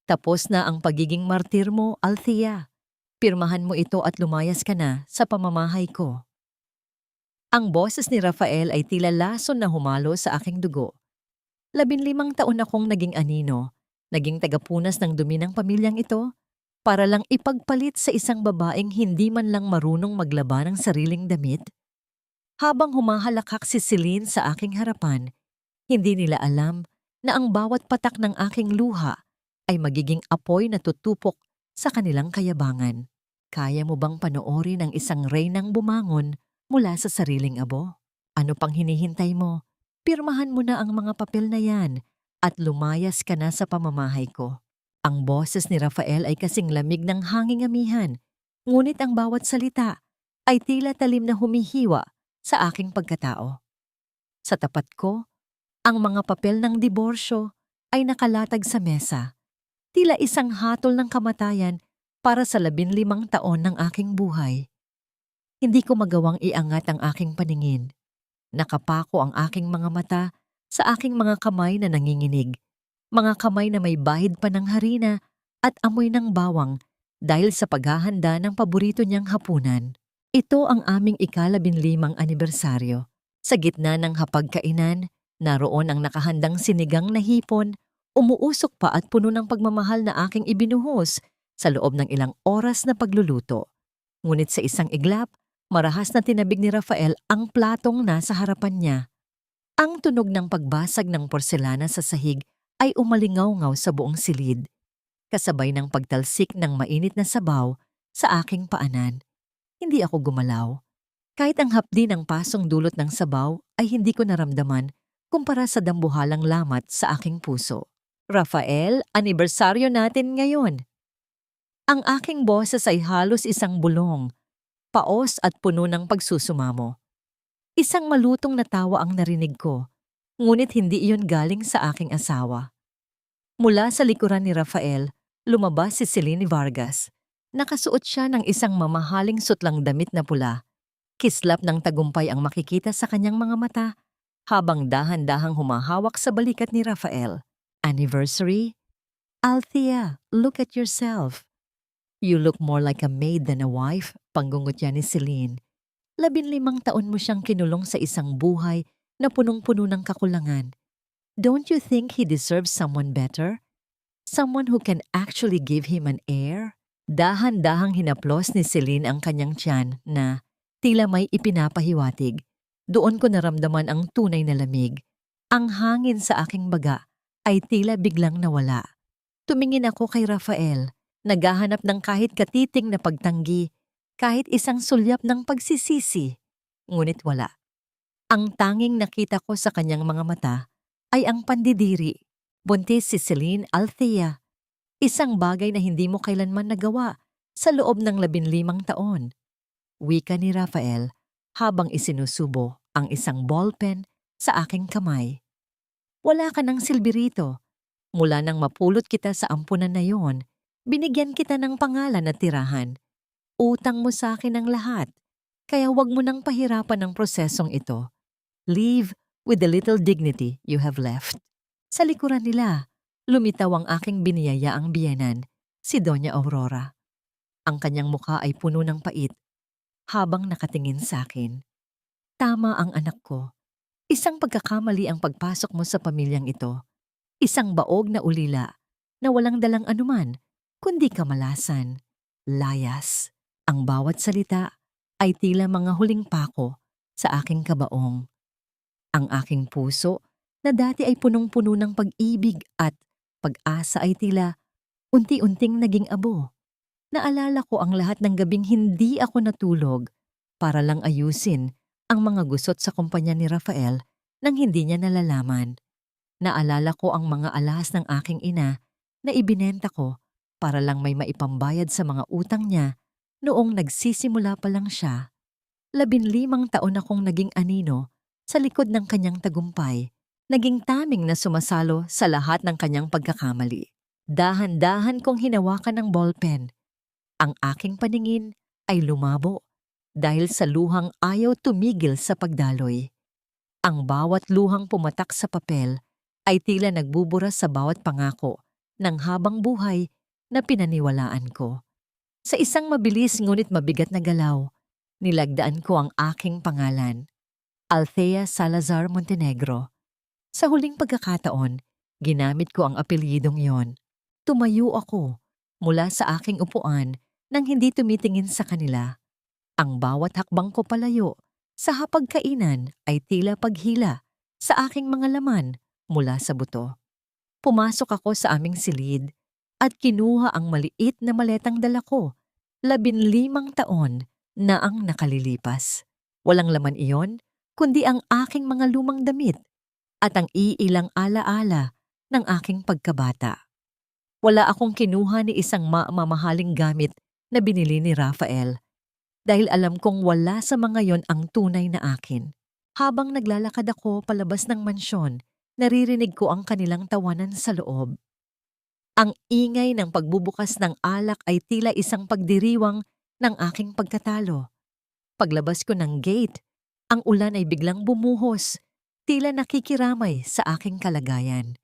Tapos na ang pagiging martir mo, Althea. Pirmahan mo ito at lumayas ka na sa pamamahay ko. Ang boses ni Rafael ay tila lason na humalo sa aking dugo. 15 taon akong naging anino, naging tagapunas ng dumi ng pamilyang ito, para lang ipagpalit sa isang babaeng hindi man lang marunong maglaba ng sariling damit. Habang humahalakak si Celine sa aking harapan, hindi nila alam na ang bawat patak ng aking luha ay magiging apoy na tutupok sa kanilang kayabangan. Kaya mo bang panoorin ang isang reynang bumangon mula sa sariling abo? Ano pang hinihintay mo? Pirmahan mo na ang mga papel na yan at lumayas ka na sa pamamahay ko. Ang boses ni Rafael ay kasing lamig ng hanging amihan, ngunit ang bawat salita ay tila talim na humihiwa sa aking pagkatao. Sa tapat ko, ang mga papel ng diborsyo ay nakalatag sa mesa, tila isang hatol ng kamatayan para sa 15 taon ng aking buhay. Hindi ko magawang iangat ang aking paningin. Nakapako ang aking mga mata sa aking mga kamay na nanginginig. Mga kamay na may bahid pa ng harina at amoy ng bawang dahil sa paghahanda ng paborito niyang hapunan. Ito ang aming ika-15 anibersaryo. Sa gitna ng hapagkainan, naroon ang nakahandang sinigang na hipon, umuusok pa at puno ng pagmamahal na aking ibinuhos sa loob ng ilang oras na pagluluto. Ngunit sa isang iglap, marahas na tinabig ni Rafael ang platong nasa harapan niya. Ang tunog ng pagbasag ng porselana sa sahig ay umalingaw-ngaw sa buong silid, kasabay ng pagtalsik ng mainit na sabaw sa aking paanan. Hindi ako gumalaw. Kahit ang hapdi ng pasong dulot ng sabaw ay hindi ko naramdaman kumpara sa dambuhalang lamat sa aking puso. Rafael, anibersaryo natin ngayon. Ang aking boses ay halos isang bulong, paos at puno ng pagsusumamo. Isang malutong na tawa ang narinig ko, ngunit hindi iyon galing sa aking asawa. Mula sa likuran ni Rafael, lumabas si Celine Vargas. Nakasuot siya ng isang mamahaling sutlang damit na pula. Kislap ng tagumpay ang makikita sa kanyang mga mata habang dahan-dahang humahawak sa balikat ni Rafael. Anniversary? Althea, look at yourself. You look more like a maid than a wife, panggungutya ni Celine. 15 taon mo siyang kinulong sa isang buhay na punong-puno ng kakulangan. Don't you think he deserves someone better? Someone who can actually give him an heir? Dahan-dahang hinaplos ni Celine ang kanyang tiyan na tila may ipinapahiwatig. Doon ko naramdaman ang tunay na lamig. Ang hangin sa aking baga ay tila biglang nawala. Tumingin ako kay Rafael, naghahanap ng kahit katiting na pagtanggi, kahit isang sulyap ng pagsisisi. Ngunit wala. Ang tanging nakita ko sa kanyang mga mata ay ang pandidiri. Buntis si Celine, Althea. Isang bagay na hindi mo kailanman nagawa sa loob ng 15 taon. Wika ni Rafael habang isinusubo ang isang ballpen sa aking kamay. Wala ka ng silbi rito. Mula nang mapulot kita sa ampunan na yon, binigyan kita ng pangalan at tirahan. Utang mo sa akin ang lahat, kaya wag mo nang pahirapan ang prosesong ito. Leave with the little dignity you have left. Sa likuran nila, lumitaw ang aking biniyayaang biyenan, si Doña Aurora. Ang kanyang mukha ay puno ng pait habang nakatingin sa akin. Tama ang anak ko. Isang pagkakamali ang pagpasok mo sa pamilyang ito. Isang baog na ulila na walang dalang anuman, kundi kamalasan, layas. Ang bawat salita ay tila mga huling pako sa aking kabaong. Ang aking puso na dati ay punong-puno ng pag-ibig at pag-asa ay tila unti-unting naging abo. Naalala ko ang lahat ng gabing hindi ako natulog para lang ayusin ang mga gusot sa kumpanya ni Rafael nang hindi niya nalalaman. Naalala ko ang mga alahas ng aking ina na ibinenta ko para lang may maipambayad sa mga utang niya noong nagsisimula pa lang siya. 15 taon akong naging anino sa likod ng kanyang tagumpay, naging taming na sumasalo sa lahat ng kanyang pagkakamali. Dahan-dahan kong hinawakan ng ballpen. Ang aking paningin ay lumabo dahil sa luhang ayaw tumigil sa pagdaloy. Ang bawat luhang pumatak sa papel ay tila nagbubura sa bawat pangako ng habang buhay na pinaniwalaan ko. Sa isang mabilis ngunit mabigat na galaw, nilagdaan ko ang aking pangalan, Althea Salazar Montenegro. Sa huling pagkakataon, ginamit ko ang apelyidong iyon. Tumayo ako mula sa aking upuan nang hindi tumitingin sa kanila. Ang bawat hakbang ko palayo sa hapagkainan ay tila paghila sa aking mga laman mula sa buto. Pumasok ako sa aming silid at kinuha ang maliit na maletang dala ko, 15 taon na ang nakalilipas. Walang laman iyon, kundi ang aking mga lumang damit at ang iilang alaala ng aking pagkabata. Wala akong kinuha ni isang mamahaling gamit na binili ni Rafael dahil alam kong wala sa mga yon ang tunay na akin. Habang naglalakad ako palabas ng mansyon, naririnig ko ang kanilang tawanan sa loob. Ang ingay ng pagbubukas ng alak ay tila isang pagdiriwang ng aking pagkatalo. Paglabas ko ng gate, ang ulan ay biglang bumuhos, tila nakikiramay sa aking kalagayan.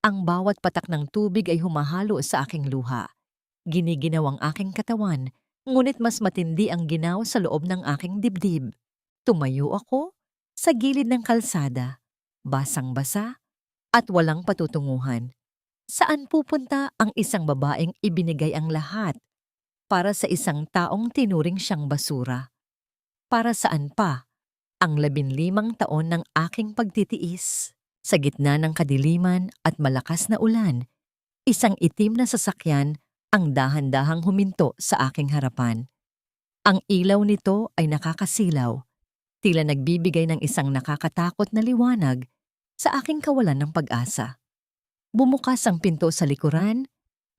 Ang bawat patak ng tubig ay humahalo sa aking luha. Giniginaw ang aking katawan, ngunit mas matindi ang ginaw sa loob ng aking dibdib. Tumayo ako sa gilid ng kalsada, basang-basa at walang patutunguhan. Saan pupunta ang isang babaeng ibinigay ang lahat para sa isang taong tinuring siyang basura? Para saan pa ang 15 taon ng aking pagtitiis? Sa gitna ng kadiliman at malakas na ulan, isang itim na sasakyan ang dahan-dahang huminto sa aking harapan. Ang ilaw nito ay nakakasilaw, tila nagbibigay ng isang nakakatakot na liwanag sa aking kawalan ng pag-asa. Bumukas ang pinto sa likuran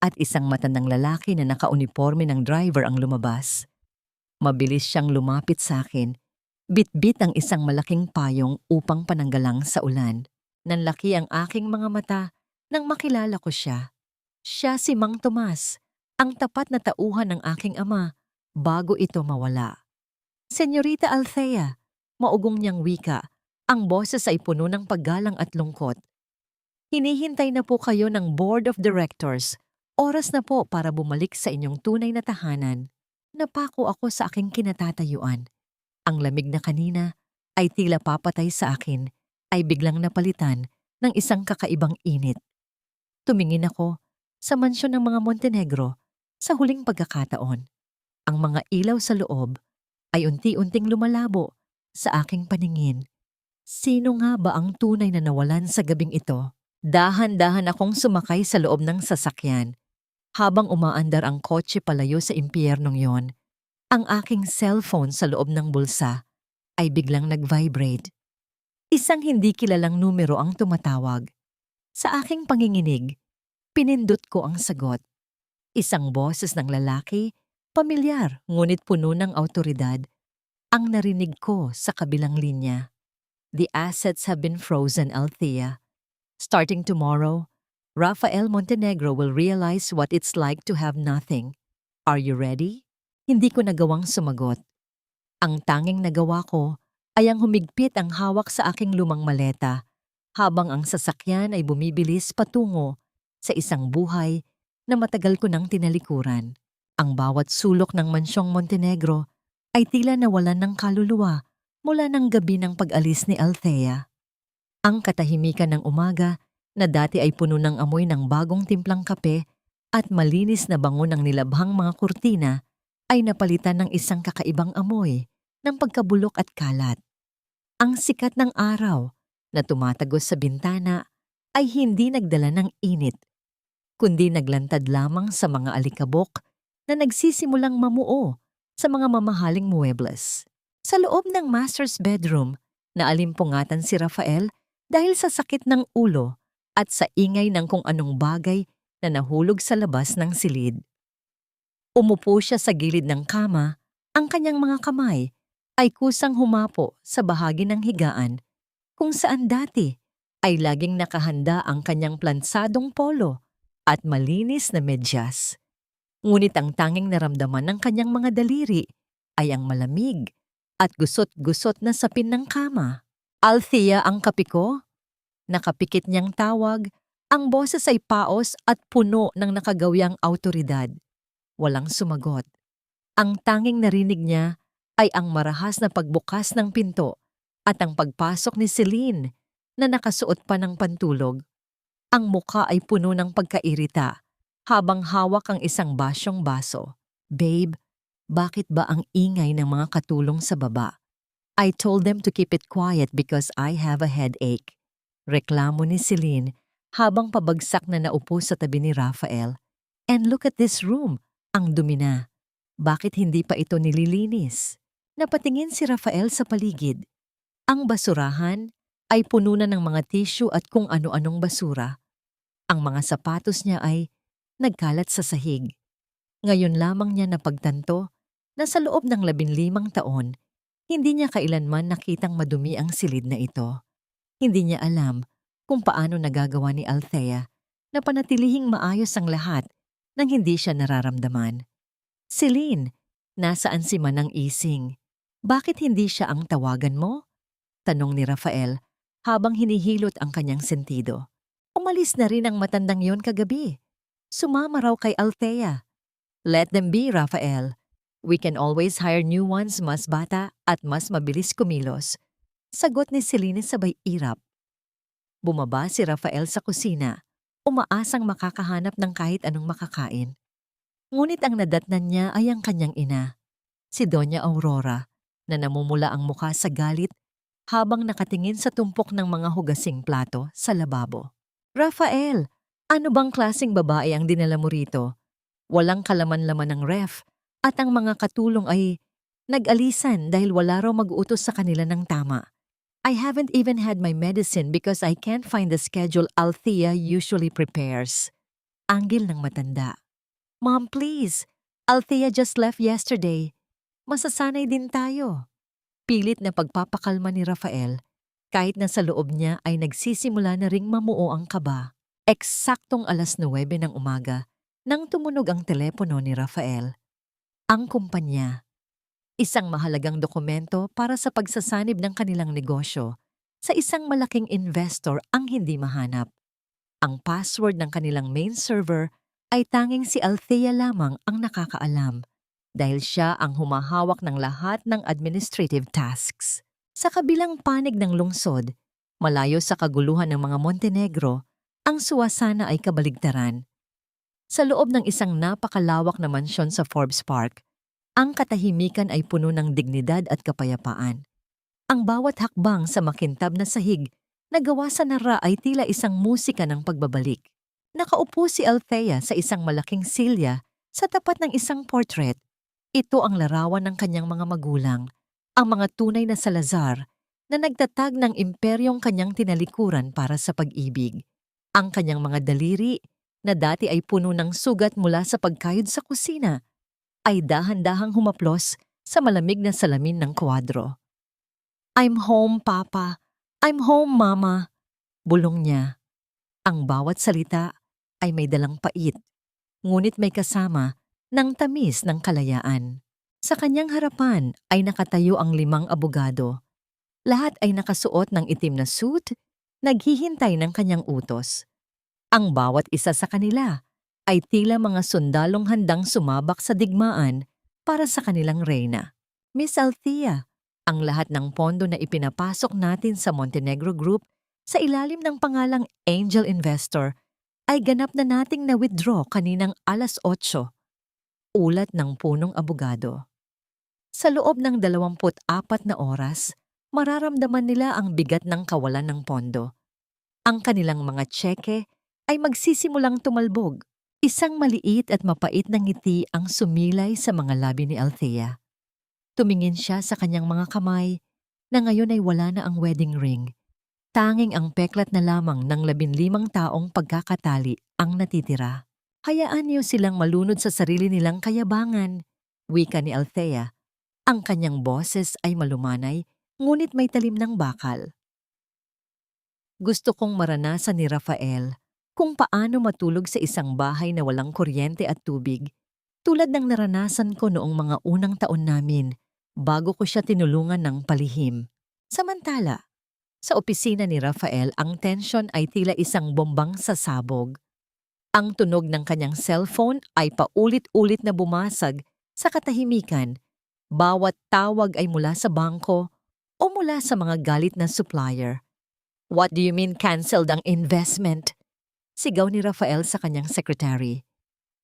at isang matandang lalaki na nakauniporme ng driver ang lumabas. Mabilis siyang lumapit sa akin. Bit-bit ang isang malaking payong upang pananggalang sa ulan. Nanlaki ang aking mga mata nang makilala ko siya. Siya si Mang Tomas, ang tapat na tauhan ng aking ama bago ito mawala. Senyorita Althea, maugong niyang wika, ang boses ay puno ng paggalang at lungkot. Hinihintay na po kayo ng Board of Directors. Oras na po para bumalik sa inyong tunay na tahanan. Napako ako sa aking kinatatayuan. Ang lamig na kanina ay tila papatay sa akin ay biglang napalitan ng isang kakaibang init. Tumingin ako sa mansyon ng mga Montenegro sa huling pagkakataon. Ang mga ilaw sa loob ay unti-unting lumalabo sa aking paningin. Sino nga ba ang tunay na nawalan sa gabing ito? Dahan-dahan akong sumakay sa loob ng sasakyan. Habang umaandar ang kotse palayo sa impyernong yon, ang aking cellphone sa loob ng bulsa ay biglang nag-vibrate. Isang hindi kilalang numero ang tumatawag. Sa aking panginginig, pinindot ko ang sagot. Isang boses ng lalaki, pamilyar ngunit puno ng awtoridad, ang narinig ko sa kabilang linya. The assets have been frozen, Althea. Starting tomorrow, Rafael Montenegro will realize what it's like to have nothing. Are you ready? Hindi ko nagawang sumagot. Ang tanging nagawa ko ay ang humigpit ang hawak sa aking lumang maleta habang ang sasakyan ay bumibilis patungo sa isang buhay na matagal ko nang tinalikuran. Ang bawat sulok ng mansyong Montenegro ay tila nawalan ng kaluluwa mula ng gabi ng pag-alis ni Althea. Ang katahimikan ng umaga na dati ay puno ng amoy ng bagong timplang kape at malinis na bango ng nilabhang mga kurtina ay napalitan ng isang kakaibang amoy ng pagkabulok at kalat. Ang sikat ng araw na tumatagos sa bintana ay hindi nagdala ng init, kundi naglantad lamang sa mga alikabok na nagsisimulang mamuo sa mga mamahaling muebles. Sa loob ng master's bedroom, naalimpungatan si Rafael dahil sa sakit ng ulo at sa ingay ng kung anong bagay na nahulog sa labas ng silid. Umupo siya sa gilid ng kama, ang kanyang mga kamay ay kusang humapo sa bahagi ng higaan kung saan dati ay laging nakahanda ang kanyang plansadong polo at malinis na medyas. Ngunit ang tanging naramdaman ng kanyang mga daliri ay ang malamig at gusot-gusot na sapin ng kama. Althea ang kape ko? Nakapikit niyang tawag Ang boses ay paos at puno ng nakagawyang awtoridad. Walang sumagot. Ang tanging narinig niya ay ang marahas na pagbukas ng pinto at ang pagpasok ni Celine na nakasuot pa ng pantulog. Ang muka ay puno ng pagkairita habang hawak ang isang basyong baso. "Babe, bakit ba ang ingay ng mga katulong sa baba? I told them to keep it quiet because I have a headache." Reklamo ni Celine habang pabagsak na naupo sa tabi ni Rafael. "And look at this room, ang dumi na. Bakit hindi pa ito nililinis?" Napatingin si Rafael sa paligid. Ang basurahan ay puno na ng mga tissue at kung ano-anong basura. Ang mga sapatos niya ay nagkalat sa sahig. Ngayon lamang niya napagtanto na sa loob ng 15 taon, hindi niya kailanman nakitang madumi ang silid na ito. Hindi niya alam kung paano nagagawa ni Althea na panatilihing maayos ang lahat nang hindi siya nararamdaman. "Celine, nasaan si Manang Ising? Bakit hindi siya ang tawagan mo?" Tanong ni Rafael habang hinihilot ang kanyang sentido. "Umalis na rin ang matandang yon kagabi. Sumama raw kay Althea." "Let them be, Rafael. We can always hire new ones mas bata at mas mabilis kumilos." Sagot ni Celine sabay irap. Bumaba si Rafael sa kusina, umaasang makakahanap ng kahit anong makakain. Ngunit ang nadatnan niya ay ang kanyang ina, si Doña Aurora, na namumula ang mukha sa galit habang nakatingin sa tumpok ng mga hugasing plato sa lababo. "Rafael, ano bang klaseng babae ang dinala mo rito? Walang kalaman-laman ng ref at ang mga katulong ay nag-alisan dahil wala raw mag-utos sa kanila ng tama. I haven't even had my medicine because I can't find the schedule Althea usually prepares." Anggil ng matanda. "Mom, please. Althea just left yesterday. Masasanay din tayo." Pilit na pagpapakalma ni Rafael, kahit na sa loob niya ay nagsisimula na ring mamuo ang kaba. Eksaktong 9:00 ng umaga nang tumunog ang telepono ni Rafael. Ang kumpanya. Isang mahalagang dokumento para sa pagsasanib ng kanilang negosyo sa isang malaking investor ang hindi mahanap. Ang password ng kanilang main server ay tanging si Althea lamang ang nakakaalam dahil siya ang humahawak ng lahat ng administrative tasks. Sa kabilang panig ng lungsod, malayo sa kaguluhan ng mga Montenegro, ang suwasana ay kabaligtaran. Sa loob ng isang napakalawak na mansyon sa Forbes Park, ang katahimikan ay puno ng dignidad at kapayapaan. Ang bawat hakbang sa makintab na sahig na gawa sa nara ay tila isang musika ng pagbabalik. Nakaupo si Althea sa isang malaking silya sa tapat ng isang portrait. Ito ang larawan ng kanyang mga magulang, ang mga tunay na Salazar na nagtatag ng imperyong kanyang tinalikuran para sa pag-ibig. Ang kanyang mga daliri na dati ay puno ng sugat mula sa pagkayod sa kusina ay dahan-dahang humaplos sa malamig na salamin ng kwadro. "I'm home, Papa. I'm home, Mama." Bulong niya. Ang bawat salita ay may dalang pait, ngunit may kasama ng tamis ng kalayaan. Sa kanyang harapan ay nakatayo ang 5 abogado. Lahat ay nakasuot ng itim na suit, naghihintay ng kanyang utos. Ang bawat isa sa kanila ay tila mga sundalong handang sumabak sa digmaan para sa kanilang reyna. "Miss Althea, ang lahat ng pondo na ipinapasok natin sa Montenegro Group sa ilalim ng pangalang Angel Investor ay ganap na nating na-withdraw kaninang 8:00. Ulat ng punong abogado. Sa loob ng 24 na oras, mararamdaman nila ang bigat ng kawalan ng pondo. Ang kanilang mga tseke ay magsisimulang tumalbog. Isang maliit at mapait na ngiti ang sumilay sa mga labi ni Althea. Tumingin siya sa kanyang mga kamay na ngayon ay wala na ang wedding ring. Tanging ang peklat na lamang ng 15 taong pagkakatali ang natitira. "Hayaan niyo silang malunod sa sarili nilang kayabangan," wika ni Althea. Ang kanyang boses ay malumanay, ngunit may talim ng bakal. Gusto kong maranasan ni Rafael kung paano matulog sa isang bahay na walang kuryente at tubig, tulad ng naranasan ko noong mga unang taon namin bago ko siya tinulungan ng palihim. Samantala, Sa opisina ni Rafael, ang tensyon ay tila isang bombang sasabog. Ang tunog ng kanyang cellphone ay paulit-ulit na bumasag sa katahimikan. Bawat tawag ay mula sa bangko o mula sa mga galit na supplier. "What do you mean canceled ang investment?" Sigaw ni Rafael sa kanyang secretary.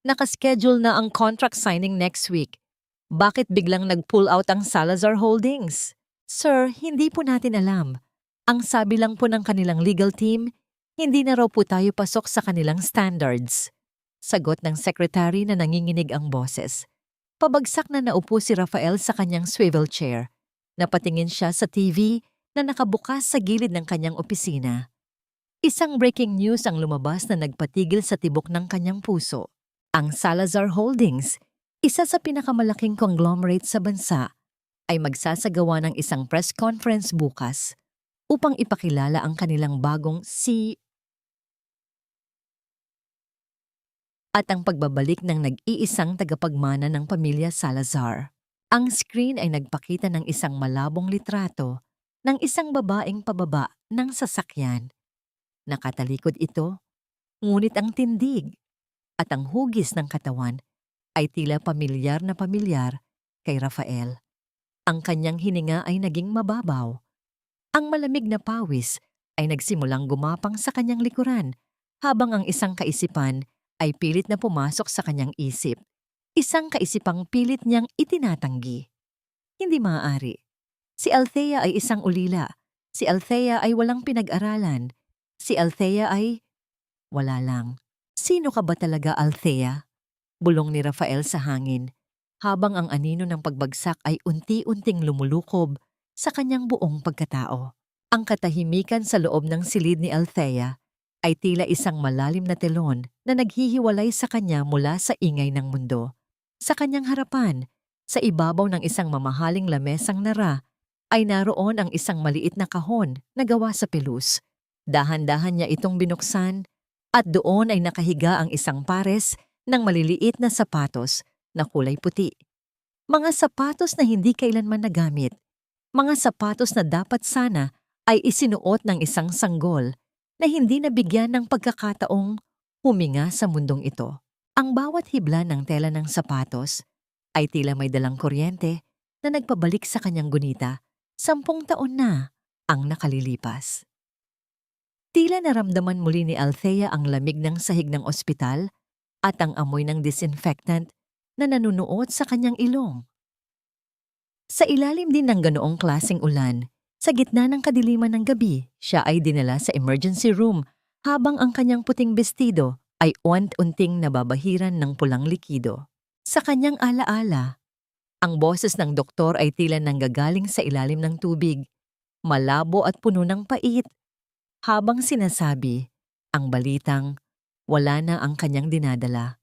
"Nakaschedule na ang contract signing next week. Bakit biglang nag-pull out ang Salazar Holdings?" "Sir, hindi po natin alam. Ang sabi lang po ng kanilang legal team, hindi na raw po tayo pasok sa kanilang standards." Sagot ng secretary na nanginginig ang boses. Pabagsak na naupo si Rafael sa kanyang swivel chair. Napatingin siya sa TV na nakabukas sa gilid ng kanyang opisina. Isang breaking news ang lumabas na nagpatigil sa tibok ng kanyang puso. Ang Salazar Holdings, isa sa pinakamalaking conglomerate sa bansa, ay magsasagawa ng isang press conference bukas upang ipakilala ang kanilang bagong CEO at ang pagbabalik ng nag-iisang tagapagmana ng pamilya Salazar. Ang screen ay nagpakita ng isang malabong litrato ng isang babaeng pababa ng sasakyan. Nakatalikod ito, ngunit ang tindig at ang hugis ng katawan ay tila pamilyar na pamilyar kay Rafael. Ang kanyang hininga ay naging mababaw. Ang malamig na pawis ay nagsimulang gumapang sa kanyang likuran habang ang isang kaisipan ay pilit na pumasok sa kanyang isip. Isang kaisipang pilit niyang itinatanggi. Hindi maaari. Si Althea ay isang ulila. Si Althea ay walang pinag-aralan. Si Althea ay wala lang. Sino ka ba talaga, Althea? Bulong ni Rafael sa hangin, habang ang anino ng pagbagsak ay unti-unting lumulukob sa kanyang buong pagkatao. Ang katahimikan sa loob ng silid ni Althea ay tila isang malalim na telon na naghihiwalay sa kanya mula sa ingay ng mundo. Sa kanyang harapan, sa ibabaw ng isang mamahaling lamesang nara, ay naroon ang isang maliit na kahon na gawa sa pelus. Dahan-dahan niya itong binuksan at doon ay nakahiga ang isang pares ng maliliit na sapatos na kulay puti. Mga sapatos na hindi kailanman nagamit. Mga sapatos na dapat sana ay isinuot ng isang sanggol na hindi nabigyan ng pagkakataong huminga sa mundong ito. Ang bawat hibla ng tela ng sapatos ay tila may dalang kuryente na nagpabalik sa kanyang gunita. 10 taon na ang nakalilipas. Tila naramdaman muli ni Althea ang lamig ng sahig ng ospital at ang amoy ng disinfectant na nanunuot sa kanyang ilong. Sa ilalim din ng ganoong klaseng ulan, sa gitna ng kadiliman ng gabi, siya ay dinala sa emergency room habang ang kanyang puting bestido ay unti-unting nababahiran ng pulang likido. Sa kanyang alaala, ang boses ng doktor ay tila nanggagaling sa ilalim ng tubig, malabo at puno ng pait, habang sinasabi ang balitang wala na ang kanyang dinadala.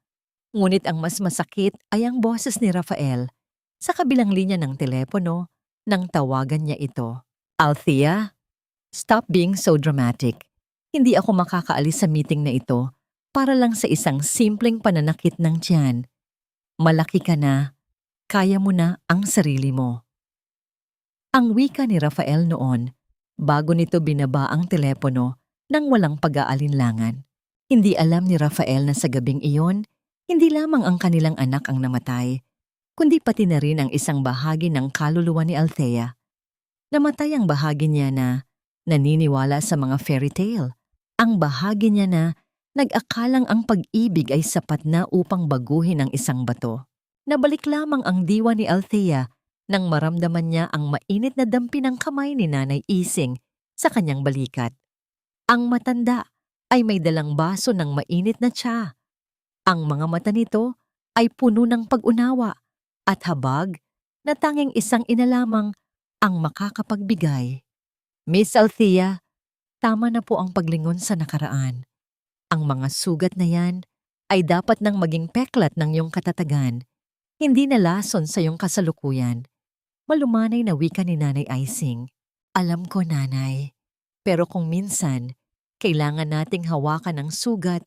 Ngunit ang mas masakit ay ang boses ni Rafael sa kabilang linya ng telepono nang tawagan niya ito. "Althea, stop being so dramatic. Hindi ako makakaalis sa meeting na ito para lang sa isang simpleng pananakit ng tiyan. Malaki ka na, kaya mo na ang sarili mo." Ang wika ni Rafael noon, bago nito binaba ang telepono nang walang pag-aalinlangan. Hindi alam ni Rafael na sa gabing iyon, hindi lamang ang kanilang anak ang namatay, kundi pati na rin ang isang bahagi ng kaluluwa ni Althea. Namatay ang bahagi niya na naniniwala sa mga fairy tale, ang bahagi niya na nag-akalang ang pag-ibig ay sapat na upang baguhin ang isang bato. Nabalik lamang ang diwa ni Althea nang maramdaman niya ang mainit na dampi ng kamay ni Nanay Ising sa kanyang balikat. Ang matanda ay may dalang baso ng mainit na tsa. Ang mga mata nito ay puno ng pag-unawa at habag na tanging isang ina lamang ang makakapagbigay. "Miss Althea, tama na po ang paglingon sa nakaraan. Ang mga sugat na yan ay dapat nang maging peklat ng iyong katatagan, hindi na lason sa iyong kasalukuyan." Malumanay na wika ni Nanay Ising. "Alam ko, Nanay, pero kung minsan, kailangan nating hawakan ang sugat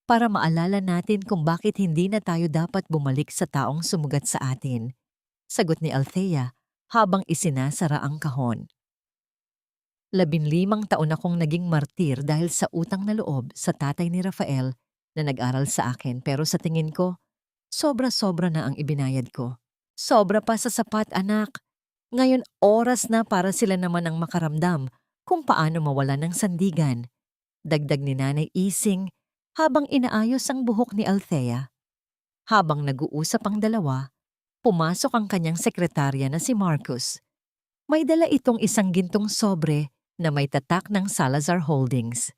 para maalala natin kung bakit hindi na tayo dapat bumalik sa taong sumugat sa atin." Sagot ni Althea habang isinasara ang kahon. 15 taon akong naging martir dahil sa utang na loob sa tatay ni Rafael na nag-aral sa akin, pero sa tingin ko, sobra-sobra na ang ibinayad ko. Sobra pa sa sapat, anak. Ngayon oras na para sila naman ang makaramdam kung paano mawala ng sandigan. Dagdag ni Nanay Ising habang inaayos ang buhok ni Althea. Habang nag-uusap ang dalawa, pumasok ang kanyang sekretarya na si Marcus. May dala itong isang gintong sobre na may tatak ng Salazar Holdings.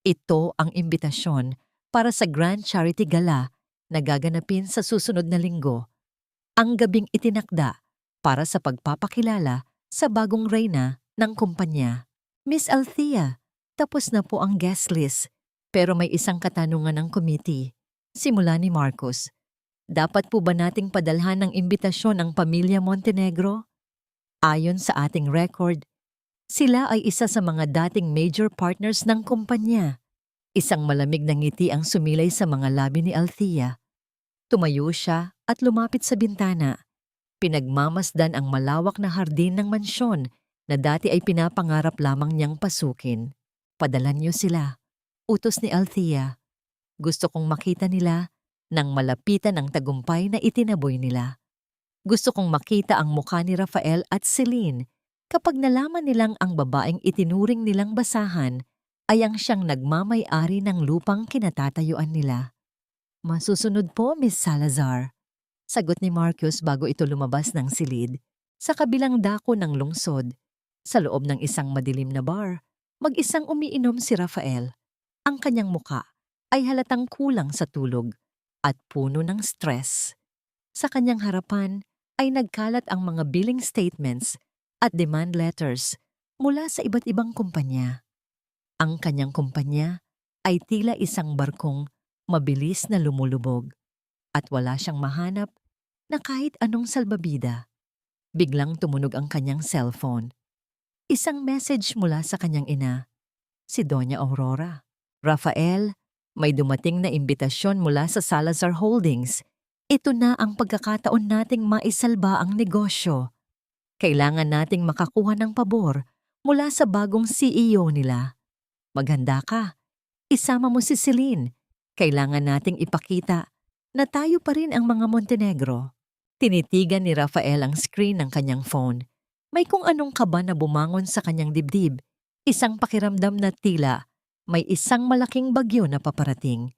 Ito ang imbitasyon para sa Grand Charity Gala na gaganapin sa susunod na linggo. Ang gabing itinakda para sa pagpapakilala sa bagong reyna ng kumpanya. Miss Althea, tapos na po ang guest list, pero may isang katanungan ng committee. Simula ni Marcos. Dapat po ba nating padalhan ng imbitasyon ang pamilya Montenegro? Ayon sa ating record, sila ay isa sa mga dating major partners ng kumpanya. Isang malamig na ngiti ang sumilay sa mga labi ni Althea. Tumayo siya at lumapit sa bintana. Pinagmamasdan ang malawak na hardin ng mansyon na dati ay pinapangarap lamang niyang pasukin. Padalan niyo sila, utos ni Althea. Gusto kong makita nila nang malapitan ang tagumpay na itinaboy nila. Gusto kong makita ang mukha ni Rafael at Celine kapag nalaman nilang ang babaeng itinuring nilang basahan ay ang siyang nagmamay-ari ng lupang kinatatayuan nila. Masusunod po, Miss Salazar, sagot ni Marcus bago ito lumabas ng silid. Sa kabilang dako ng lungsod, sa loob ng isang madilim na bar, mag-isang umiinom si Rafael. Ang kanyang muka ay halatang kulang sa tulog at puno ng stress. Sa kanyang harapan ay nagkalat ang mga billing statements at demand letters mula sa iba't ibang kumpanya. Ang kanyang kumpanya ay tila isang barkong mabilis na lumulubog at wala siyang mahanap na kahit anong salbabida. Biglang tumunog ang kanyang cellphone. Isang message mula sa kanyang ina, si Doña Aurora. Rafael, may dumating na imbitasyon mula sa Salazar Holdings. Ito na ang pagkakataon nating maisalba ang negosyo. Kailangan nating makakuha ng pabor mula sa bagong CEO nila. Maghanda ka. Isama mo si Celine. Kailangan nating ipakita na tayo pa rin ang mga Montenegro. Tinitigan ni Rafael ang screen ng kanyang phone. May kung anong kaba na bumangon sa kanyang dibdib. Isang pakiramdam na tila may isang malaking bagyo na paparating.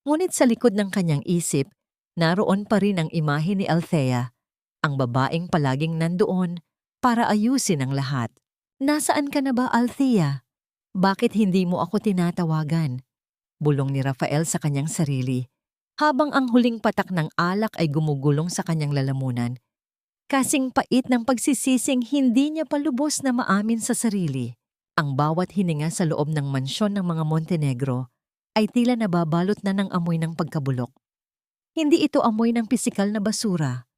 Ngunit sa likod ng kanyang isip, naroon pa rin ang imahe ni Althea, ang babaeng palaging nandoon para ayusin ang lahat. Nasaan ka na ba, Althea? Bakit hindi mo ako tinatawagan? Bulong ni Rafael sa kanyang sarili, habang ang huling patak ng alak ay gumugulong sa kanyang lalamunan. Kasing pait ng pagsisising hindi niya palubos na maamin sa sarili. Ang bawat hininga sa loob ng mansyon ng mga Montenegro ay tila nababalot na ng amoy ng pagkabulok. Hindi ito amoy ng pisikal na basura,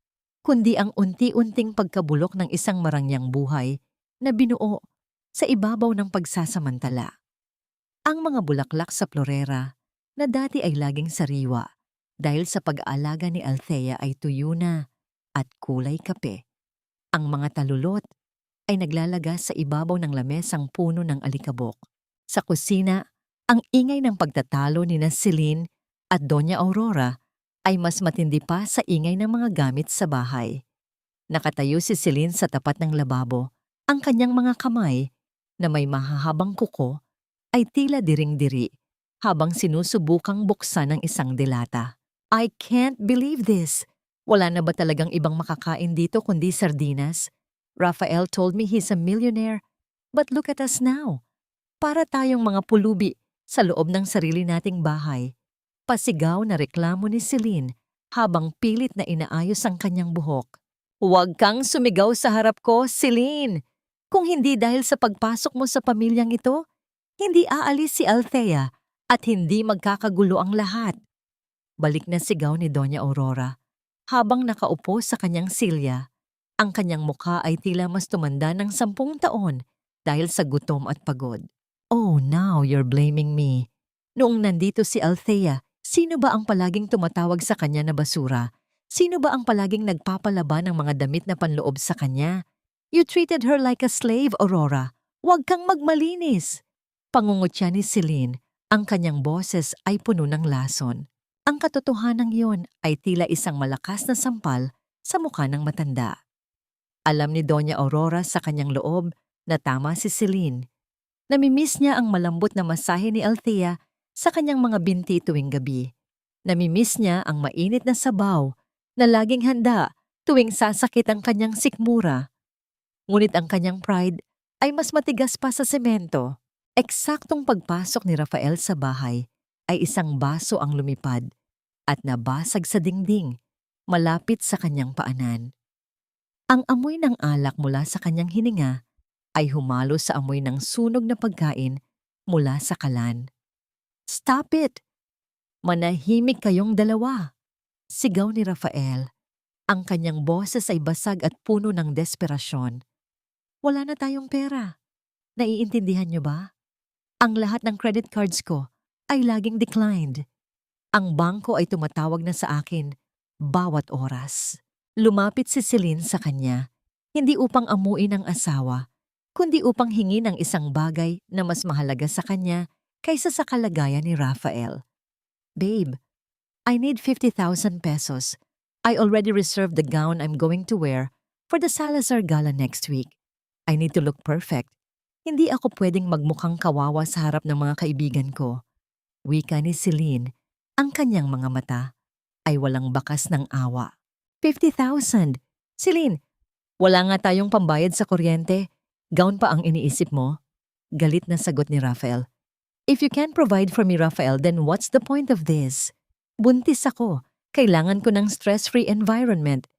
kundi ang unti-unting pagkabulok ng isang marangyang buhay na binuo sa ibabaw ng pagsasamantala. Ang mga bulaklak sa florera na dati ay laging sariwa dahil sa pag-aalaga ni Althea ay tuyo na at kulay kape. Ang mga talulot ay naglalagas sa ibabaw ng lamesang puno ng alikabok. Sa kusina, ang ingay ng pagtatalo ni Celine at Doña Aurora ay mas matindi pa sa ingay ng mga gamit sa bahay. Nakatayo si Celine sa tapat ng lababo. Ang kanyang mga kamay na may mahahabang kuko ay tila diring-diri habang sinusubukang buksan ng isang dilata. I can't believe this. Wala na ba talagang ibang makakain dito kundi sardinas? Rafael told me he's a millionaire. But look at us now. Para tayong mga pulubi sa loob ng sarili nating bahay. Pasigaw na reklamo ni Celine habang pilit na inaayos ang kanyang buhok. Huwag kang sumigaw sa harap ko, Celine! Kung hindi dahil sa pagpasok mo sa pamilyang ito, hindi aalis si Althea at hindi magkakagulo ang lahat. Balik na sigaw ni Doña Aurora habang nakaupo sa kanyang silya. Ang kanyang mukha ay tila mas tumanda ng 10 taon dahil sa gutom at pagod. Oh, now you're blaming me. Noong nandito si Althea, sino ba ang palaging tumatawag sa kanya na basura? Sino ba ang palaging nagpapalaba ng mga damit na panloob sa kanya? You treated her like a slave, Aurora. Huwag kang magmalinis. Pangungutya ni Celine, ang kanyang boses ay puno ng lason. Ang katotohanan yon ay tila isang malakas na sampal sa mukha ng matanda. Alam ni Doña Aurora sa kanyang loob na tama si Celine. Namimiss niya ang malambot na masahe ni Althea sa kanyang mga binti tuwing gabi. Namimiss niya ang mainit na sabaw na laging handa tuwing sasakit ang kanyang sikmura. Ngunit ang kanyang pride ay mas matigas pa sa semento. Eksaktong pagpasok ni Rafael sa bahay ay isang baso ang lumipad at nabasag sa dingding malapit sa kanyang paanan. Ang amoy ng alak mula sa kanyang hininga ay humalo sa amoy ng sunog na pagkain mula sa kalan. "Stop it! Manahimik kayong dalawa!" Sigaw ni Rafael. Ang kanyang boses ay basag at puno ng desperasyon. "Wala na tayong pera. Naiintindihan niyo ba? Ang lahat ng credit cards ko ay laging declined. Ang bangko ay tumatawag na sa akin bawat oras." Lumapit si Celine sa kanya, hindi upang amuin ang asawa, kundi upang hingi ng isang bagay na mas mahalaga sa kanya kaysa sa kalagayan ni Rafael. "Babe, I need 50,000 pesos. I already reserved the gown I'm going to wear for the Salazar Gala next week. I need to look perfect. Hindi ako pwedeng magmukhang kawawa sa harap ng mga kaibigan ko." Wika ni Celine, ang kanyang mga mata ay walang bakas ng awa. 50,000. Celine, wala nga tayong pambayad sa kuryente. Gown pa ang iniisip mo? Galit na sagot ni Rafael. "If you can't provide for me, Rafael, then what's the point of this? Buntis ako. Kailangan ko ng stress-free environment.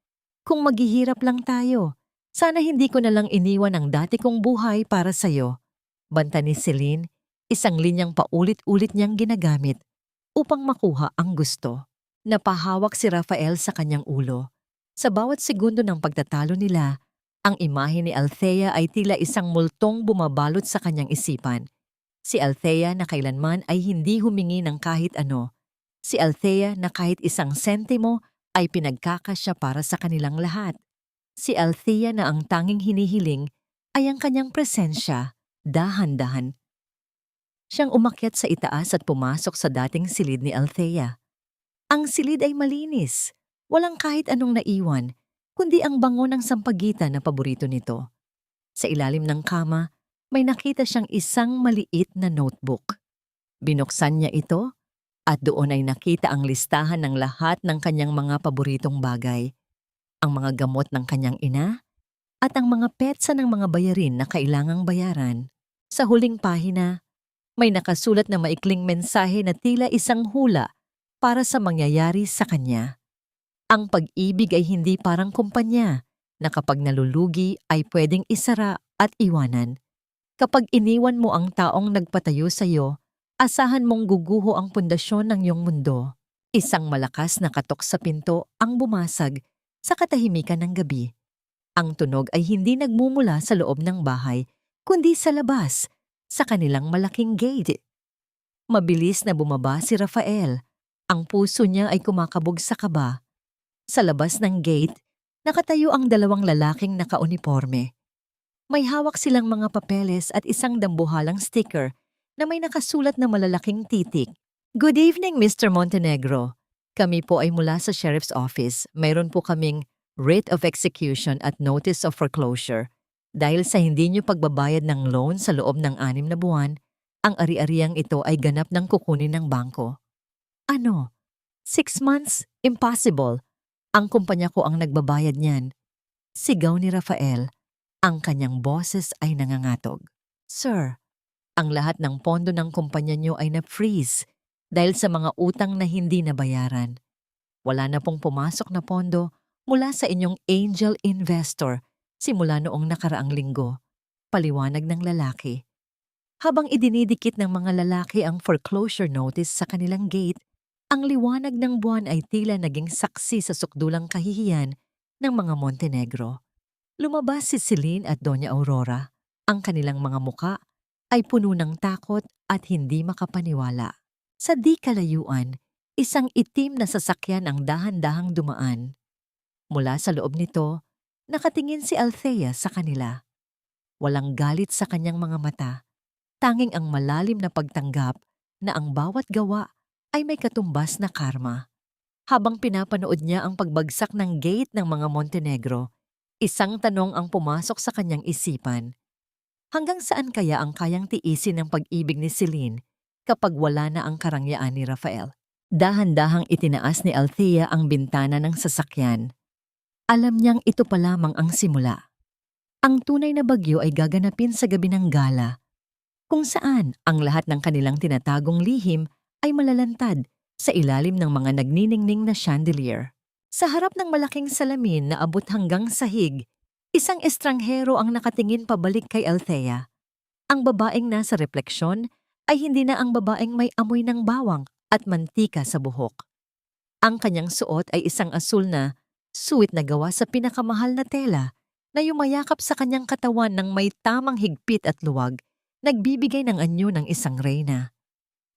Kung maghihirap lang tayo, sana hindi ko na lang iniwan ang dati kong buhay para sa'yo." Banta ni Celine, isang linyang paulit-ulit niyang ginagamit upang makuha ang gusto. Napahawak si Rafael sa kanyang ulo. Sa bawat segundo ng pagtatalo nila, ang imahe ni Althea ay tila isang multong bumabalot sa kanyang isipan. Si Althea na kailanman ay hindi humingi ng kahit ano. Si Althea na kahit isang sentimo ay pinagkakasya para sa kanilang lahat. Si Althea na ang tanging hinihiling ay ang kanyang presensya, dahan-dahan. Siyang umakyat sa itaas at pumasok sa dating silid ni Althea. Ang silid ay malinis. Walang kahit anong naiwan, kundi ang bango ng sampagitan na paborito nito. Sa ilalim ng kama, may nakita siyang isang maliit na notebook. Binuksan niya ito at doon ay nakita ang listahan ng lahat ng kanyang mga paboritong bagay. Ang mga gamot ng kanyang ina at ang mga petsa ng mga bayarin na kailangang bayaran. Sa huling pahina, may nakasulat na maikling mensahe na tila isang hula para sa mangyayari sa kanya. Ang pag-ibig ay hindi parang kumpanya na kapag nalulugi ay pwedeng isara at iwanan. Kapag iniwan mo ang taong nagpatayo sa iyo, asahan mong guguho ang pundasyon ng iyong mundo. Isang malakas na katok sa pinto ang bumasag sa katahimikan ng gabi. Ang tunog ay hindi nagmumula sa loob ng bahay, kundi sa labas, sa kanilang malaking gate. Mabilis na bumaba si Rafael. Ang puso niya ay kumakabog sa kaba. Sa labas ng gate, nakatayo ang dalawang lalaking nakauniporme. May hawak silang mga papeles at isang dambuhalang sticker na may nakasulat na malalaking titik. "Good evening, Mr. Montenegro. Kami po ay mula sa Sheriff's Office. Mayroon po kaming writ of execution at notice of foreclosure. Dahil sa hindi nyo pagbabayad ng loan sa loob ng 6 na buwan, ang ari-ariang ito ay ganap ng kukunin ng bangko." "Ano? 6 months? Impossible. Ang kumpanya ko ang nagbabayad niyan." Sigaw ni Rafael. Ang kanyang boses ay nangangatog. "Sir, ang lahat ng pondo ng kumpanya niyo ay na-freeze dahil sa mga utang na hindi nabayaran. Wala na pong pumasok na pondo mula sa inyong angel investor simula noong nakaraang linggo." Paliwanag ng lalaki. Habang idinidikit ng mga lalaki ang foreclosure notice sa kanilang gate, ang liwanag ng buwan ay tila naging saksi sa sukdulang kahihiyan ng mga Montenegro. Lumabas si Celine at Doña Aurora. Ang kanilang mga muka ay puno ng takot at hindi makapaniwala. Sa di kalayuan, isang itim na sasakyan ang dahan-dahang dumaan. Mula sa loob nito, nakatingin si Althea sa kanila. Walang galit sa kanyang mga mata. Tanging ang malalim na pagtanggap na ang bawat gawa ay may katumbas na karma. Habang pinapanood niya ang pagbagsak ng gate ng mga Montenegro, isang tanong ang pumasok sa kanyang isipan. Hanggang saan kaya ang kayang tiisin ng pag-ibig ni Celine kapag wala na ang karangyaan ni Rafael? Dahan-dahang itinaas ni Althea ang bintana ng sasakyan. Alam niyang ito pa lamang ang simula. Ang tunay na bagyo ay gaganapin sa gabi ng gala, kung saan ang lahat ng kanilang tinatagong lihim ay malalantad sa ilalim ng mga nagniningning na chandelier. Sa harap ng malaking salamin na abot hanggang sahig, isang estranghero ang nakatingin pabalik kay Althea. Ang babaeng nasa refleksyon ay hindi na ang babaeng may amoy ng bawang at mantika sa buhok. Ang kanyang suot ay isang asul na suit na gawa sa pinakamahal na tela na yumayakap sa kanyang katawan ng may tamang higpit at luwag, nagbibigay ng anyo ng isang reyna.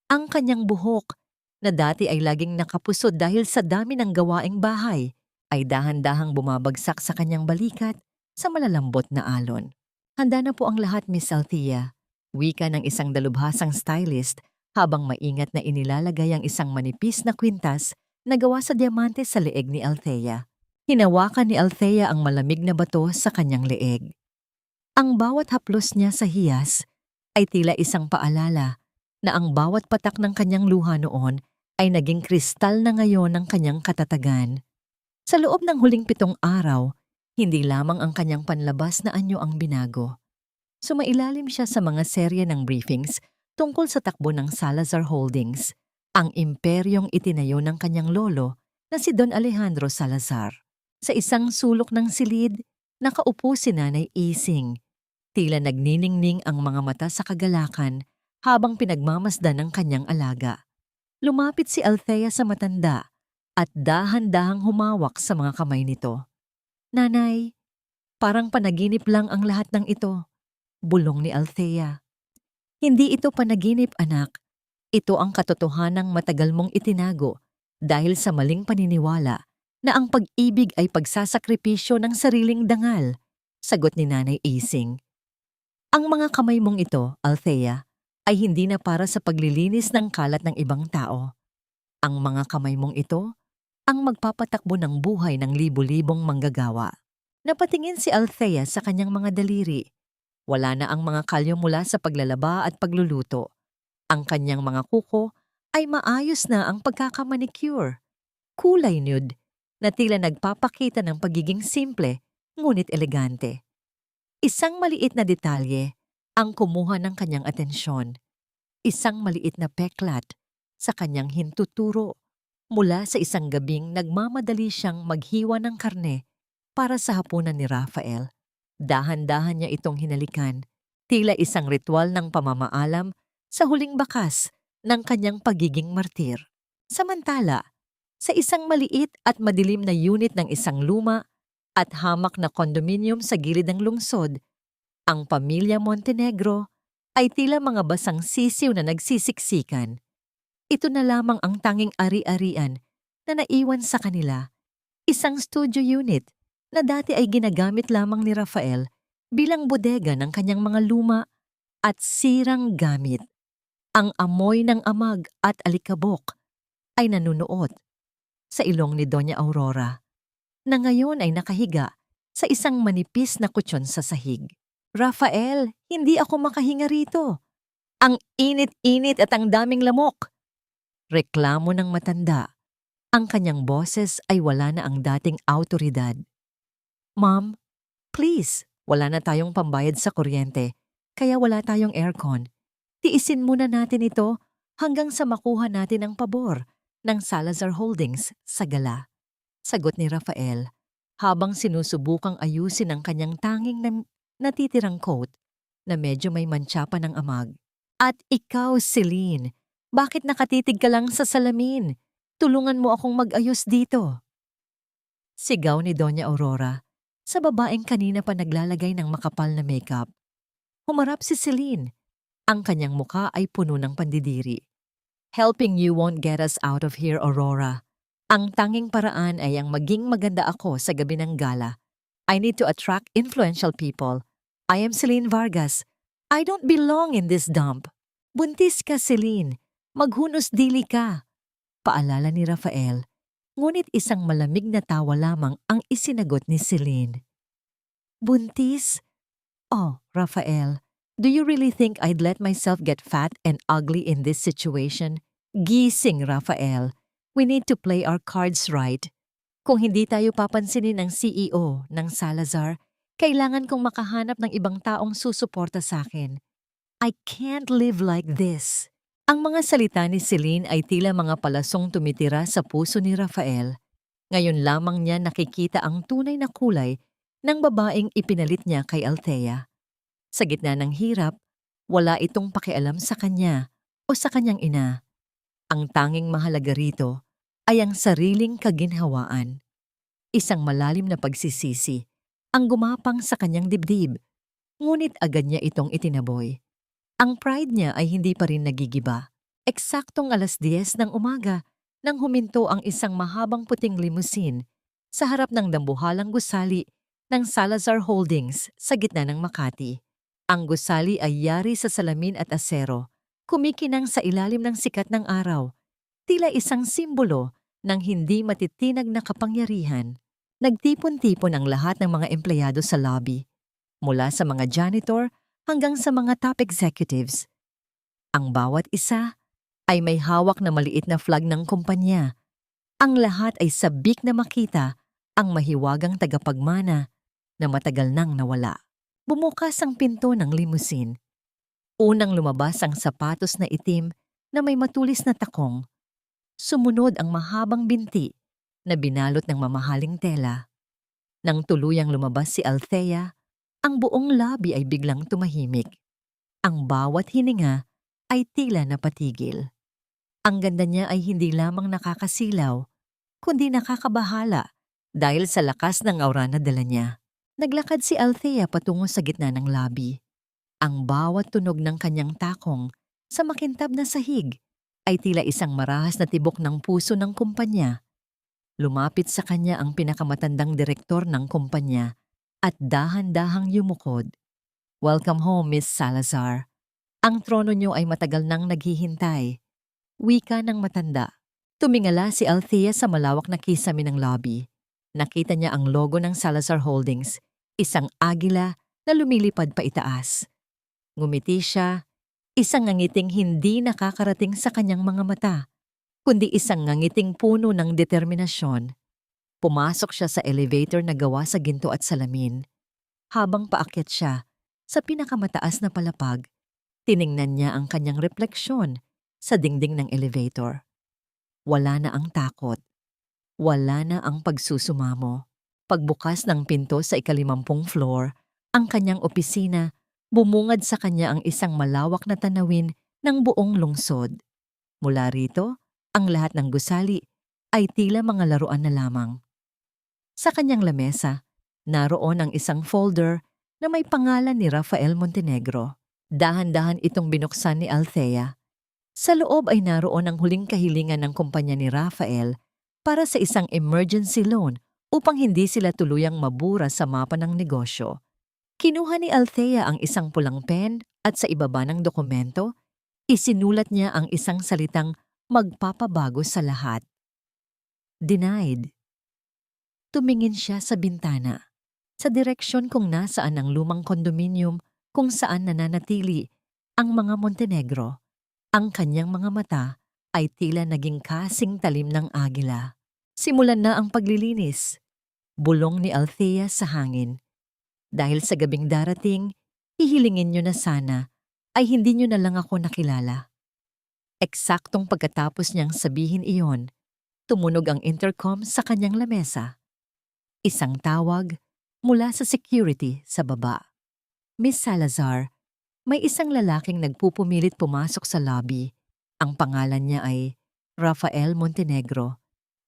Ang kanyang buhok, na dati ay laging nakapusod dahil sa dami ng gawaing bahay, ay dahan-dahang bumabagsak sa kanyang balikat sa malalambot na alon. Handa na po ang lahat, Miss Althea. Wika ng isang dalubhasang stylist habang maingat na inilalagay ang isang manipis na kwintas na gawa sa diamante sa leeg ni Althea. Hinawakan ni Althea ang malamig na bato sa kanyang leeg. Ang bawat haplos niya sa hiyas ay tila isang paalala na ang bawat patak ng kanyang luha noon ay naging kristal na ngayon ng kanyang katatagan. Sa loob ng huling 7 araw, hindi lamang ang kanyang panlabas na anyo ang binago. Sumailalim siya sa mga serye ng briefings tungkol sa takbo ng Salazar Holdings, ang imperyong itinayo ng kanyang lolo na si Don Alejandro Salazar. Sa isang sulok ng silid, nakaupo si Nanay Ising. Tila nagniningning ang mga mata sa kagalakan habang pinagmamasdan ng kanyang alaga. Lumapit si Althea sa matanda at dahan-dahang humawak sa mga kamay nito. "Nanay, parang panaginip lang ang lahat ng ito," bulong ni Althea. "Hindi ito panaginip, anak. Ito ang katotohanang matagal mong itinago dahil sa maling paniniwala na ang pag-ibig ay pagsasakripisyo ng sariling dangal," sagot ni Nanay Ising. "Ang mga kamay mong ito, Althea, ay hindi na para sa paglilinis ng kalat ng ibang tao. Ang mga kamay mong ito ang magpapatakbo ng buhay ng libu-libong manggagawa." Napatingin si Althea sa kanyang mga daliri. Wala na ang mga kalyo mula sa paglalaba at pagluluto. Ang kanyang mga kuko ay maayos na ang pagkakamanicure. Kulay nude na tila nagpapakita ng pagiging simple ngunit elegante. Isang maliit na detalye ang kumuha ng kanyang atensyon. Isang maliit na peklat sa kanyang hintuturo mula sa isang gabing nagmamadali siyang maghiwa ng karne para sa hapunan ni Rafael. Dahan-dahan niya itong hinalikan, tila isang ritual ng pamamaalam sa huling bakas ng kanyang pagiging martir. Samantala, sa isang maliit at madilim na unit ng isang luma at hamak na kondominium sa gilid ng lungsod, ang pamilya Montenegro ay tila mga basang sisiw na nagsisiksikan. Ito na lamang ang tanging ari-arian na naiwan sa kanila, isang studio unit na dati ay ginagamit lamang ni Rafael bilang bodega ng kanyang mga luma at sirang gamit. Ang amoy ng amag at alikabok ay nanunuot sa ilong ni Doña Aurora, na ngayon ay nakahiga sa isang manipis na kutsyon sa sahig. "Rafael, hindi ako makahinga rito. Ang init-init at ang daming lamok," reklamo ng matanda. Ang kanyang boses ay wala na ang dating awtoridad. "Ma'am, please, wala na tayong pambayad sa kuryente, kaya wala tayong aircon. Tiisin muna natin ito hanggang sa makuha natin ang pabor ng Salazar Holdings sa gala," sagot ni Rafael habang sinusubukang ayusin ang kanyang tanging natitirang coat na medyo may mantsa pa ng amag. "At ikaw, Celine, bakit nakatitig ka lang sa salamin? Tulungan mo akong mag-ayos dito," sigaw ni Doña Aurora sa babaeng kanina pa naglalagay ng makapal na makeup. Humarap si Celine. Ang kanyang muka ay puno ng pandidiri. "Helping you won't get us out of here, Aurora. Ang tanging paraan ay ang maging maganda ako sa gabi ng gala. I need to attract influential people I am Celine Vargas. I don't belong in this dump. Buntis ka, Celine. Maghunos dili ka. Paalala ni Rafael, ngunit isang malamig na tawa lamang ang isinagot ni Celine. Buntis? Oh, Rafael, do you really think I'd let myself get fat and ugly in this situation? Gising, Rafael. We need to play our cards right. Kung hindi tayo papansinin ng CEO ng Salazar, kailangan kong makahanap ng ibang taong susuporta sa akin. I can't live like this. Ang mga salita ni Celine ay tila mga palasong tumitira sa puso ni Rafael. Ngayon lamang niya nakikita ang tunay na kulay ng babaeng ipinalit niya kay Althea. Sa gitna ng hirap, wala itong pakialam sa kanya o sa kanyang ina. Ang tanging mahalaga rito ay ang sariling kaginhawaan. Isang malalim na pagsisisi ang gumapang sa kanyang dibdib, ngunit agad niya itong itinaboy. Ang pride niya ay hindi pa rin nagigiba. Eksaktong 10:00 ng umaga nang huminto ang isang mahabang puting limousine sa harap ng dambuhalang gusali ng Salazar Holdings sa gitna ng Makati. Ang gusali ay yari sa salamin at asero, kumikinang sa ilalim ng sikat ng araw, tila isang simbolo ng hindi matitinag na kapangyarihan. Nagtipon-tipon ang lahat ng mga empleyado sa lobby, mula sa mga janitor hanggang sa mga top executives. Ang bawat isa ay may hawak na maliit na flag ng kumpanya. Ang lahat ay sabik na makita ang mahiwagang tagapagmana na matagal nang nawala. Bumukas ang pinto ng limousine. Unang lumabas ang sapatos na itim na may matulis na takong. Sumunod ang mahabang binti na binalot ng mamahaling tela. Nang tuluyang lumabas si Althea, ang buong lobby ay biglang tumahimik. Ang bawat hininga ay tila napatigil. Ang ganda niya ay hindi lamang nakakasilaw, kundi nakakabahala dahil sa lakas ng aura na dala niya. Naglakad si Althea patungo sa gitna ng lobby. Ang bawat tunog ng kanyang takong sa makintab na sahig ay tila isang marahas na tibok ng puso ng kumpanya. Lumapit sa kanya ang pinakamatandang direktor ng kumpanya at dahan-dahang yumukod. Welcome home, Miss Salazar. Ang trono niyo ay matagal nang naghihintay. Wika ng matanda. Tumingala si Althea sa malawak na kisame ng lobby. Nakita niya ang logo ng Salazar Holdings, isang agila na lumilipad pa itaas. Ngumiti siya, isang ngangiting hindi nakakarating sa kanyang mga mata, kundi isang ngangiting puno ng determinasyon. Pumasok siya sa elevator na gawa sa ginto at salamin. Habang paakyat siya sa pinakamataas na palapag, tiningnan niya ang kanyang refleksyon sa dingding ng elevator. Wala na ang takot. Wala na ang pagsusumamo. Pagbukas ng pinto sa 50 floor, ang kanyang opisina, bumungad sa kanya ang isang malawak na tanawin ng buong lungsod. Mula rito, ang lahat ng gusali ay tila mga laruan na lamang. Sa kanyang lamesa, naroon ang isang folder na may pangalan ni Rafael Montenegro. Dahan-dahan itong binuksan ni Althea. Sa loob ay naroon ang huling kahilingan ng kumpanya ni Rafael para sa isang emergency loan upang hindi sila tuluyang mabura sa mapa ng negosyo. Kinuha ni Althea ang isang pulang pen at sa ibaba ng dokumento, isinulat niya ang isang salitang magpapabago sa lahat. Denied. Tumingin siya sa bintana, sa direksyon kung nasaan ang lumang kondominium kung saan nananatili ang mga Montenegro. Ang kanyang mga mata ay tila naging kasing talim ng agila. Simulan na ang paglilinis. Bulong ni Althea sa hangin. Dahil sa gabing darating, hihilingin niyo na sana ay hindi niyo na lang ako nakilala. Eksaktong pagkatapos niyang sabihin iyon, tumunog ang intercom sa kanyang lamesa. Isang tawag mula sa security sa baba. Miss Salazar, may isang lalaking nagpupumilit pumasok sa lobby. Ang pangalan niya ay Rafael Montenegro.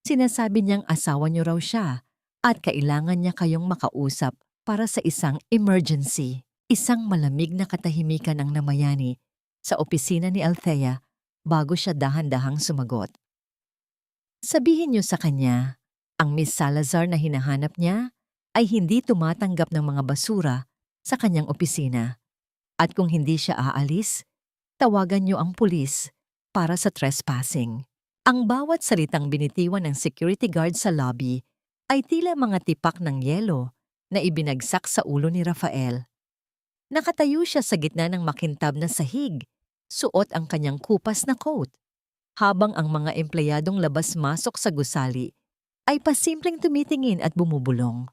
Sinasabi niyang asawa niyo raw siya at kailangan niya kayong makausap para sa isang emergency. Isang malamig na katahimikan ang namayani sa opisina ni Althea bago siya dahan-dahang sumagot. Sabihin niyo sa kanya, ang Miss Salazar na hinahanap niya ay hindi tumatanggap ng mga basura sa kanyang opisina. At kung hindi siya aalis, tawagan niyo ang pulis para sa trespassing. Ang bawat salitang binitiwan ng security guard sa lobby ay tila mga tipak ng yelo na ibinagsak sa ulo ni Rafael. Nakatayo siya sa gitna ng makintab na sahig, suot ang kanyang kupas na coat, habang ang mga empleyadong labas-masok sa gusali ay pasimpleng tumitingin at bumubulong.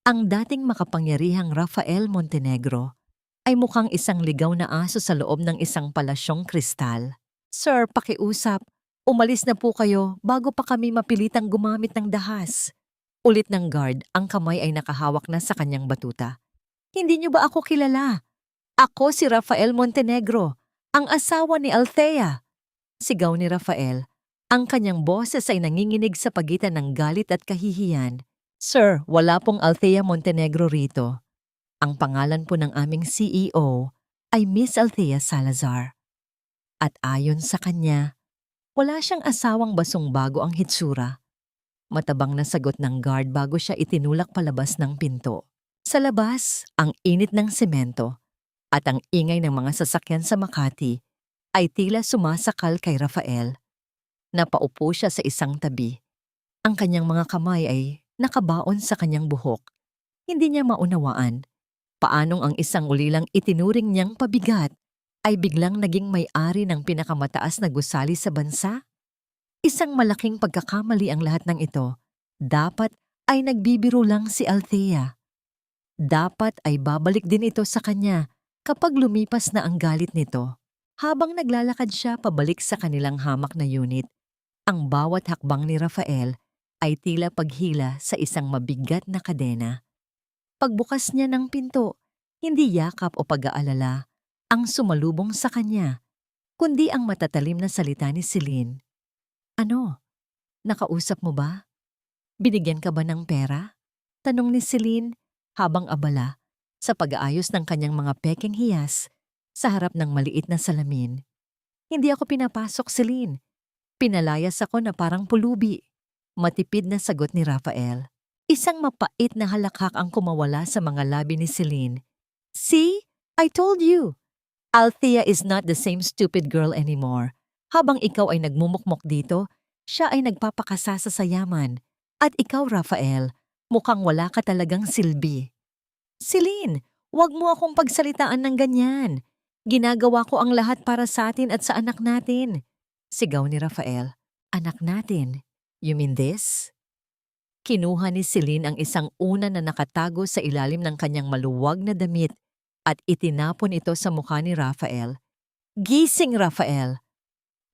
Ang dating makapangyarihang Rafael Montenegro ay mukhang isang ligaw na aso sa loob ng isang palasyong kristal. "Sir, pakiusap. Umalis na po kayo bago pa kami mapilitang gumamit ng dahas." Ulit ng guard, ang kamay ay nakahawak na sa kanyang batuta. "Hindi niyo ba ako kilala? Ako si Rafael Montenegro, ang asawa ni Althea." Sigaw ni Rafael. Ang kanyang boses ay nanginginig sa pagitan ng galit at kahihiyan. "Sir, wala pong Althea Montenegro rito. Ang pangalan po ng aming CEO ay Miss Althea Salazar." At ayon sa kanya, wala siyang asawang basong bago ang hitsura. Matabang na sagot ng guard bago siya itinulak palabas ng pinto. Sa labas, ang init ng semento at ang ingay ng mga sasakyan sa Makati ay tila sumasakal kay Rafael. Napaupo siya sa isang tabi. Ang kanyang mga kamay ay nakabaon sa kanyang buhok. Hindi niya maunawaan paanong ang isang ulilang itinuring niyang pabigat ay biglang naging may-ari ng pinakamataas na gusali sa bansa. Isang malaking pagkakamali ang lahat ng ito. Dapat ay nagbibiro lang si Althea. Dapat ay babalik din ito sa kanya kapag lumipas na ang galit nito. Habang naglalakad siya pabalik sa kanilang hamak na unit, ang bawat hakbang ni Rafael ay tila paghila sa isang mabigat na kadena. Pagbukas niya ng pinto, hindi yakap o pag-aalala ang sumalubong sa kanya, kundi ang matatalim na salita ni Celine. "Ano? Nakausap mo ba? Binigyan ka ba ng pera?" Tanong ni Celine habang abala sa pag-aayos ng kanyang mga pekeng hiyas sa harap ng maliit na salamin. "Hindi ako pinapasok, Celine. Pinalayas ako na parang pulubi." Matipid na sagot ni Rafael. Isang mapait na halakhak ang kumawala sa mga labi ni Celine. "See? I told you. Althea is not the same stupid girl anymore. Habang ikaw ay nagmumukmok dito, siya ay nagpapakasa sa sayaman. At ikaw, Rafael, mukhang wala ka talagang silbi." "Celine, wag mo akong pagsalitaan ng ganyan. Ginagawa ko ang lahat para sa atin at sa anak natin." Sigaw ni Rafael. "Anak natin? You mean this?" Kinuha ni Celine ang isang una na nakatago sa ilalim ng kanyang maluwag na damit at itinapon ito sa mukha ni Rafael. "Gising, Rafael!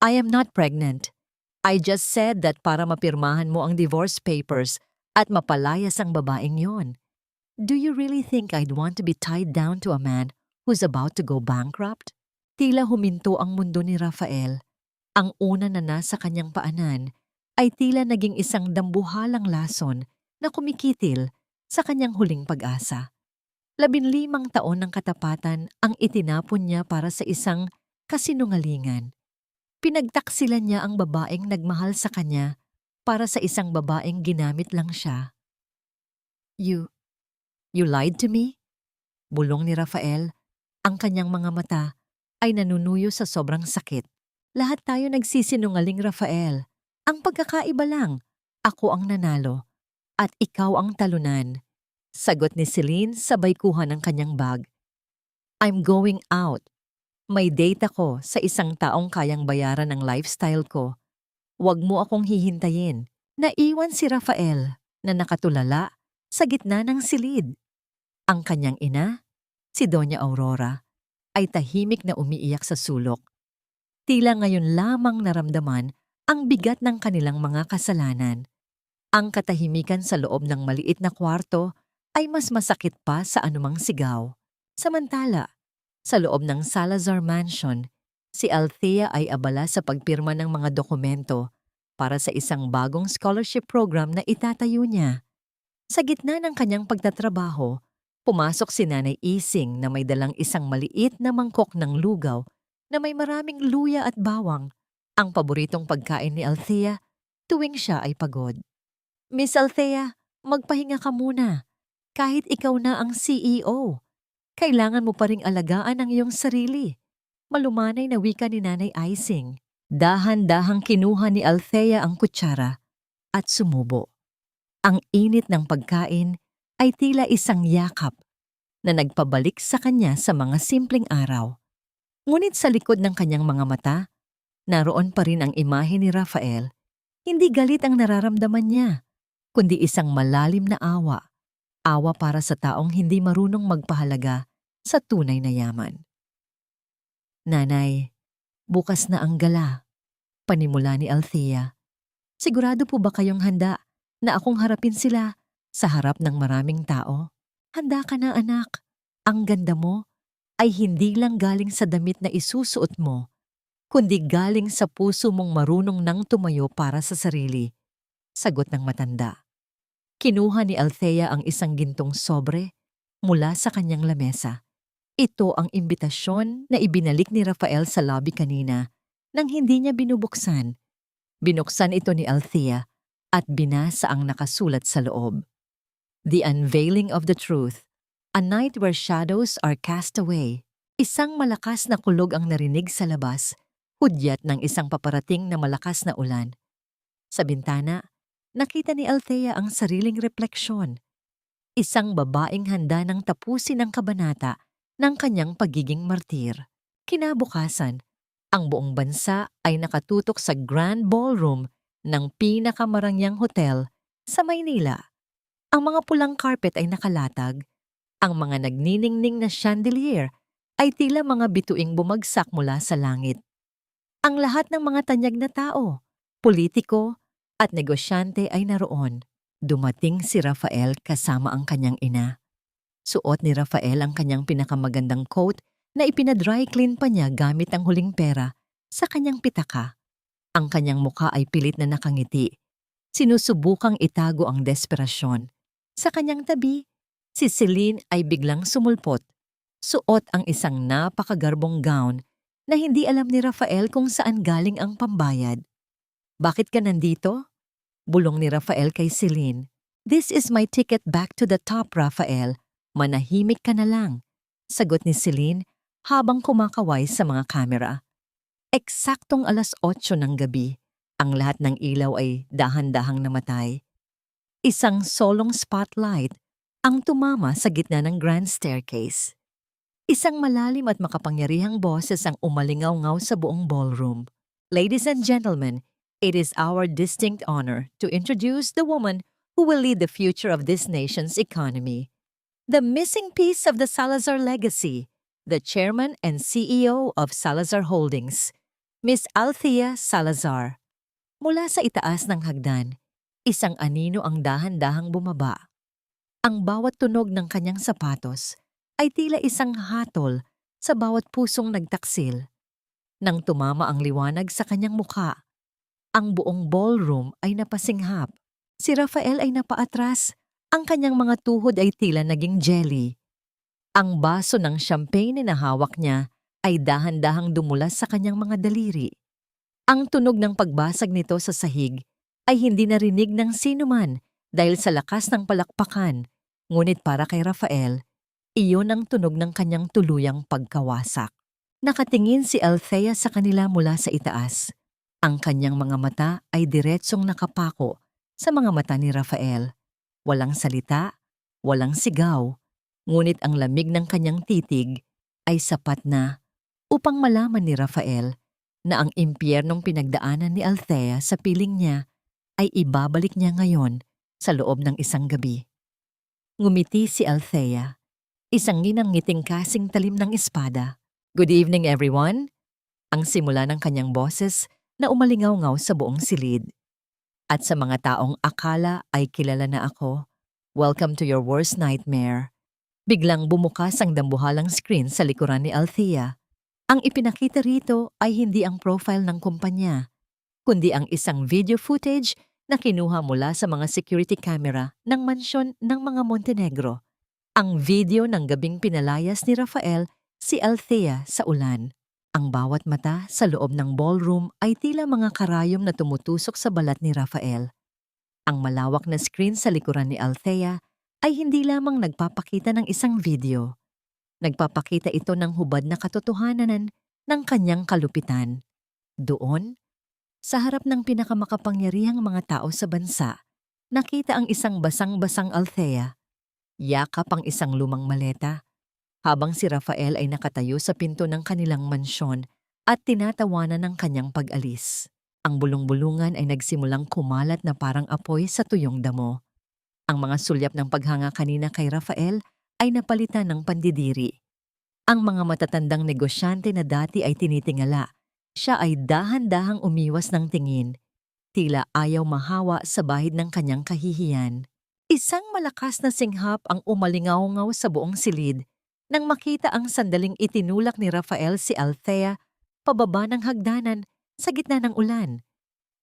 I am not pregnant. I just said that para mapirmahan mo ang divorce papers at mapalayas ang babaeng yon. Do you really think I'd want to be tied down to a man who's about to go bankrupt?" Tila huminto ang mundo ni Rafael. Ang una na nasa kanyang paanan ay tila naging isang dambuhalang lason na kumikitil sa kanyang huling pag-asa. 15 taon ng katapatan ang itinapon niya para sa isang kasinungalingan. Pinagtaksilan niya ang babaeng nagmahal sa kanya para sa isang babaeng ginamit lang siya. You lied to me?" Bulong ni Rafael. Ang kanyang mga mata ay nanunuyo sa sobrang sakit. "Lahat tayo nagsisinungaling, Rafael. Ang pagkakaiba lang, ako ang nanalo at ikaw ang talunan." Sagot ni Celine sabay kuha ng kanyang bag. "I'm going out. May date ako sa isang taong kayang bayaran ng lifestyle ko. Huwag mo akong hihintayin." Naiwan si Rafael na nakatulala sa gitna ng silid. Ang kanyang ina, si Doña Aurora, ay tahimik na umiiyak sa sulok. Tila ngayon lamang naramdaman ang bigat ng kanilang mga kasalanan. Ang katahimikan sa loob ng maliit na kwarto ay mas masakit pa sa anumang sigaw. Samantala, sa loob ng Salazar Mansion, si Althea ay abala sa pagpirma ng mga dokumento para sa isang bagong scholarship program na itatayo niya. Sa gitna ng kanyang pagtatrabaho, pumasok si Nanay Ising na may dalang isang maliit na mangkok ng lugaw na may maraming luya at bawang, ang paboritong pagkain ni Althea tuwing siya ay pagod. "Miss Althea, magpahinga ka muna. Kahit ikaw na ang CEO, kailangan mo pa ring alagaan ang iyong sarili. Malumanay na wika ni Nanay Icing. Dahan-dahang kinuha ni Althea ang kutsara at sumubo. Ang init ng pagkain ay tila isang yakap na nagpabalik sa kanya sa mga simpleng araw. Ngunit sa likod ng kanyang mga mata, naroon pa rin ang imahe ni Rafael. Hindi galit ang nararamdaman niya, kundi isang malalim na awa. Awa para sa taong hindi marunong magpahalaga sa tunay na yaman. Nanay, bukas na ang gala, panimula ni Althea. Sigurado po ba kayong handa na akong harapin sila sa harap ng maraming tao? Handa ka na, anak. Ang ganda mo ay hindi lang galing sa damit na isusuot mo, kundi galing sa puso mong marunong nang tumayo para sa sarili. Sagot ng matanda. Kinuha ni Althea ang isang gintong sobre mula sa kanyang lamesa. Ito ang imbitasyon na ibinalik ni Rafael sa lobby kanina nang hindi niya binubuksan. Binuksan ito ni Althea at binasa ang nakasulat sa loob. The Unveiling of the Truth, a night where shadows are cast away. Isang malakas na kulog ang narinig sa labas, hudyat ng isang paparating na malakas na ulan. Sa bintana, nakita ni Althea ang sariling refleksyon. Isang babaeng handa ng tapusin ang kabanata ng kanyang pagiging martir. Kinabukasan, ang buong bansa ay nakatutok sa Grand Ballroom ng pinakamarangyang hotel sa Maynila. Ang mga pulang carpet ay nakalatag. Ang mga nagniningning na chandelier ay tila mga bituing bumagsak mula sa langit. Ang lahat ng mga tanyag na tao, politiko at negosyante ay naroon. Dumating si Rafael kasama ang kanyang ina. Suot ni Rafael ang kanyang pinakamagandang coat na ipinadry clean pa niya gamit ang huling pera sa kanyang pitaka. Ang kanyang mukha ay pilit na nakangiti. Sinusubukang itago ang desperasyon. Sa kanyang tabi, si Celine ay biglang sumulpot. Suot ang isang napakagarbong gown na hindi alam ni Rafael kung saan galing ang pambayad. Bakit ka nandito? Bulong ni Rafael kay Celine. This is my ticket back to the top, Rafael. Manahimik ka na lang, sagot ni Celine habang kumakaway sa mga kamera. Eksaktong 8:00 ng gabi, ang lahat ng ilaw ay dahan-dahang namatay. Isang solong spotlight ang tumama sa gitna ng grand staircase. Isang malalim at makapangyarihang boses ang umalingaw-ngaw sa buong ballroom. Ladies and gentlemen, it is our distinct honor to introduce the woman who will lead the future of this nation's economy. The missing piece of the Salazar legacy, the chairman and CEO of Salazar Holdings, Miss Althea Salazar. Mula sa itaas ng hagdan, isang anino ang dahan-dahang bumaba. Ang bawat tunog ng kanyang sapatos ay tila isang hatol sa bawat pusong nagtaksil. Nang tumama ang liwanag sa kanyang mukha, ang buong ballroom ay napasinghap. Si Rafael ay napaatras. Ang kanyang mga tuhod ay tila naging jelly. Ang baso ng champagne na hawak niya ay dahan-dahang dumulas sa kanyang mga daliri. Ang tunog ng pagbasag nito sa sahig ay hindi narinig ng sinuman dahil sa lakas ng palakpakan. Ngunit para kay Rafael, iyon ang tunog ng kanyang tuluyang pagkawasak. Nakatingin si Althea sa kanila mula sa itaas. Ang kanyang mga mata ay diretsong nakapako sa mga mata ni Rafael. Walang salita, walang sigaw, ngunit ang lamig ng kanyang titig ay sapat na upang malaman ni Rafael na ang impyernong pinagdaanan ni Althea sa piling niya ay ibabalik niya ngayon sa loob ng isang gabi. Ngumiti si Althea, isang ngiting kasing talim ng espada. Good evening, everyone. Ang simula ng kanyang boses na umalingaw-ngaw sa buong silid. At sa mga taong akala ay kilala na ako, welcome to your worst nightmare. Biglang bumukas ang dambuhalang screen sa likuran ni Althea. Ang ipinakita rito ay hindi ang profile ng kumpanya, kundi ang isang video footage na kinuha mula sa mga security camera ng mansyon ng mga Montenegro. Ang video ng gabing pinalayas ni Rafael si Althea sa ulan. Ang bawat mata sa loob ng ballroom ay tila mga karayom na tumutusok sa balat ni Rafael. Ang malawak na screen sa likuran ni Althea ay hindi lamang nagpapakita ng isang video. Nagpapakita ito ng hubad na katotohanan ng kanyang kalupitan. Doon, sa harap ng pinakamakapangyarihang mga tao sa bansa, nakita ang isang basang-basang Althea, yakap ang isang lumang maleta, habang si Rafael ay nakatayo sa pinto ng kanilang mansyon at tinatawanan ng kanyang pag-alis. Ang bulong-bulungan ay nagsimulang kumalat na parang apoy sa tuyong damo. Ang mga sulyap ng paghanga kanina kay Rafael ay napalitan ng pandidiri. Ang mga matatandang negosyante na dati ay tinitingala. Siya ay dahan-dahang umiwas ng tingin. Tila ayaw mahawa sa bahid ng kanyang kahihiyan. Isang malakas na singhap ang umalingaw-ngaw sa buong silid nang makita ang sandaling itinulak ni Rafael si Althea pababa ng hagdanan sa gitna ng ulan.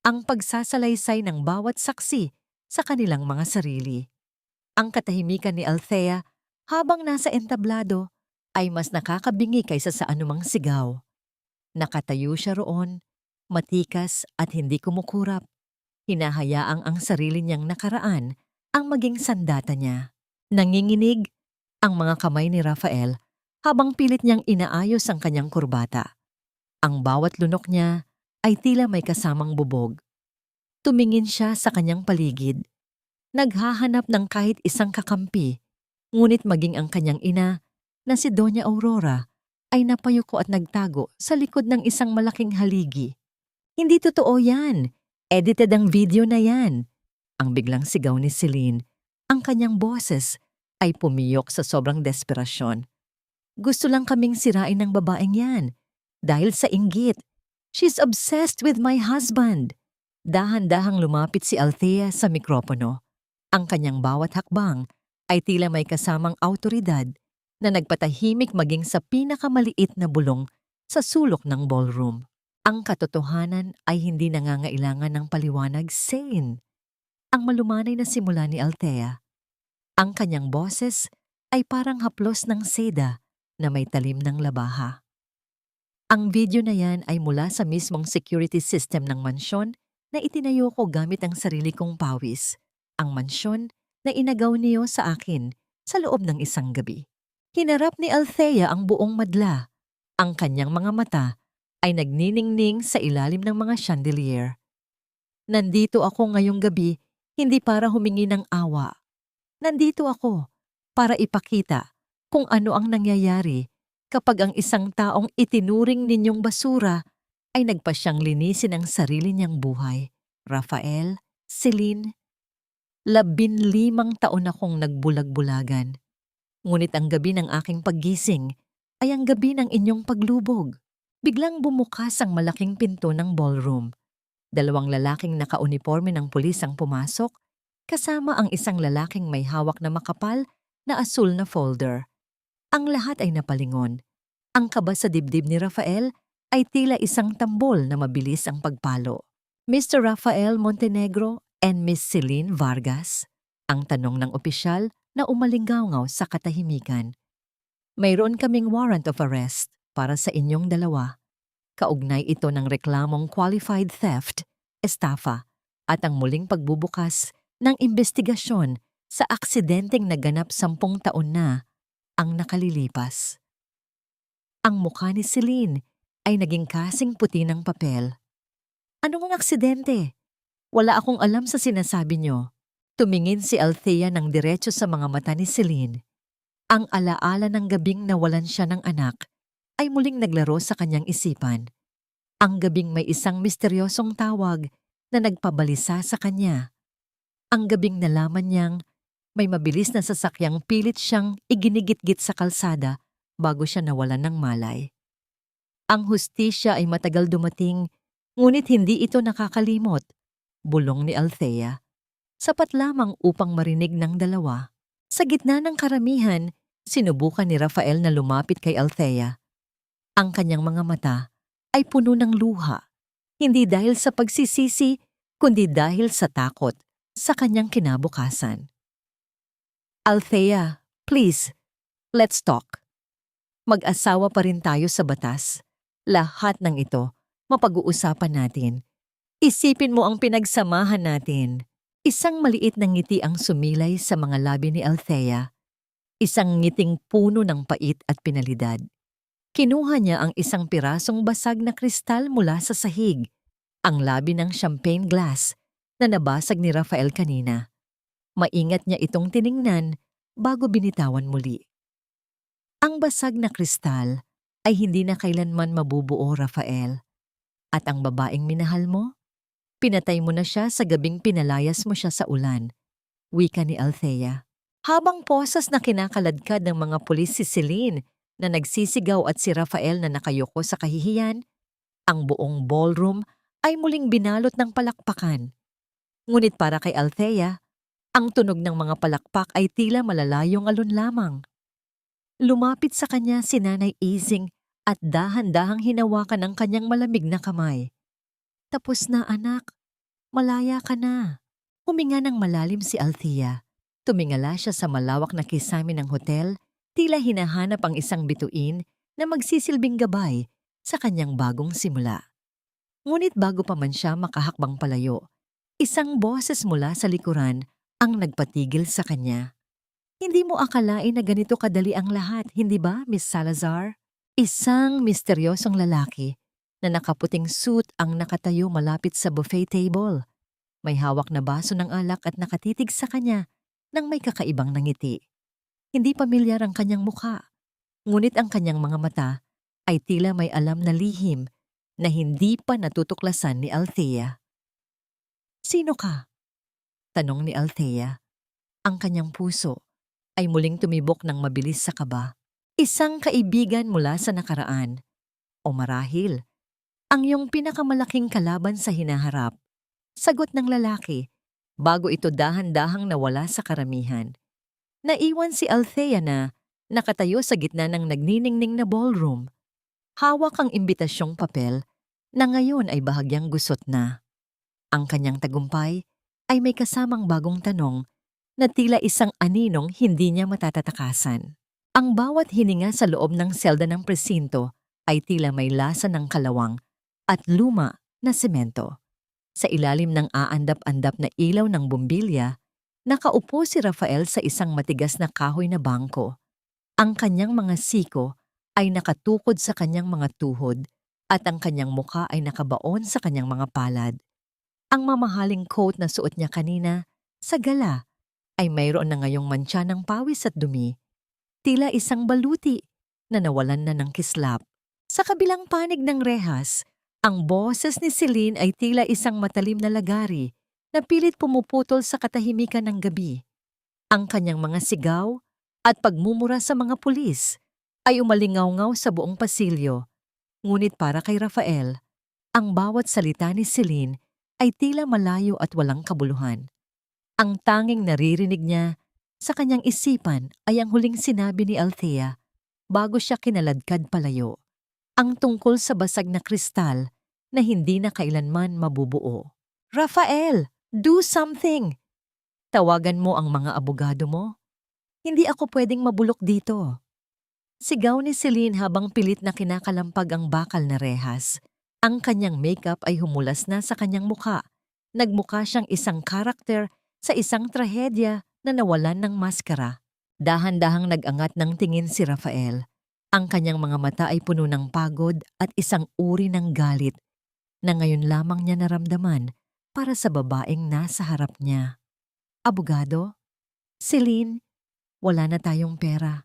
Ang pagsasalaysay ng bawat saksi sa kanilang mga sarili. Ang katahimikan ni Althea habang nasa entablado ay mas nakakabingi kaysa sa anumang sigaw. Nakatayo siya roon, matikas at hindi kumukurap. Hinahayaang ang sarili niyang nakaraan ang maging sandata niya. Nanginginig ang mga kamay ni Rafael habang pilit niyang inaayos ang kanyang kurbata. Ang bawat lunok niya ay tila may kasamang bubog. Tumingin siya sa kanyang paligid. Naghahanap ng kahit isang kakampi, ngunit maging ang kanyang ina na si Doña Aurora ay napayuko at nagtago sa likod ng isang malaking haligi. Hindi totoo yan. Edited ang video na yan. Ang biglang sigaw ni Celine. Ang kanyang boses ay pumiyok sa sobrang desperasyon. Gusto lang kaming sirain ng babaeng yan. Dahil sa inggit. She's obsessed with my husband. Dahan-dahang lumapit si Althea sa mikropono. Ang kanyang bawat hakbang ay tila may kasamang awtoridad na nagpatahimik maging sa pinakamaliit na bulong sa sulok ng ballroom. Ang katotohanan ay hindi nangangailangan ng paliwanag, Sane. Ang malumanay na simula ni Althea. Ang kanyang boses ay parang haplos ng seda na may talim ng labaha. Ang video na yan ay mula sa mismong security system ng mansyon na itinayo ko gamit ang sarili kong pawis. Ang mansyon na inagaw niyo sa akin sa loob ng isang gabi. Hinarap ni Althea ang buong madla. Ang kanyang mga mata ay nagniningning sa ilalim ng mga chandelier. Nandito ako ngayong gabi hindi para humingi ng awa. Nandito ako para ipakita kung ano ang nangyayari kapag ang isang taong itinuring ninyong basura ay nagpasyang linisin ang sarili niyang buhay. Rafael, Celine, 15 taon akong nagbulag-bulagan. Ngunit ang gabi ng aking paggising ay ang gabi ng inyong paglubog. Biglang bumukas ang malaking pinto ng ballroom. 2 lalaking nakauniporme ng pulis ang pumasok, kasama ang isang lalaking may hawak na makapal na asul na folder. Ang lahat ay napalingon. Ang kaba sa dibdib ni Rafael ay tila isang tambol na mabilis ang pagpalo. Mr. Rafael Montenegro and Miss Celine Vargas? Ang tanong ng opisyal na umalinggaw-ngaw sa katahimikan. Mayroon kaming warrant of arrest para sa inyong dalawa. Kaugnay ito ng reklamong qualified theft, estafa, at ang muling pagbubukas ng investigasyon sa aksidenteng naganap 10 taon na ang nakalilipas. Ang mukha ni Celine ay naging kasing puti ng papel. Anong aksidente? Wala akong alam sa sinasabi niyo. Tumingin si Althea ng diretso sa mga mata ni Celine. Ang alaala ng gabing nawalan siya ng anak ay muling naglaro sa kanyang isipan. Ang gabing may isang misteryosong tawag na nagpabalisa sa kanya. Ang gabing nalaman niyang may mabilis na sasakyang pilit siyang iginigit-git sa kalsada bago siya nawalan ng malay. Ang hustisya ay matagal dumating, ngunit hindi ito nakakalimot, bulong ni Althea. Sapat lamang upang marinig ng dalawa. Sa gitna ng karamihan, sinubukan ni Rafael na lumapit kay Althea. Ang kanyang mga mata ay puno ng luha, hindi dahil sa pagsisisi, kundi dahil sa takot sa kanyang kinabukasan. Althea, please, let's talk. Mag-asawa pa rin tayo sa batas. Lahat ng ito, mapag-uusapan natin. Isipin mo ang pinagsamahan natin. Isang maliit na ngiti ang sumilay sa mga labi ni Althea, isang ngiting puno ng pait at pinalidad. Kinuha niya ang isang pirasong basag na kristal mula sa sahig, ang labi ng champagne glass na nabasag ni Rafael kanina. Maingat niya itong tiningnan bago binitawan muli. Ang basag na kristal ay hindi na kailanman mabubuo, Rafael. At ang babaeng minahal mo? Pinatay mo na siya sa gabing pinalayas mo siya sa ulan, wika ni Althea. Habang posas na kinakaladkad ng mga pulis si Celine na nagsisigaw at si Rafael na nakayoko sa kahihiyan, ang buong ballroom ay muling binalot ng palakpakan. Ngunit para kay Althea, ang tunog ng mga palakpak ay tila malalayong alon lamang. Lumapit sa kanya si Nanay Ising at dahan-dahang hinawakan ang kanyang malamig na kamay. Tapos na, anak. Malaya ka na. Huminga ng malalim si Althea. Tumingala siya sa malawak na kisame ng hotel, tila hinahanap ang isang bituin na magsisilbing gabay sa kanyang bagong simula. Ngunit bago pa man siya makahakbang palayo, isang boses mula sa likuran ang nagpatigil sa kanya. Hindi mo akalain na ganito kadali ang lahat, hindi ba, Miss Salazar? Isang misteryosong lalaki na nakaputing suit ang nakatayo malapit sa buffet table. May hawak na baso ng alak at nakatitig sa kanya nang may kakaibang nangiti. Hindi pamilyar ang kanyang mukha, ngunit ang kanyang mga mata ay tila may alam na lihim na hindi pa natutuklasan ni Althea. Sino ka? Tanong ni Althea. Ang kanyang puso ay muling tumibok ng mabilis sa kaba. Isang kaibigan mula sa nakaraan, o marahil, ang iyong pinakamalaking kalaban sa hinaharap. Sagot ng lalaki, bago ito dahan-dahang nawala sa karamihan. Naiwan si Althea na nakatayo sa gitna ng nagniningning na ballroom. Hawak ang imbitasyong papel na ngayon ay bahagyang gusot na. Ang kanyang tagumpay ay may kasamang bagong tanong na tila isang aninong hindi niya matatatakasan. Ang bawat hininga sa loob ng selda ng presinto ay tila may lasa ng kalawang at luma na semento. Sa ilalim ng aandap-andap na ilaw ng bumbilya, nakaupo si Rafael sa isang matigas na kahoy na bangko. Ang kanyang mga siko ay nakatukod sa kanyang mga tuhod at ang kanyang muka ay nakabaon sa kanyang mga palad. Ang mamahaling coat na suot niya kanina sa gala ay mayroon na ngayong mantsa ng pawis at dumi. Tila isang baluti na nawalan na ng kislap. Sa kabilang panig ng rehas, ang boses ni Celine ay tila isang matalim na lagari na pilit pumuputol sa katahimikan ng gabi. Ang kanyang mga sigaw at pagmumura sa mga pulis ay umalingaw-ngaw sa buong pasilyo. Ngunit para kay Rafael, ang bawat salita ni Celine ay tila malayo at walang kabuluhan. Ang tanging naririnig niya sa kanyang isipan ay ang huling sinabi ni Althea bago siya kinaladkad palayo. Ang tungkol sa basag na kristal na hindi na kailanman mabubuo. Rafael, do something! Tawagan mo ang mga abogado mo. Hindi ako pwedeng mabulok dito. Sigaw ni Celine habang pilit na kinakalampag ang bakal na rehas. Ang kanyang makeup ay humulas na sa kanyang mukha. Nagmukha siyang isang karakter sa isang trahedya na nawalan ng maskara. Dahan-dahang nag-angat ng tingin si Rafael. Ang kanyang mga mata ay puno ng pagod at isang uri ng galit na ngayon lamang niya naramdaman para sa babaeng nasa harap niya. Abogado? Celine, wala na tayong pera.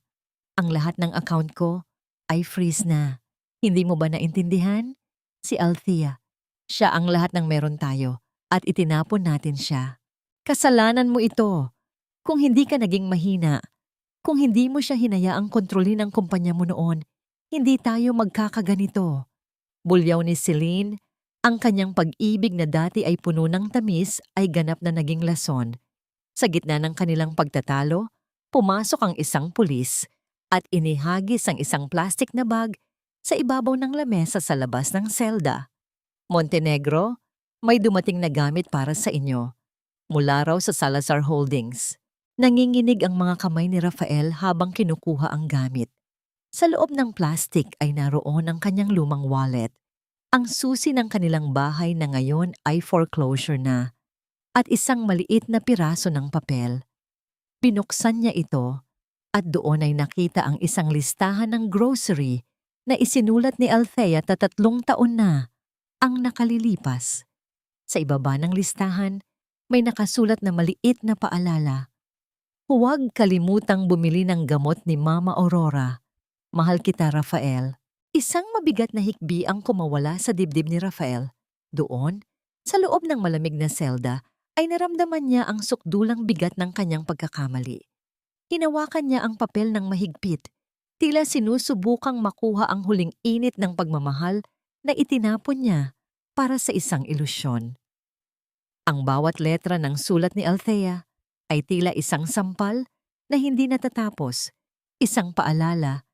Ang lahat ng account ko ay freeze na. Hindi mo ba naintindihan? Si Althea. Siya ang lahat ng meron tayo at itinapon natin siya. Kasalanan mo ito. Kung hindi ka naging mahina, kung hindi mo siya hinayaang kontrolin ang kumpanya mo noon, hindi tayo magkakaganito. Bulyaw ni Celine, ang kanyang pag-ibig na dati ay puno ng tamis ay ganap na naging lason. Sa gitna ng kanilang pagtatalo, pumasok ang isang pulis at inihagis ang isang plastic na bag sa ibabaw ng lamesa sa labas ng selda. Montenegro, may dumating na gamit para sa inyo. Mula raw sa Salazar Holdings. Nanginginig ang mga kamay ni Rafael habang kinukuha ang gamit. Sa loob ng plastic ay naroon ang kanyang lumang wallet. Ang susi ng kanilang bahay na ngayon ay foreclosure na. at isang maliit na piraso ng papel. Binuksan niya ito at doon ay nakita ang isang listahan ng grocery na isinulat ni Althea 3 taon na ang nakalilipas. Sa ibaba ng listahan, may nakasulat na maliit na paalala. Huwag kalimutang bumili ng gamot ni Mama Aurora. Mahal kita, Rafael. Isang mabigat na hikbi ang kumawala sa dibdib ni Rafael. Doon, sa loob ng malamig na selda, ay naramdaman niya ang sukdulang bigat ng kanyang pagkakamali. Hinawakan niya ang papel ng mahigpit, tila sinusubukang makuha ang huling init ng pagmamahal na itinapon niya para sa isang ilusyon. Ang bawat letra ng sulat ni Althea ay tila isang sampal na hindi natatapos, isang paalala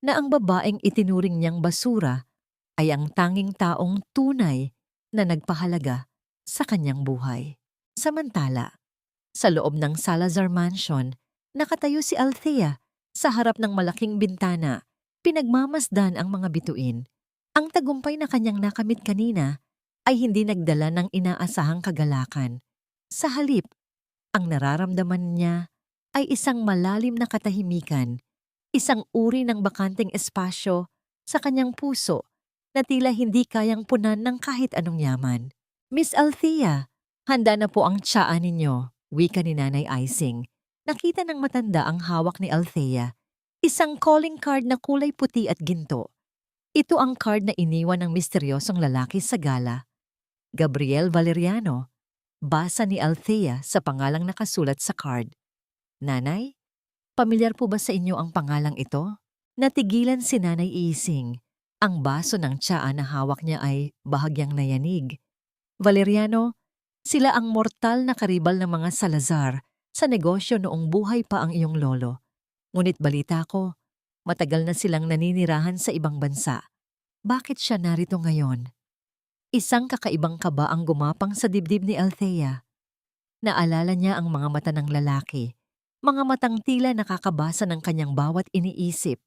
na ang babaeng itinuring niyang basura ay ang tanging taong tunay na nagpahalaga sa kanyang buhay. Samantala, sa loob ng Salazar Mansion, nakatayo si Althea sa harap ng malaking bintana, pinagmamasdan ang mga bituin. Ang tagumpay na kanyang nakamit kanina ay hindi nagdala ng inaasahang kagalakan. Sa halip, ang nararamdaman niya ay isang malalim na katahimikan, isang uri ng bakanteng espasyo sa kanyang puso na tila hindi kayang punan ng kahit anong yaman. Miss Althea, handa na po ang tsaa ninyo, wika ni Nanay Icing. Nakita ng matanda ang hawak ni Althea, isang calling card na kulay puti at ginto. Ito ang card na iniwan ng misteryosong lalaki sa gala. Gabriel Valeriano, basa ni Althea sa pangalang nakasulat sa card. Nanay, pamilyar po ba sa inyo ang pangalang ito? Natigilan si Nanay Ising. Ang baso ng tsaa na hawak niya ay bahagyang nayanig. Valeriano, sila ang mortal na karibal ng mga Salazar sa negosyo noong buhay pa ang iyong lolo. Ngunit balita ko, matagal na silang naninirahan sa ibang bansa. Bakit siya narito ngayon? Isang kakaibang kaba ang gumapang sa dibdib ni Althea. Naalala niya ang mga mata ng lalaki, mga matang tila nakakabasa ng kanyang bawat iniisip.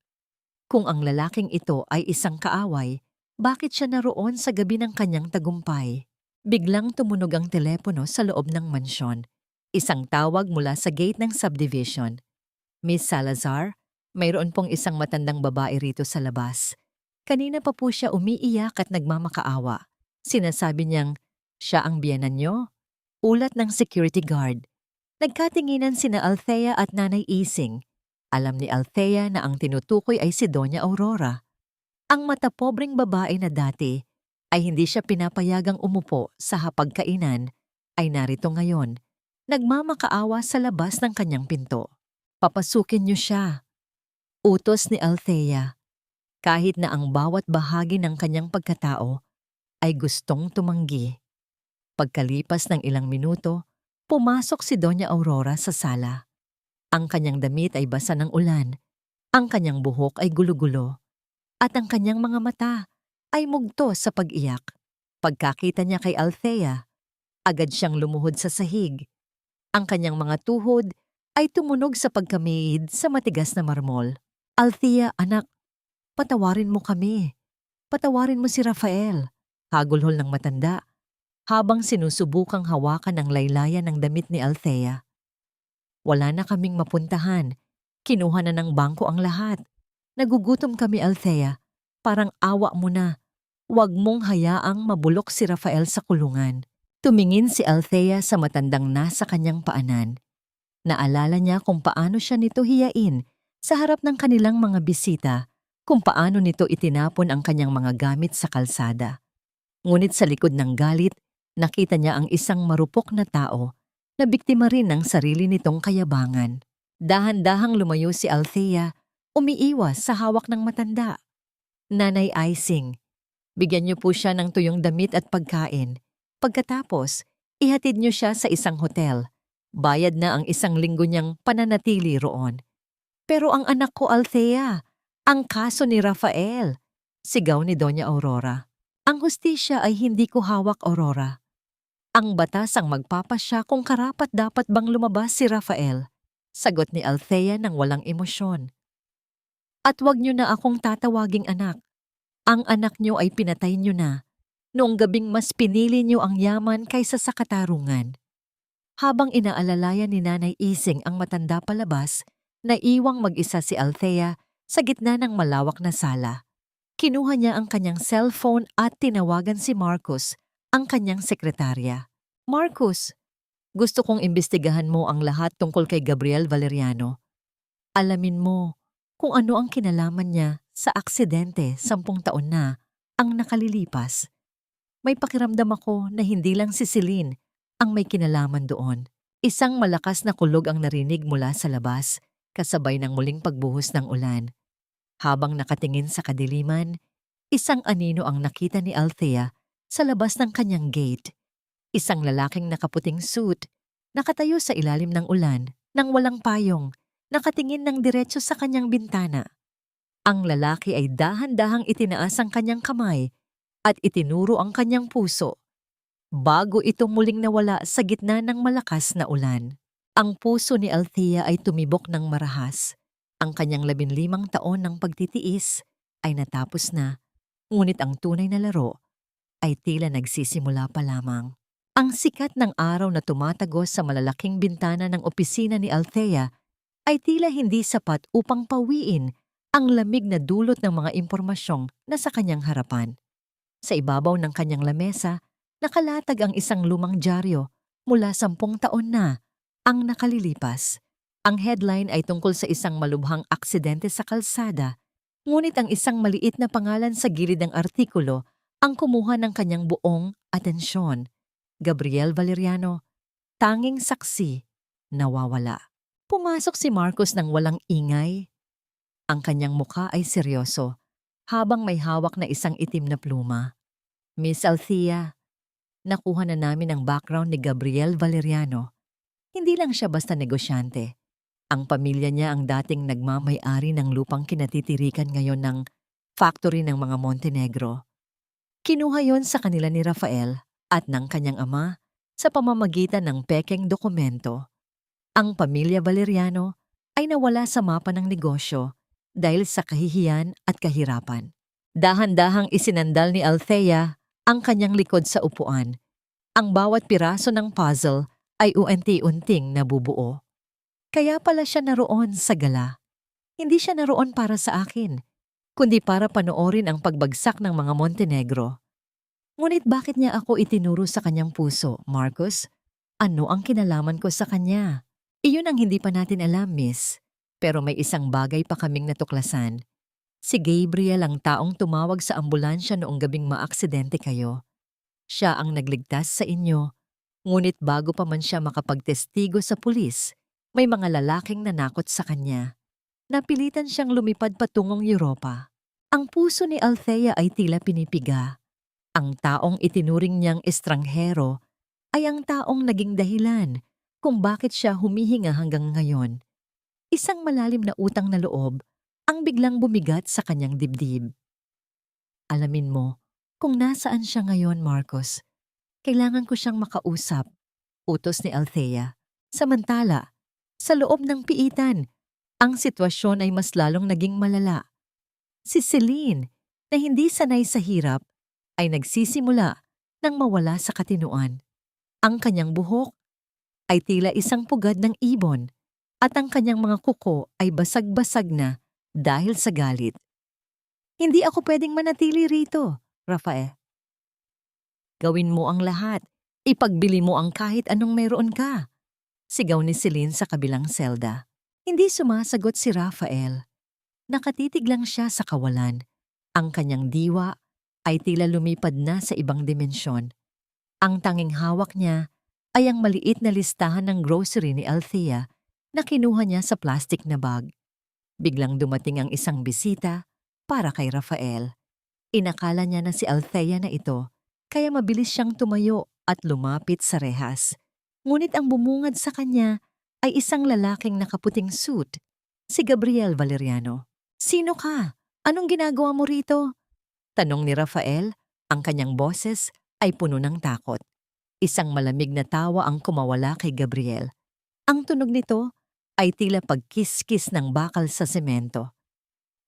Kung ang lalaking ito ay isang kaaway, bakit siya naroon sa gabi ng kanyang tagumpay? Biglang tumunog ang telepono sa loob ng mansyon. Isang tawag mula sa gate ng subdivision. Miss Salazar, mayroon pong isang matandang babae rito sa labas. Kanina pa po siya umiiyak at nagmamakaawa. Sinasabi niyang, siya ang biyenan niyo? Ulat ng security guard. Nagkatinginan sina Althea at Nanay Ising. Alam ni Althea na ang tinutukoy ay si Doña Aurora. Ang matapobreng babae na dati ay hindi siya pinapayagang umupo sa hapagkainan ay narito ngayon. Nagmamakaawa sa labas ng kanyang pinto. Papasukin niyo siya. Utos ni Althea. Kahit na ang bawat bahagi ng kanyang pagkatao ay gustong tumanggi. Pagkalipas ng ilang minuto, pumasok si Doña Aurora sa sala. Ang kanyang damit ay basa ng ulan, ang kanyang buhok ay gulo-gulo, at ang kanyang mga mata ay mugto sa pag-iyak. Pagkakita niya kay Althea, agad siyang lumuhod sa sahig. Ang kanyang mga tuhod ay tumunog sa pagkamid sa matigas na marmol. Althea, anak, patawarin mo kami. Patawarin mo si Rafael. Hagulhol ng matanda, habang sinusubukang hawakan ang laylayan ng damit ni Althea. Wala na kaming mapuntahan. Kinuha na ng bangko ang lahat. Nagugutom kami, Althea. Parang awa mo na. Huwag mong hayaang mabulok si Rafael sa kulungan. Tumingin si Althea sa matandang nasa kanyang paanan. Naalala niya kung paano siya nito hiyain sa harap ng kanilang mga bisita, kung paano nito itinapon ang kanyang mga gamit sa kalsada. Ngunit sa likod ng galit, nakita niya ang isang marupok na tao na biktima rin ng sarili nitong kayabangan. Dahan-dahang lumayo si Althea, umiiwas sa hawak ng matanda. Nanay Icing, bigyan niyo po siya ng tuyong damit at pagkain. Pagkatapos, ihatid niyo siya sa isang hotel. Bayad na ang 1 linggo niyang pananatili roon. Pero ang anak ko, Althea, ang kaso ni Rafael, sigaw ni Doña Aurora. Ang hustisya ay hindi ko hawak, Aurora. Ang batas ang magpapasya kung karapat-dapat bang lumabas si Rafael, sagot ni Althea ng walang emosyon. At wag niyo na akong tatawaging anak. Ang anak niyo ay pinatay niyo na. Noong gabing mas pinili niyo ang yaman kaysa sa katarungan. Habang inaalalayan ni Nanay Ising ang matanda palabas, naiwang mag-isa si Althea sa gitna ng malawak na sala. Kinuha niya ang kanyang cellphone at tinawagan si Marcus, ang kanyang sekretarya. Marcus, gusto kong imbestigahan mo ang lahat tungkol kay Gabriel Valeriano. Alamin mo kung ano ang kinalaman niya sa aksidente 10 taon na ang nakalilipas. May pakiramdam ako na hindi lang si Celine ang may kinalaman doon. Isang malakas na kulog ang narinig mula sa labas, kasabay ng muling pagbuhos ng ulan. Habang nakatingin sa kadiliman, isang anino ang nakita ni Althea sa labas ng kanyang gate. Isang lalaking nakaputing suit, nakatayo sa ilalim ng ulan, nang walang payong, nakatingin ng diretso sa kanyang bintana. Ang lalaki ay dahan-dahang itinaas ang kanyang kamay at itinuro ang kanyang puso, bago ito muling nawala sa gitna ng malakas na ulan. Ang puso ni Althea ay tumibok ng marahas. Ang kanyang 15 taon ng pagtitiis ay natapos na, ngunit ang tunay na laro ay tila nagsisimula pa lamang. Ang sikat ng araw na tumatagos sa malalaking bintana ng opisina ni Althea ay tila hindi sapat upang pawiin ang lamig na dulot ng mga impormasyong nasa kanyang harapan. Sa ibabaw ng kanyang lamesa, nakalatag ang isang lumang dyaryo mula 10 taon na ang nakalilipas. Ang headline ay tungkol sa isang malubhang aksidente sa kalsada, ngunit ang isang maliit na pangalan sa gilid ng artikulo ang kumuha ng kanyang buong atensyon. Gabriel Valeriano, tanging saksi, nawawala. Pumasok si Marcus ng walang ingay. Ang kanyang mukha ay seryoso, habang may hawak na isang itim na pluma. Miss Althea, nakuha na namin ang background ni Gabriel Valeriano. Hindi lang siya basta negosyante. Ang pamilya niya ang dating nagmamay-ari ng lupang kinatitirikan ngayon ng factory ng mga Montenegro. Kinuha yon sa kanila ni Rafael at ng kanyang ama sa pamamagitan ng pekeng dokumento. Ang pamilya Valeriano ay nawala sa mapa ng negosyo dahil sa kahihiyan at kahirapan. Dahan-dahang isinandal ni Althea ang kanyang likod sa upuan. Ang bawat piraso ng puzzle ay unti-unting nabubuo. Kaya pala siya naroon sa gala. Hindi siya naroon para sa akin, kundi para panoorin ang pagbagsak ng mga Montenegro. Ngunit bakit niya ako itinuro sa kanyang puso, Marcus? Ano ang kinalaman ko sa kanya? Iyon ang hindi pa natin alam, miss. Pero may isang bagay pa kaming natuklasan. Si Gabriel ang taong tumawag sa ambulansya noong gabing maaksidente kayo. Siya ang nagligtas sa inyo. Ngunit bago pa man siya makapagtestigo sa pulis, may mga lalaking nanakot sa kanya. Napilitan siyang lumipad patungong Europa. Ang puso ni Althea ay tila pinipiga. Ang taong itinuring niyang estranghero ay ang taong naging dahilan kung bakit siya humihinga hanggang ngayon. Isang malalim na utang na loob ang biglang bumigat sa kanyang dibdib. Alamin mo kung nasaan siya ngayon, Marcos. Kailangan ko siyang makausap, utos ni Althea. Samantala, sa loob ng piitan, ang sitwasyon ay mas lalong naging malala. Si Celine, na hindi sanay sa hirap, ay nagsisimula nang mawala sa katinuan. Ang kanyang buhok ay tila isang pugad ng ibon at ang kanyang mga kuko ay basag-basag na dahil sa galit. Hindi ako pwedeng manatili rito, Rafael. Gawin mo ang lahat. Ipagbili mo ang kahit anong meron ka. Sigaw ni Celine sa kabilang selda. Hindi sumasagot si Rafael. Nakatitig lang siya sa kawalan. Ang kanyang diwa ay tila lumipad na sa ibang dimensyon. Ang tanging hawak niya ay ang maliit na listahan ng grocery ni Althea na kinuha niya sa plastic na bag. Biglang dumating ang isang bisita para kay Rafael. Inakala niya na si Althea na ito, kaya mabilis siyang tumayo at lumapit sa rehas. Ngunit ang bumungad sa kanya ay isang lalaking nakaputing suit, si Gabriel Valeriano. Sino ka? Anong ginagawa mo rito? Tanong ni Rafael. Ang kanyang boses ay puno ng takot. Isang malamig na tawa ang kumawala kay Gabriel. Ang tunog nito ay tila pagkiskis ng bakal sa semento.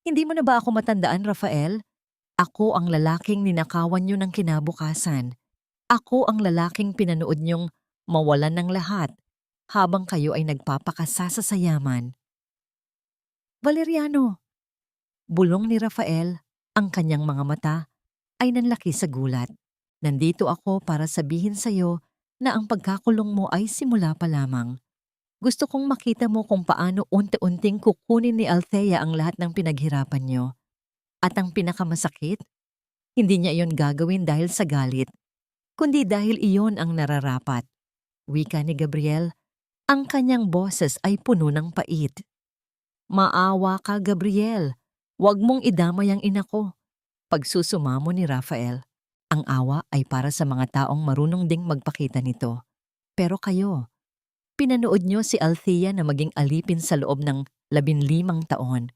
Hindi mo na ba ako matandaan, Rafael? Ako ang lalaking ninakawan niyo ng kinabukasan. Ako ang lalaking pinanood niyong mawalan ng lahat habang kayo ay nagpapakasasa sa yaman. Valeriano, bulong ni Rafael, ang kanyang mga mata ay nanlaki sa gulat. Nandito ako para sabihin sa'yo na ang pagkakulong mo ay simula pa lamang. Gusto kong makita mo kung paano unti-unting kukunin ni Althea ang lahat ng pinaghirapan niyo. At ang pinakamasakit, hindi niya iyon gagawin dahil sa galit, kundi dahil iyon ang nararapat. Wika ni Gabriel, ang kanyang boses ay puno ng pait. Maawa ka, Gabriel. Huwag mong idamay ang ina ko. Pagsusumamo ni Rafael, ang awa ay para sa mga taong marunong ding magpakita nito. Pero kayo, pinanood niyo si Althea na maging alipin sa loob ng 15 taon.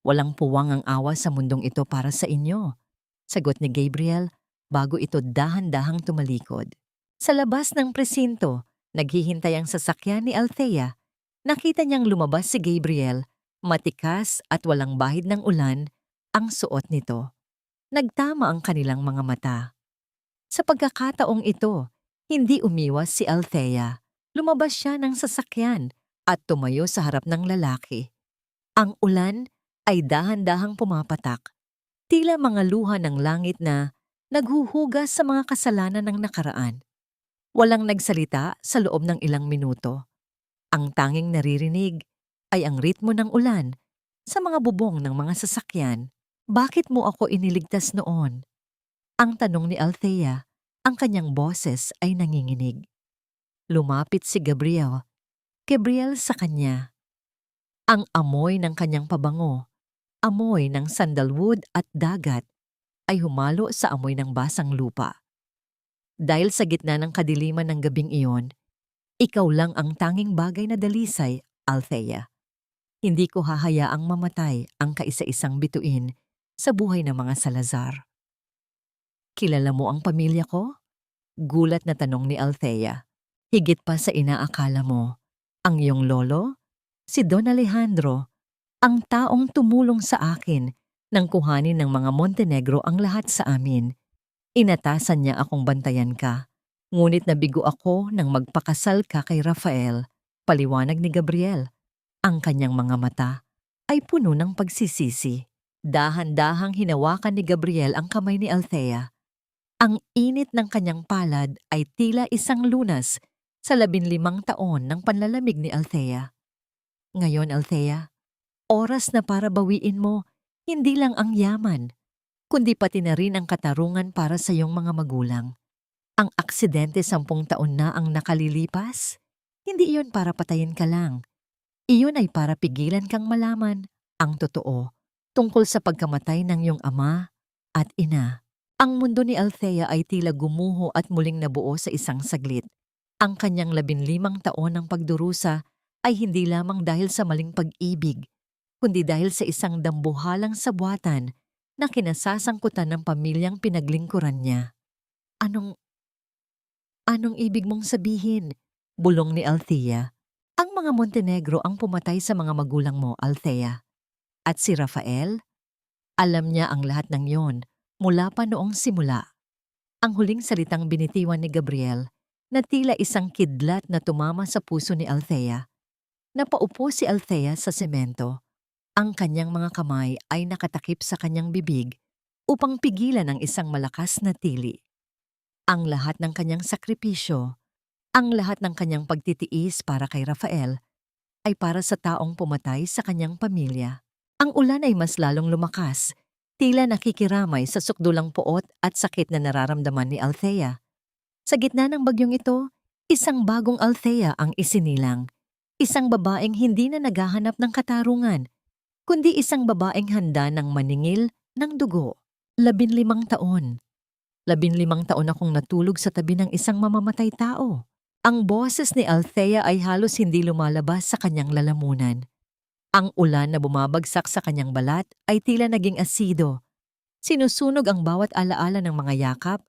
Walang puwang ang awa sa mundong ito para sa inyo. Sagot ni Gabriel bago ito dahan-dahang tumalikod. Sa labas ng presinto, naghihintay ang sasakyan ni Althea. Nakita niyang lumabas si Gabriel, matikas at walang bahid ng ulan ang suot nito. Nagtama ang kanilang mga mata. Sa pagkakataong ito, hindi umiwas si Althea. Lumabas siya ng sasakyan at tumayo sa harap ng lalaki. Ang ulan ay dahan-dahang pumapatak, tila mga luha ng langit na naghuhugas sa mga kasalanan ng nakaraan. Walang nagsalita sa loob ng ilang minuto. Ang tanging naririnig ay ang ritmo ng ulan sa mga bubong ng mga sasakyan. Bakit mo ako iniligtas noon? Ang tanong ni Althea, ang kanyang boses ay nanginginig. Lumapit si Gabriel sa kanya. Ang amoy ng kanyang pabango, amoy ng sandalwood at dagat, ay humalo sa amoy ng basang lupa. Dahil sa gitna ng kadiliman ng gabing iyon, ikaw lang ang tanging bagay na dalisay, Althea. Hindi ko hahayaang mamatay ang kaisa-isang bituin sa buhay ng mga Salazar. Kilala mo ang pamilya ko? Gulat na tanong ni Althea. Higit pa sa inaakala mo, ang iyong lolo, si Don Alejandro, ang taong tumulong sa akin nang kuhanin ng mga Montenegro ang lahat sa amin. Inatasan niya akong bantayan ka, ngunit nabigo ako nang magpakasal ka kay Rafael, paliwanag ni Gabriel. Ang kanyang mga mata ay puno ng pagsisisi. Dahan-dahang hinawakan ni Gabriel ang kamay ni Althea. Ang init ng kanyang palad ay tila isang lunas sa 15 taon ng panlalamig ni Althea. Ngayon, Althea, oras na para bawiin mo hindi lang ang yaman, kundi pati na rin ang katarungan para sa iyong mga magulang. Ang aksidente 10 taon na ang nakalilipas, hindi iyon para patayin ka lang. Iyon ay para pigilan kang malaman ang totoo tungkol sa pagkamatay ng iyong ama at ina. Ang mundo ni Althea ay tila gumuho at muling nabuo sa isang saglit. Ang kanyang 15 taon ng pagdurusa ay hindi lamang dahil sa maling pag-ibig, kundi dahil sa isang dambuhalang sabwatan na kinasasangkutan ng pamilyang pinaglingkuran niya. Anong ibig mong sabihin? Bulong ni Althea. Ang mga Montenegro ang pumatay sa mga magulang mo, Althea. At si Rafael? Alam niya ang lahat ng yon mula pa noong simula. Ang huling salitang binitiwan ni Gabriel na tila isang kidlat na tumama sa puso ni Althea. Napaupo si Althea sa semento. Ang kanyang mga kamay ay nakatakip sa kanyang bibig upang pigilan ang isang malakas na tili. Ang lahat ng kanyang sakripisyo, ang lahat ng kanyang pagtitiis para kay Rafael, ay para sa taong pumatay sa kanyang pamilya. Ang ulan ay mas lalong lumakas, tila nakikiramay sa sukdulang poot at sakit na nararamdaman ni Althea. Sa gitna ng bagyong ito, isang bagong Althea ang isinilang. Isang babaeng hindi na naghahanap ng katarungan, kundi isang babaeng handa ng maningil ng dugo. 15 taon. 15 taon akong natulog sa tabi ng isang mamamatay tao. Ang boses ni Althea ay halos hindi lumalabas sa kanyang lalamunan. Ang ulan na bumabagsak sa kanyang balat ay tila naging asido. Sinusunog ang bawat alaala ng mga yakap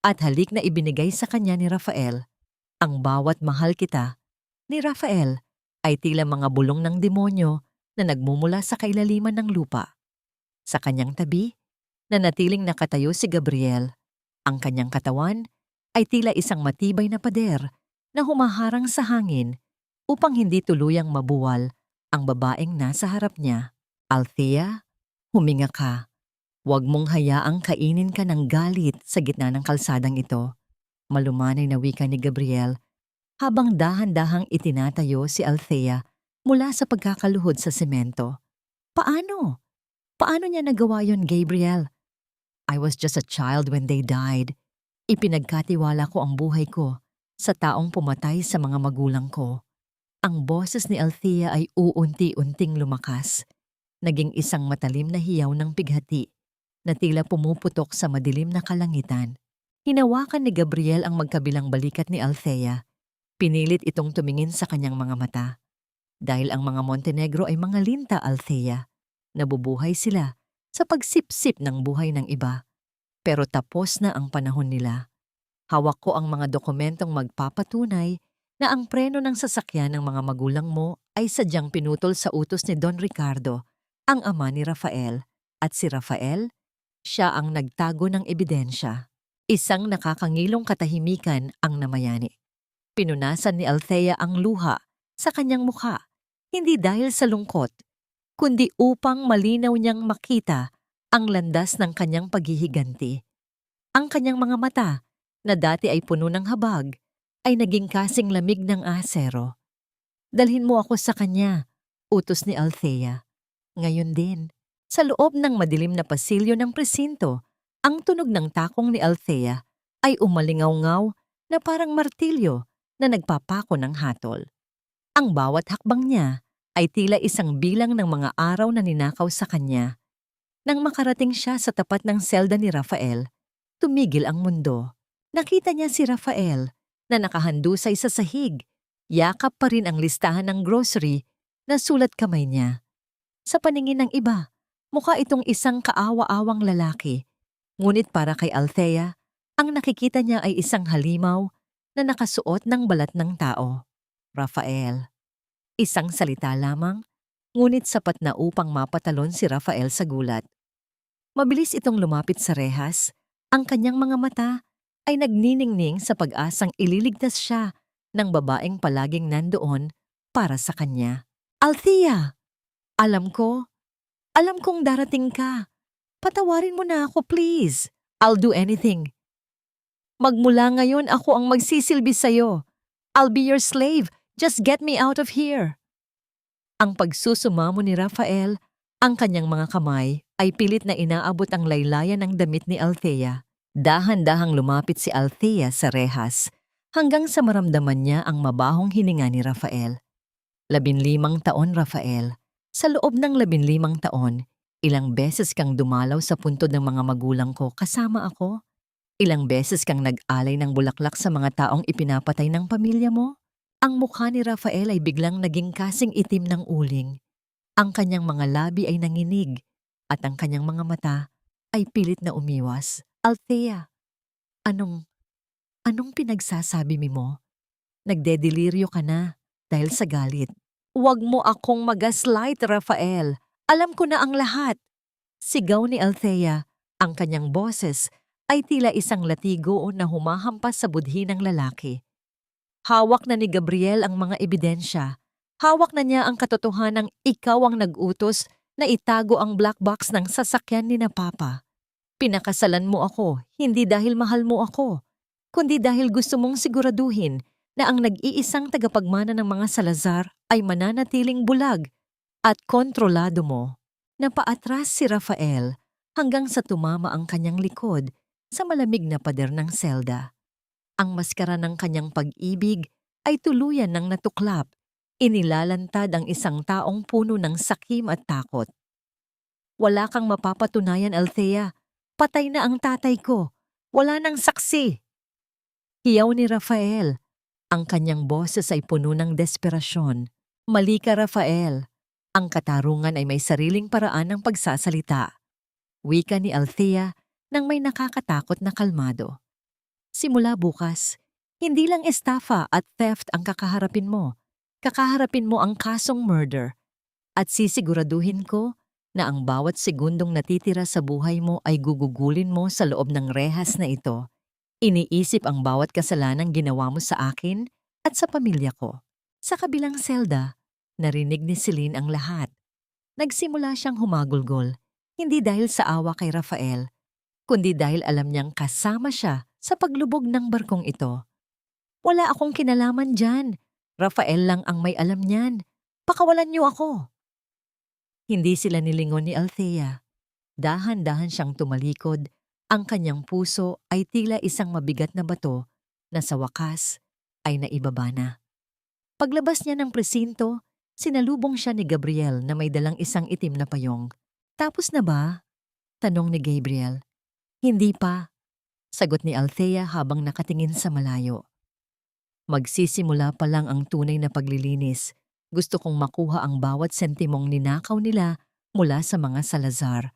at halik na ibinigay sa kanya ni Rafael. Ang bawat mahal kita ni Rafael ay tila mga bulong ng demonyo na nagmumula sa kailaliman ng lupa. Sa kanyang tabi, nanatiling nakatayo si Gabriel. Ang kanyang katawan ay tila isang matibay na pader na humaharang sa hangin upang hindi tuluyang mabuwal ang babaeng nasa harap niya. Althea, huminga ka. Huwag mong hayaang kainin ka ng galit sa gitna ng kalsadang ito. Malumanay na wika ni Gabriel habang dahan-dahang itinatayo si Althea mula sa pagkakaluhod sa semento. Paano? Paano niya nagawa yon, Gabriel? I was just a child when they died. Ipinagkatiwala ko ang buhay ko sa taong pumatay sa mga magulang ko. Ang boses ni Althea ay uunti-unting lumakas. Naging isang matalim na hiyaw ng pighati na tila pumuputok sa madilim na kalangitan. Hinawakan ni Gabriel ang magkabilang balikat ni Althea. Pinilit itong tumingin sa kanyang mga mata. Dahil ang mga Montenegro ay mga linta, Althea. Nabubuhay sila sa pagsipsip ng buhay ng iba. Pero tapos na ang panahon nila. Hawak ko ang mga dokumentong magpapatunay na ang preno ng sasakyan ng mga magulang mo ay sadyang pinutol sa utos ni Don Ricardo, ang ama ni Rafael. At si Rafael, siya ang nagtago ng ebidensya. Isang nakakangilong katahimikan ang namayani. Pinunasan ni Althea ang luha sa kanyang mukha, hindi dahil sa lungkot, kundi upang malinaw niyang makita ang landas ng kanyang paghihiganti. Ang kanyang mga mata, na dati ay puno ng habag, ay naging kasing lamig ng asero. Dalhin mo ako sa kanya, utos ni Althea. Ngayon din, sa loob ng madilim na pasilyo ng presinto, ang tunog ng takong ni Althea ay umalingaw-ngaw na parang martilyo na nagpapako ng hatol. Ang bawat hakbang niya ay tila isang bilang ng mga araw na ninakaw sa kanya. Nang makarating siya sa tapat ng selda ni Rafael, tumigil ang mundo. Nakita niya si Rafael na nakahandusay sa sahig. Yakap pa rin ang listahan ng grocery na sulat kamay niya. Sa paningin ng iba, mukha itong isang kaawa-awang lalaki. Ngunit para kay Althea, ang nakikita niya ay isang halimaw na nakasuot ng balat ng tao. Rafael. Isang salita lamang, ngunit sapat na upang mapatalon si Rafael sa gulat. Mabilis itong lumapit sa rehas. Ang kanyang mga mata ay nagniningning sa pag-asang ililigtas siya ng babaeng palaging nandoon para sa kanya. Althea! Alam kong darating ka. Patawarin mo na ako, please. I'll do anything. Magmula ngayon ako ang magsisilbi sa'yo. I'll be your slave. Just get me out of here. Ang pagsusumamo ni Rafael, ang kanyang mga kamay ay pilit na inaabot ang laylayan ng damit ni Althea. Dahan-dahang lumapit si Althea sa rehas hanggang sa maramdaman niya ang mabahong hininga ni Rafael. 15 taon, Rafael. Sa loob ng 15 taon, ilang beses kang dumalaw sa puntod ng mga magulang ko kasama ako? Ilang beses kang nag-alay ng bulaklak sa mga taong ipinapatay ng pamilya mo? Ang mukha ni Rafael ay biglang naging kasing itim ng uling. Ang kanyang mga labi ay nanginig at ang kanyang mga mata ay pilit na umiwas. Althea, anong pinagsasabi mo? Nagdedeliryo ka na dahil sa galit. Huwag mo akong magaslight, Rafael. Alam ko na ang lahat. Sigaw ni Althea. Ang kanyang boses ay tila isang latigo na humahampas sa budhi ng lalaki. Hawak na ni Gabriel ang mga ebidensya. Hawak na niya ang katotohanang ikaw ang nag-utos na itago ang black box ng sasakyan ni na Papa. Pinakasalan mo ako, hindi dahil mahal mo ako, kundi dahil gusto mong siguraduhin na ang nag-iisang tagapagmana ng mga Salazar ay mananatiling bulag at kontrolado mo. Napaatras si Rafael hanggang sa tumama ang kanyang likod sa malamig na pader ng selda. Ang maskara ng kanyang pag-ibig ay tuluyan ng natuklap. Inilalantad ang isang taong puno ng sakim at takot. Wala kang mapapatunayan, Althea. Patay na ang tatay ko. Wala nang saksi. Hiyaw ni Rafael. Ang kanyang boses ay puno ng desperasyon. Mali ka, Rafael. Ang katarungan ay may sariling paraan ng pagsasalita. Wika ni Althea nang may nakakatakot na kalmado. Simula bukas, hindi lang estafa at theft ang kakaharapin mo. Kakaharapin mo ang kasong murder. At sisiguraduhin ko na ang bawat segundong natitira sa buhay mo ay gugugulin mo sa loob ng rehas na ito. Iniisip ang bawat kasalanang ginawa mo sa akin at sa pamilya ko. Sa kabilang selda, narinig ni Celine ang lahat. Nagsimula siyang humagulgol, hindi dahil sa awa kay Rafael, kundi dahil alam niyang kasama siya sa paglubog ng barkong ito. Wala akong kinalaman dyan. Rafael lang ang may alam niyan. Pakawalan niyo ako. Hindi sila nilingon ni Althea. Dahan-dahan siyang tumalikod. Ang kanyang puso ay tila isang mabigat na bato na sa wakas ay naibaba na. Paglabas niya ng presinto, sinalubong siya ni Gabriel na may dalang isang itim na payong. Tapos na ba? Tanong ni Gabriel. Hindi pa. Sagot ni Althea habang nakatingin sa malayo. Magsisimula pa lang ang tunay na paglilinis. Gusto kong makuha ang bawat sentimong ninakaw nila mula sa mga Salazar.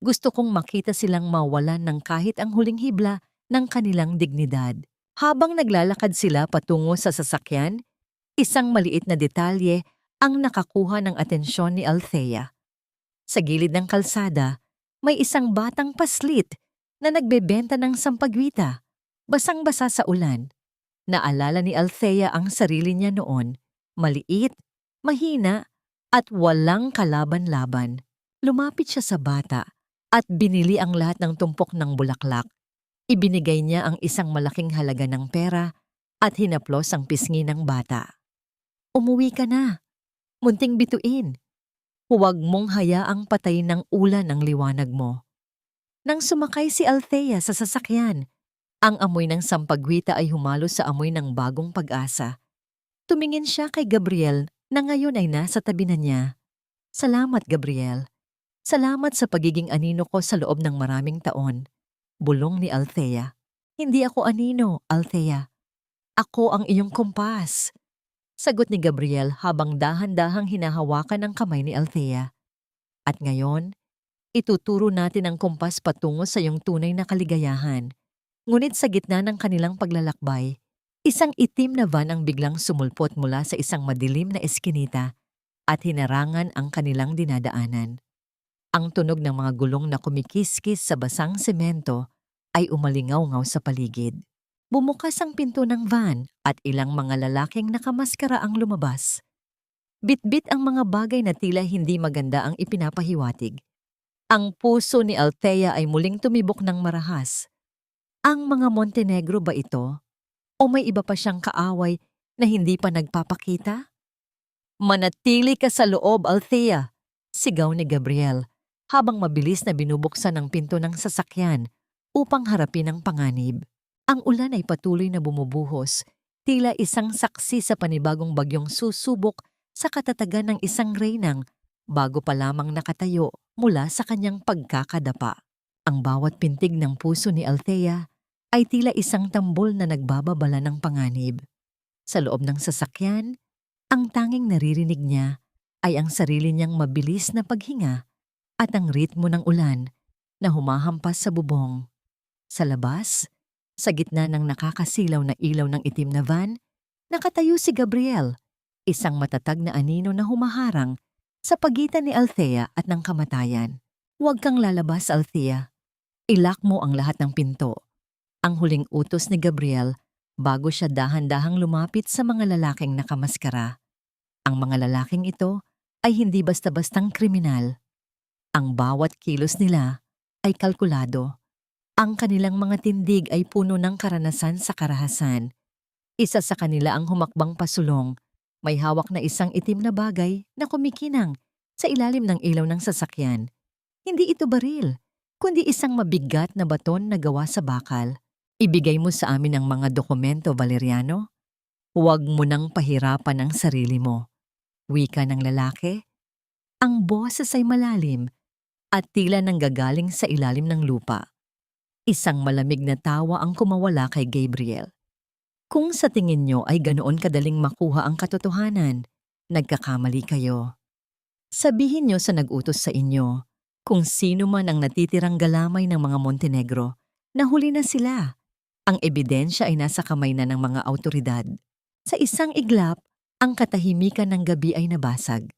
Gusto kong makita silang mawalan ng kahit ang huling hibla ng kanilang dignidad. Habang naglalakad sila patungo sa sasakyan, isang maliit na detalye ang nakakuha ng atensyon ni Althea. Sa gilid ng kalsada, may isang batang paslit na nagbebenta ng sampagwita, basang-basa sa ulan. Naalala ni Althea ang sarili niya noon, maliit, mahina, at walang kalaban-laban. Lumapit siya sa bata at binili ang lahat ng tumpok ng bulaklak. Ibinigay niya ang isang malaking halaga ng pera at hinaplos ang pisngi ng bata. Umuwi ka na. Munting bituin. Huwag mong hayaang patayin ng ulan ang liwanag mo. Nang sumakay si Althea sa sasakyan, ang amoy ng sampagwita ay humalo sa amoy ng bagong pag-asa. Tumingin siya kay Gabriel na ngayon ay nasa tabi na niya. Salamat, Gabriel. Salamat sa pagiging anino ko sa loob ng maraming taon. Bulong ni Althea. Hindi ako anino, Althea. Ako ang iyong kumpas. Sagot ni Gabriel habang dahan-dahang hinahawakan ang kamay ni Althea. At ngayon, ituturo natin ang kumpas patungo sa iyong tunay na kaligayahan. Ngunit sa gitna ng kanilang paglalakbay, isang itim na van ang biglang sumulpot mula sa isang madilim na eskinita at hinarangan ang kanilang dinadaanan. Ang tunog ng mga gulong na kumikiskis sa basang semento ay umalingaw-ngaw sa paligid. Bumukas ang pinto ng van at ilang mga lalaking nakamaskara ang lumabas. Bitbit ang mga bagay na tila hindi maganda ang ipinapahiwatig. Ang puso ni Althea ay muling tumibok ng marahas. Ang mga Montenegro ba ito? O may iba pa siyang kaaway na hindi pa nagpapakita? Manatili ka sa loob, Althea, sigaw ni Gabriel habang mabilis na binubuksan ang pinto ng sasakyan upang harapin ang panganib. Ang ulan ay patuloy na bumubuhos, tila isang saksi sa panibagong bagyong susubok sa katatagan ng isang reynang bago pa lamang nakatayo mula sa kanyang pagkakadapa. Ang bawat pintig ng puso ni Althea ay tila isang tambol na nagbababala ng panganib. Sa loob ng sasakyan, ang tanging naririnig niya ay ang sarili niyang mabilis na paghinga at ang ritmo ng ulan na humahampas sa bubong. Sa labas, sa gitna ng nakakasilaw na ilaw ng itim na van, nakatayo si Gabriel, isang matatag na anino na humaharang sa pagitan ni Althea at ng kamatayan. Huwag kang lalabas, Althea. Ilak mo ang lahat ng pinto. Ang huling utos ni Gabriel bago siya dahan-dahang lumapit sa mga lalaking nakamaskara. Ang mga lalaking ito ay hindi basta-bastang kriminal. Ang bawat kilos nila ay kalkulado. Ang kanilang mga tindig ay puno ng karanasan sa karahasan. Isa sa kanila ang humakbang pasulong, may hawak na isang itim na bagay na kumikinang sa ilalim ng ilaw ng sasakyan. Hindi ito baril, kundi isang mabigat na baton na gawa sa bakal. Ibigay mo sa amin ang mga dokumento, Valeriano. Huwag mo nang pahirapan ang sarili mo. Wika ng lalaki. Ang boses ay malalim at tila nanggagaling sa ilalim ng lupa. Isang malamig na tawa ang kumawala kay Gabriel. Kung sa tingin nyo ay ganoon kadaling makuha ang katotohanan, nagkakamali kayo. Sabihin nyo sa nag-utos sa inyo, kung sino man ang natitirang galamay ng mga Montenegro, nahuli na sila. Ang ebidensya ay nasa kamay na ng mga awtoridad. Sa isang iglap, ang katahimikan ng gabi ay nabasag.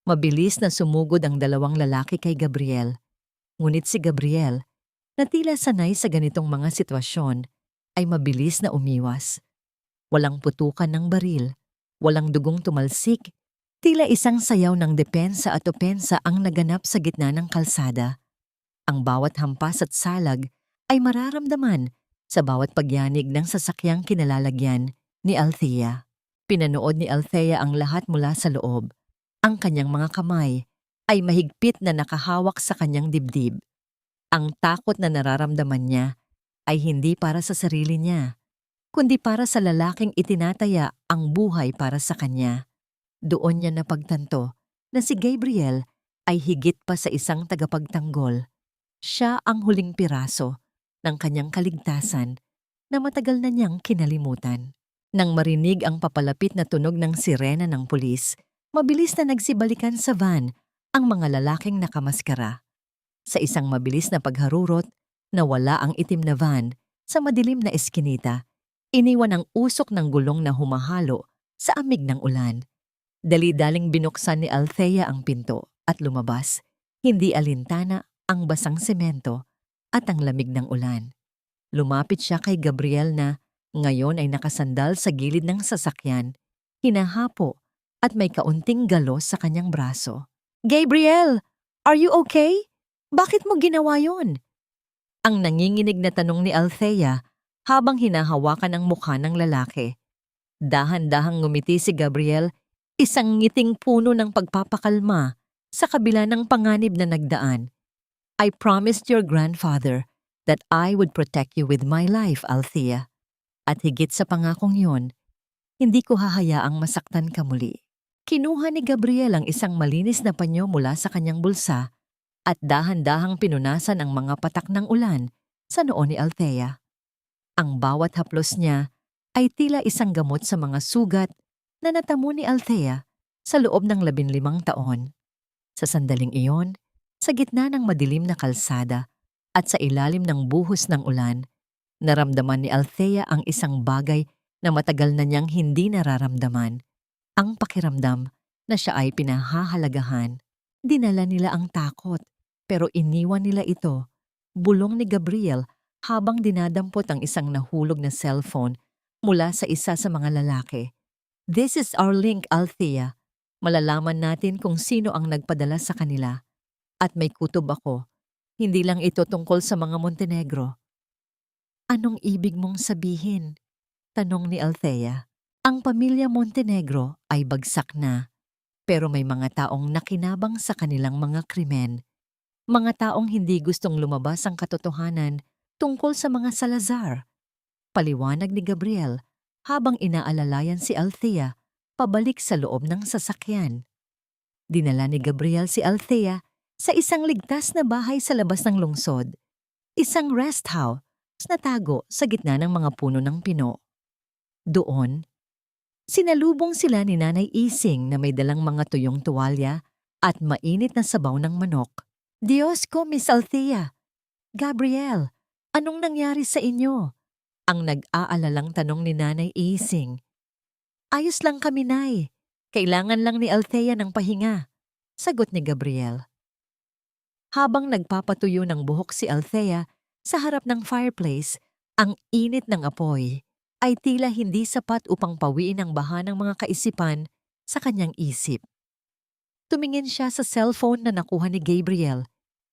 Mabilis na sumugod ang dalawang lalaki kay Gabriel. Ngunit si Gabriel, na tila sanay sa ganitong mga sitwasyon, ay mabilis na umiwas. Walang putukan ng baril, walang dugong tumalsik, tila isang sayaw ng depensa at opensa ang naganap sa gitna ng kalsada. Ang bawat hampas at salag ay mararamdaman sa bawat pagyanig ng sasakyang kinalalagyan ni Althea. Pinanood ni Althea ang lahat mula sa loob. Ang kanyang mga kamay ay mahigpit na nakahawak sa kanyang dibdib. Ang takot na nararamdaman niya ay hindi para sa sarili niya, kundi para sa lalaking itinataya ang buhay para sa kanya. Doon niya napagtanto na si Gabriel ay higit pa sa isang tagapagtanggol. Siya ang huling piraso ng kanyang kaligtasan na matagal na niyang kinalimutan. Nang marinig ang papalapit na tunog ng sirena ng pulis, mabilis na nagsibalikan sa van ang mga lalaking nakamaskara. Sa isang mabilis na pagharurot, nawala ang itim na van sa madilim na eskinita. Iniwan ang usok ng gulong na humahalo sa amig ng ulan. Dali-daling binuksan ni Althea ang pinto at lumabas. Hindi alintana ang basang semento at ang lamig ng ulan. Lumapit siya kay Gabriel na ngayon ay nakasandal sa gilid ng sasakyan, hinahapo at may kaunting galos sa kanyang braso. "Gabriel, are you okay? Bakit mo ginawa yon?" Ang nanginginig na tanong ni Althea habang hinahawakan ang mukha ng lalaki. Dahan-dahang ngumiti si Gabriel, isang ngiting puno ng pagpapakalma sa kabila ng panganib na nagdaan. "I promised your grandfather that I would protect you with my life, Althea. At higit sa pangakong yon, hindi ko hahayaang masaktan ka muli." Kinuha ni Gabriel ang isang malinis na panyo mula sa kanyang bulsa at dahan-dahang pinunasan ang mga patak ng ulan sa noo ni Althea. Ang bawat haplos niya ay tila isang gamot sa mga sugat na natamo ni Althea sa loob ng 15 taon. Sa sandaling iyon, sa gitna ng madilim na kalsada at sa ilalim ng buhos ng ulan, naramdaman ni Althea ang isang bagay na matagal na niyang hindi nararamdaman. Ang pakiramdam na siya ay pinahahalagahan. Dinala nila ang takot, pero iniwan nila ito. Bulong ni Gabriel habang dinadampot ang isang nahulog na cellphone mula sa isa sa mga lalaki. "This is our link, Althea. Malalaman natin kung sino ang nagpadala sa kanila. At may kutob ako. Hindi lang ito tungkol sa mga Montenegro." "Anong ibig mong sabihin?" tanong ni Althea. "Ang pamilya Montenegro ay bagsak na, pero may mga taong nakinabang sa kanilang mga krimen. Mga taong hindi gustong lumabas ang katotohanan tungkol sa mga Salazar." Paliwanag ni Gabriel habang inaalalayan si Althea pabalik sa loob ng sasakyan. Dinala ni Gabriel si Althea sa isang ligtas na bahay sa labas ng lungsod, isang rest house na tago sa gitna ng mga puno ng pino. Doon, sinalubong sila ni Nanay Ising na may dalang mga tuyong tuwalya at mainit na sabaw ng manok. "Diyos ko, Miss Althea! Gabriel, anong nangyari sa inyo?" ang nag-aalalang tanong ni Nanay Ising. "Ayos lang kami, Nay. Kailangan lang ni Althea ng pahinga," sagot ni Gabriel. Habang nagpapatuyo ng buhok si Althea sa harap ng fireplace, ang init ng apoy ay tila hindi sapat upang pawiin ang baha ng mga kaisipan sa kanyang isip. Tumingin siya sa cellphone na nakuha ni Gabriel.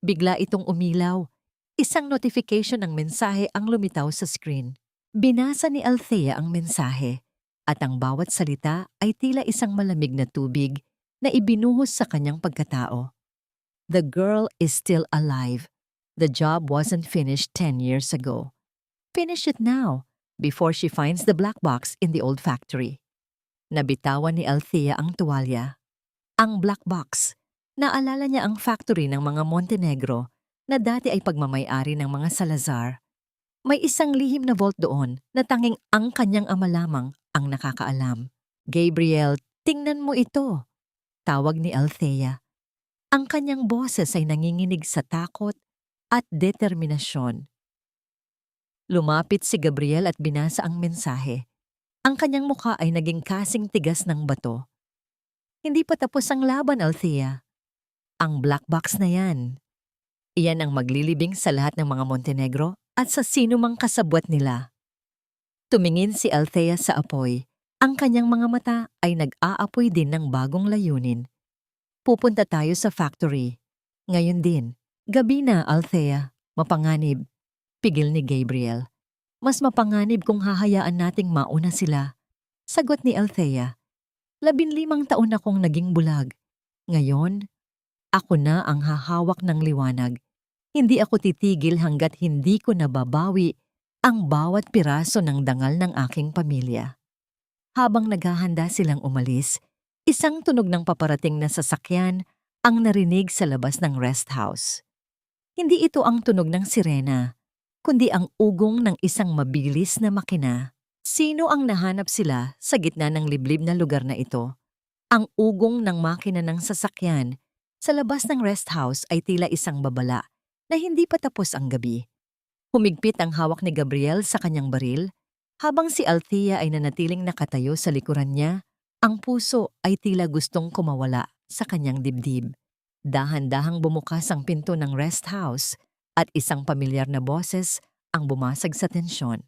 Bigla itong umilaw. Isang notification ng mensahe ang lumitaw sa screen. Binasa ni Althea ang mensahe at ang bawat salita ay tila isang malamig na tubig na ibinuhos sa kanyang pagkatao. "The girl is still alive. The job wasn't finished 10 years ago. Finish it now, before she finds the black box in the old factory." Nabitawan ni Althea ang tuwalya. Ang black box. Naalala niya ang factory ng mga Montenegro na dati ay pagmamay-ari ng mga Salazar. May isang lihim na vault doon na tanging ang kanyang ama lamang ang nakakaalam. "Gabriel, tingnan mo ito," tawag ni Althea. Ang kanyang boses ay nanginginig sa takot at determinasyon. Lumapit si Gabriel at binasa ang mensahe. Ang kanyang mukha ay naging kasing tigas ng bato. "Hindi pa tapos ang laban, Althea. Ang black box na yan. Iyan ang maglilibing sa lahat ng mga Montenegro at sa sino mang kasabwat nila." Tumingin si Althea sa apoy. Ang kanyang mga mata ay nag-aapoy din ng bagong layunin. Pupunta tayo sa factory. Ngayon din. Gabi na, Althea. Mapanganib. Pigil ni Gabriel. Mas mapanganib kung hahayaan nating mauna sila. Sagot ni Althea. 15 taon akong naging bulag. Ngayon, ako na ang hahawak ng liwanag. Hindi ako titigil hanggat hindi ko nababawi ang bawat piraso ng dangal ng aking pamilya. Habang naghahanda silang umalis, isang tunog ng paparating na sasakyan ang narinig sa labas ng rest house. Hindi ito ang tunog ng sirena, kundi ang ugong ng isang mabilis na makina. Sino ang nahanap sila sa gitna ng liblib na lugar na ito? Ang ugong ng makina ng sasakyan sa labas ng rest house ay tila isang babala na hindi pa tapos ang gabi. Humigpit ang hawak ni Gabriel sa kanyang baril, habang si Althea ay nanatiling nakatayo sa likuran niya, ang puso ay tila gustong kumawala sa kanyang dibdib. Dahan-dahang bumukas ang pinto ng rest house at isang pamilyar na boses ang bumasag sa tensyon.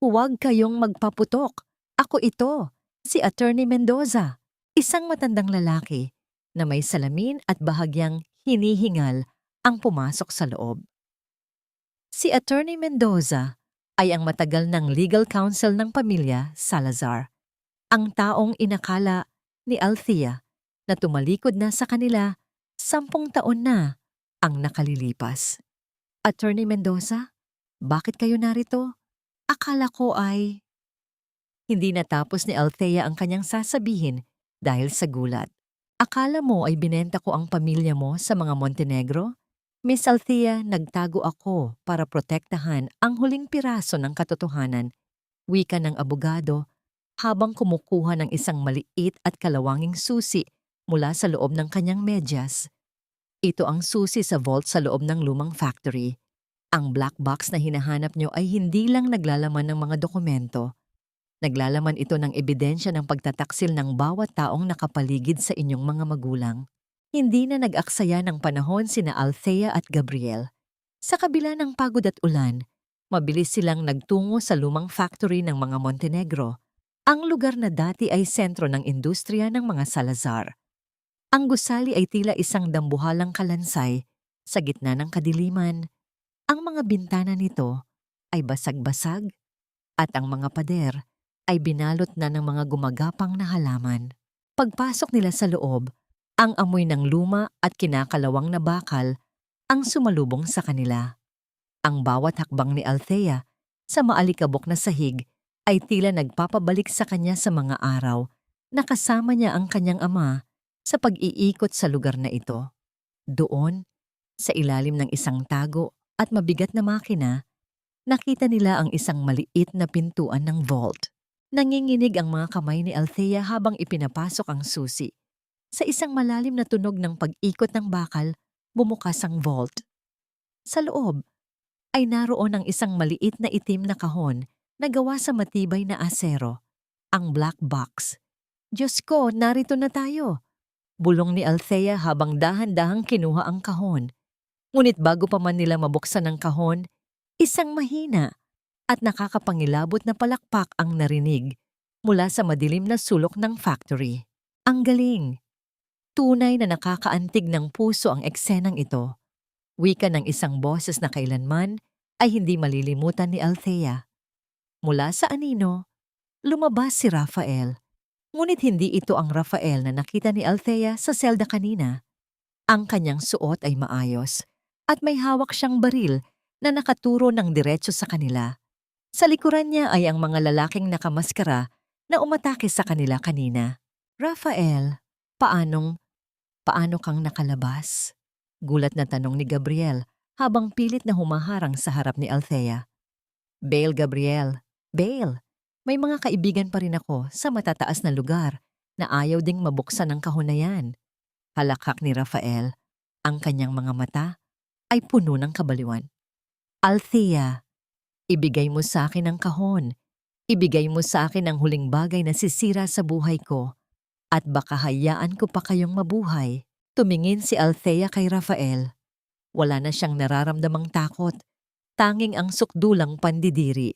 Huwag kayong magpaputok. Ako ito, si Attorney Mendoza, isang matandang lalaki na may salamin at bahagyang hinihingal ang pumasok sa loob. Si Attorney Mendoza ay ang matagal ng legal counsel ng pamilya Salazar, ang taong inakala ni Althea na tumalikod na sa kanila 10 taon na ang nakalilipas. Attorney Mendoza, bakit kayo narito? Akala ko ay... Hindi natapos ni Althea ang kanyang sasabihin dahil sa gulat. Akala mo ay binenta ko ang pamilya mo sa mga Montenegro? Miss Althea, nagtago ako para protektahan ang huling piraso ng katotohanan, wika ng abogado, habang kumukuha ng isang maliit at kalawanging susi mula sa loob ng kanyang medyas. Ito ang susi sa vault sa loob ng lumang factory. Ang black box na hinahanap nyo ay hindi lang naglalaman ng mga dokumento. Naglalaman ito ng ebidensya ng pagtataksil ng bawat taong nakapaligid sa inyong mga magulang. Hindi na nag-aksaya ng panahon sina Althea at Gabriel. Sa kabila ng pagod at ulan, mabilis silang nagtungo sa lumang factory ng mga Montenegro, ang lugar na dati ay sentro ng industriya ng mga Salazar. Ang gusali ay tila isang dambuhalang kalansay sa gitna ng kadiliman. Ang mga bintana nito ay basag-basag at ang mga pader ay binalot na ng mga gumagapang na halaman. Pagpasok nila sa loob, ang amoy ng luma at kinakalawang na bakal ang sumalubong sa kanila. Ang bawat hakbang ni Althea sa maalikabok na sahig ay tila nagpapabalik sa kanya sa mga araw na kasama niya ang kanyang ama sa pag-iikot sa lugar na ito. Doon, sa ilalim ng isang tago at mabigat na makina, nakita nila ang isang maliit na pintuan ng vault. Nanginginig ang mga kamay ni Althea habang ipinapasok ang susi. Sa isang malalim na tunog ng pag-ikot ng bakal, bumukas ang vault. Sa loob, ay naroon ang isang maliit na itim na kahon na gawa sa matibay na asero, ang black box. Diyos ko, narito na tayo! Bulong ni Althea habang dahan-dahang kinuha ang kahon. Ngunit bago pa man nila mabuksan ang kahon, isang mahina at nakakapangilabot na palakpak ang narinig mula sa madilim na sulok ng factory. Ang galing! Tunay na nakakaantig ng puso ang eksenang ito. Wika ng isang boses na kailanman ay hindi malilimutan ni Althea. Mula sa anino, lumabas si Rafael. Ngunit hindi ito ang Rafael na nakita ni Althea sa selda kanina. Ang kanyang suot ay maayos at may hawak siyang baril na nakaturo ng diretso sa kanila. Sa likuran niya ay ang mga lalaking nakamaskara na umatake sa kanila kanina. Rafael, paano kang nakalabas? Gulat na tanong ni Gabriel habang pilit na humaharang sa harap ni Althea. Bail, Gabriel. Bail. May mga kaibigan pa rin ako sa matataas na lugar na ayaw ding mabuksan ang kahon na yan. Halakhak ni Rafael. Ang kanyang mga mata ay puno ng kabaliwan. Althea, ibigay mo sa akin ang kahon. Ibigay mo sa akin ang huling bagay na sisira sa buhay ko. At baka hayaan ko pa kayong mabuhay. Tumingin si Althea kay Rafael. Wala na siyang nararamdamang takot. Tanging ang sukdulang pandidiri.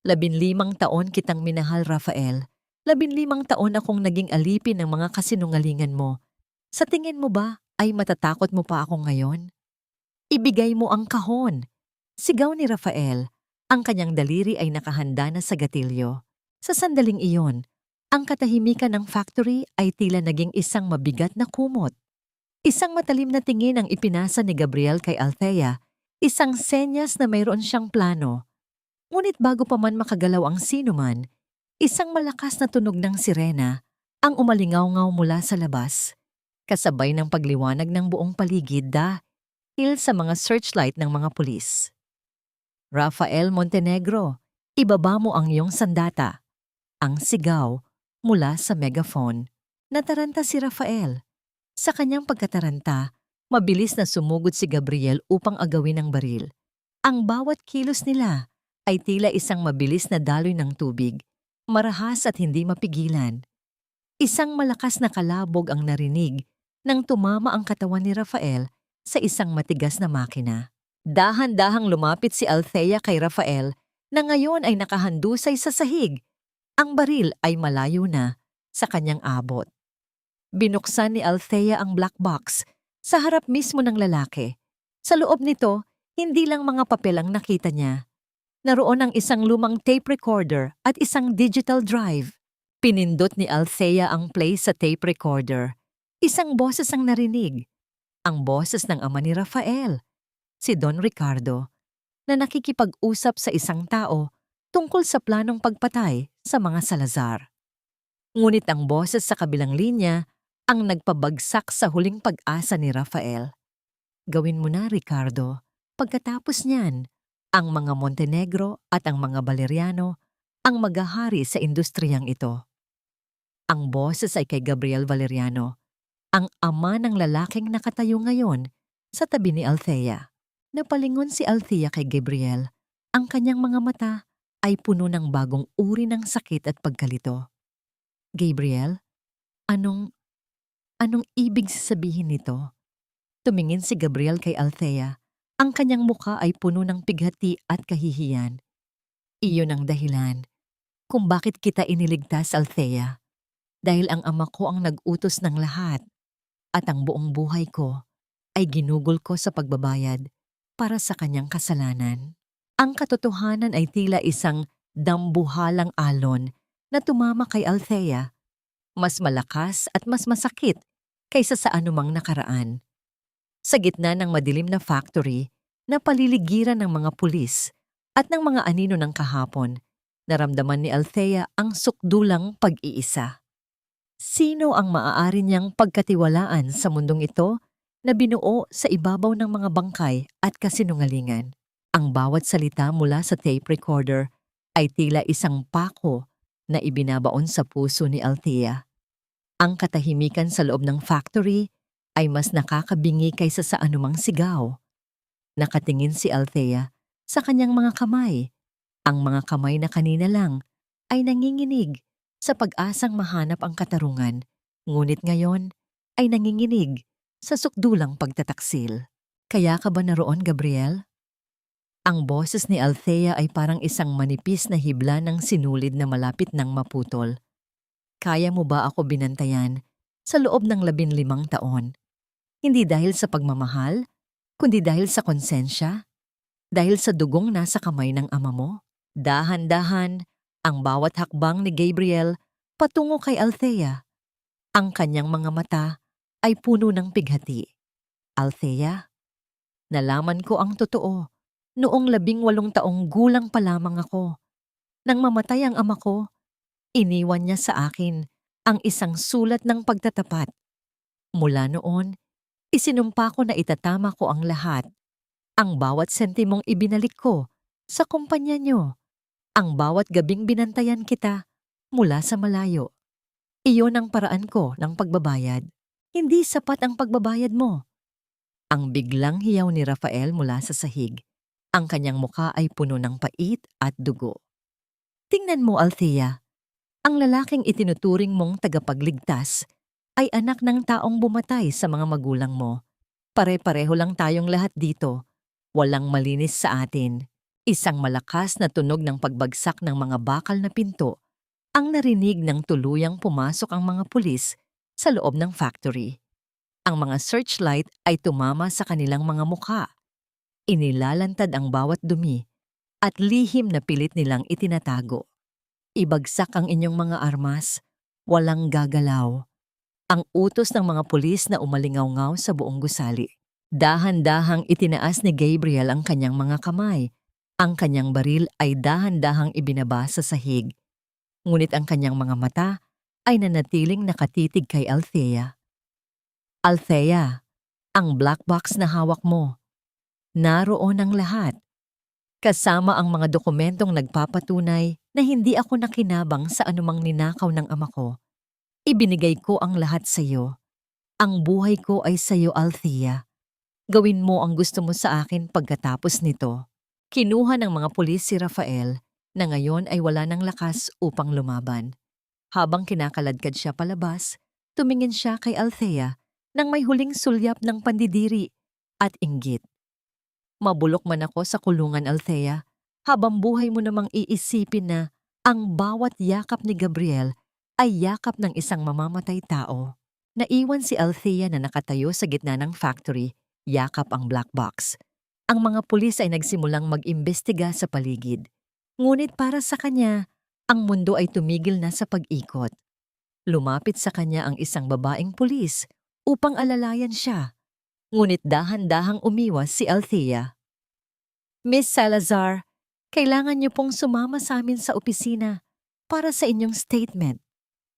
15 taon kitang minahal, Rafael. 15 taon akong naging alipin ng mga kasinungalingan mo. Sa tingin mo ba ay matatakot mo pa ako ngayon? Ibigay mo ang kahon. Sigaw ni Rafael. Ang kanyang daliri ay nakahanda na sa gatilyo. Sa sandaling iyon, ang katahimikan ng factory ay tila naging isang mabigat na kumot. Isang matalim na tingin ang ipinasa ni Gabriel kay Althea, isang senyas na mayroon siyang plano. Ngunit bago pa man makagalaw ang sinuman, isang malakas na tunog ng sirena ang umalingaw-ngaw mula sa labas, kasabay ng pagliwanag ng buong paligid dahil sa mga searchlight ng mga pulis. Rafael Montenegro, ibaba mo ang iyong sandata. Ang sigaw mula sa megaphone. Nataranta si Rafael. Sa kanyang pagkataranta, mabilis na sumugod si Gabriel upang agawin ang baril. Ang bawat kilos nila ay tila isang mabilis na daloy ng tubig, marahas at hindi mapigilan. Isang malakas na kalabog ang narinig nang tumama ang katawan ni Rafael sa isang matigas na makina. Dahan-dahang lumapit si Althea kay Rafael na ngayon ay nakahandusay sa sahig. Ang baril ay malayo na sa kanyang abot. Binuksan ni Althea ang black box sa harap mismo ng lalaki. Sa loob nito, hindi lang mga papel ang nakita niya. Naroon ang isang lumang tape recorder at isang digital drive. Pinindot ni Althea ang play sa tape recorder. Isang boses ang narinig. Ang boses ng ama ni Rafael, si Don Ricardo, na nakikipag-usap sa isang tao tungkol sa planong pagpatay sa mga Salazar. Ngunit ang boses sa kabilang linya ang nagpabagsak sa huling pag-asa ni Rafael. Gawin mo na, Ricardo. Pagkatapos niyan, ang mga Montenegro at ang mga Valeriano ang maghahari sa industriyang ito. Ang boses ay kay Gabriel Valeriano, ang ama ng lalaking nakatayo ngayon sa tabi ni Althea. Napalingon si Althea kay Gabriel. Ang kanyang mga mata ay puno ng bagong uri ng sakit at pagkalito. Gabriel, anong ibig sabihin nito? Tumingin si Gabriel kay Althea. Ang kanyang mukha ay puno ng pighati at kahihiyan. Iyon ang dahilan kung bakit kita iniligtas, Althea. Dahil ang ama ko ang nag-utos ng lahat at ang buong buhay ko ay ginugol ko sa pagbabayad para sa kanyang kasalanan. Ang katotohanan ay tila isang dambuhalang alon na tumama kay Althea. Mas malakas at mas masakit kaysa sa anumang nakaraan. Sa gitna ng madilim na factory na paliligiran ng mga pulis at ng mga anino ng kahapon, naramdaman ni Althea ang sukdulang pag-iisa. Sino ang maaari niyang pagkatiwalaan sa mundong ito na binuo sa ibabaw ng mga bangkay at kasinungalingan? Ang bawat salita mula sa tape recorder ay tila isang pako na ibinabaon sa puso ni Althea. Ang katahimikan sa loob ng factory ay mas nakakabingi kaysa sa anumang sigaw. Nakatingin si Althea sa kanyang mga kamay. Ang mga kamay na kanina lang ay nanginginig sa pag-asang mahanap ang katarungan, ngunit ngayon ay nanginginig sa sukdulang pagtataksil. Kaya ka ba naroon, Gabriel? Ang boses ni Althea ay parang isang manipis na hibla ng sinulid na malapit ng maputol. Kaya mo ba ako binantayan sa loob ng 15 taon? Hindi dahil sa pagmamahal, kundi dahil sa konsensya? Dahil sa dugong nasa kamay ng ama mo? Dahan-dahan, ang bawat hakbang ni Gabriel patungo kay Althea. Ang kanyang mga mata ay puno ng pighati. Althea, nalaman ko ang totoo noong 18 taong gulang pa lamang ako. Nang mamatay ang ama ko, iniwan niya sa akin ang isang sulat ng pagtatapat. Mula noon, isinumpa ko na itatama ko ang lahat. Ang bawat sentimong ibinalik ko sa kumpanya niyo. Ang bawat gabing binantayan kita mula sa malayo. Iyon ang paraan ko ng pagbabayad. Hindi sapat ang pagbabayad mo. Ang biglang hiyaw ni Rafael mula sa sahig. Ang kanyang mukha ay puno ng pait at dugo. Tingnan mo, Althea. Ang lalaking itinuturing mong tagapagligtas ay anak ng taong bumatay sa mga magulang mo. Pare-pareho lang tayong lahat dito. Walang malinis sa atin. Isang malakas na tunog ng pagbagsak ng mga bakal na pinto ang narinig ng tuluyang pumasok ang mga pulis sa loob ng factory. Ang mga searchlight ay tumama sa kanilang mga mukha. Inilalantad ang bawat dumi at lihim na pilit nilang itinatago. Ibagsak ang inyong mga armas, walang gagalaw. Ang utos ng mga pulis na umalingaw-ngaw sa buong gusali. Dahan-dahang itinaas ni Gabriel ang kanyang mga kamay. Ang kanyang baril ay dahan-dahang ibinaba sa sahig. Ngunit ang kanyang mga mata ay nanatiling nakatitig kay Althea. Althea, ang black box na hawak mo. Naroon ang lahat. Kasama ang mga dokumentong nagpapatunay na hindi ako nakinabang sa anumang ninakaw ng ama ko. Ibinigay ko ang lahat sa iyo. Ang buhay ko ay sa iyo, Althea. Gawin mo ang gusto mo sa akin pagkatapos nito. Kinuha ng mga pulis si Rafael na ngayon ay wala ng lakas upang lumaban. Habang kinakaladkad siya palabas, tumingin siya kay Althea nang may huling sulyap ng pandidiri at inggit. Mabulok man ako sa kulungan, Althea, habang buhay mo namang iisipin na ang bawat yakap ni Gabriel ay yakap ng isang mamamatay tao. Naiwan si Althea na nakatayo sa gitna ng factory, yakap ang black box. Ang mga pulis ay nagsimulang mag-imbestiga sa paligid. Ngunit para sa kanya, ang mundo ay tumigil na sa pag-ikot. Lumapit sa kanya ang isang babaeng pulis upang alalayan siya. Ngunit dahan-dahang umiwas si Althea. Miss Salazar, kailangan niyo pong sumama sa amin sa opisina para sa inyong statement.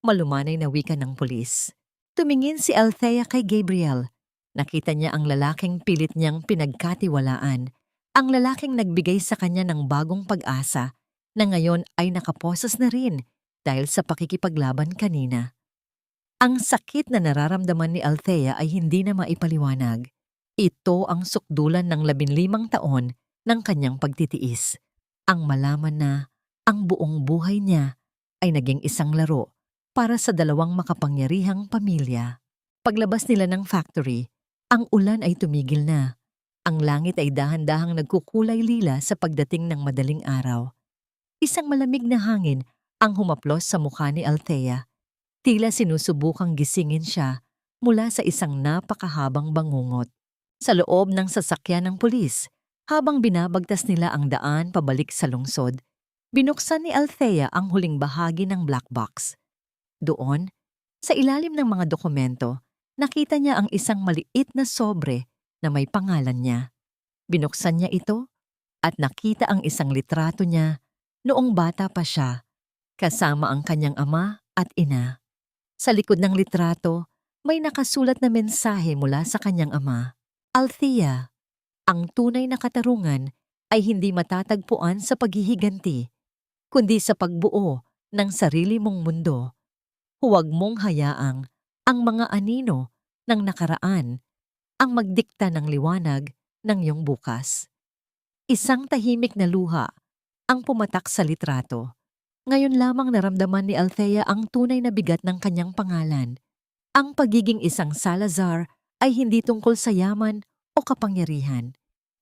Malumanay na wika ng pulis. Tumingin si Althea kay Gabriel. Nakita niya ang lalaking pilit niyang pinagkatiwalaan, ang lalaking nagbigay sa kanya ng bagong pag-asa na ngayon ay nakaposas na rin dahil sa pakikipaglaban kanina. Ang sakit na nararamdaman ni Althea ay hindi na maipaliwanag. Ito ang sukdulan ng 15 taon ng kanyang pagtitiis. Ang malaman na ang buong buhay niya ay naging isang laro para sa dalawang makapangyarihang pamilya. Paglabas nila ng factory, ang ulan ay tumigil na. Ang langit ay dahan-dahang nagkukulay lila sa pagdating ng madaling araw. Isang malamig na hangin ang humaplos sa mukha ni Althea. Tila sinusubukang gisingin siya mula sa isang napakahabang bangungot. Sa loob ng sasakyan ng pulis, habang binabagtas nila ang daan pabalik sa lungsod, binuksan ni Althea ang huling bahagi ng black box. Doon, sa ilalim ng mga dokumento, nakita niya ang isang maliit na sobre na may pangalan niya. Binuksan niya ito at nakita ang isang litrato niya noong bata pa siya, kasama ang kanyang ama at ina. Sa likod ng litrato, may nakasulat na mensahe mula sa kanyang ama. Althea, ang tunay na katarungan ay hindi matatagpuan sa paghihiganti, kundi sa pagbuo ng sarili mong mundo. Huwag mong hayaang ang mga anino ng nakaraan ang magdikta ng liwanag ng iyong bukas. Isang tahimik na luha ang pumatak sa litrato. Ngayon lamang naramdaman ni Althea ang tunay na bigat ng kanyang pangalan. Ang pagiging isang Salazar ay hindi tungkol sa yaman o kapangyarihan.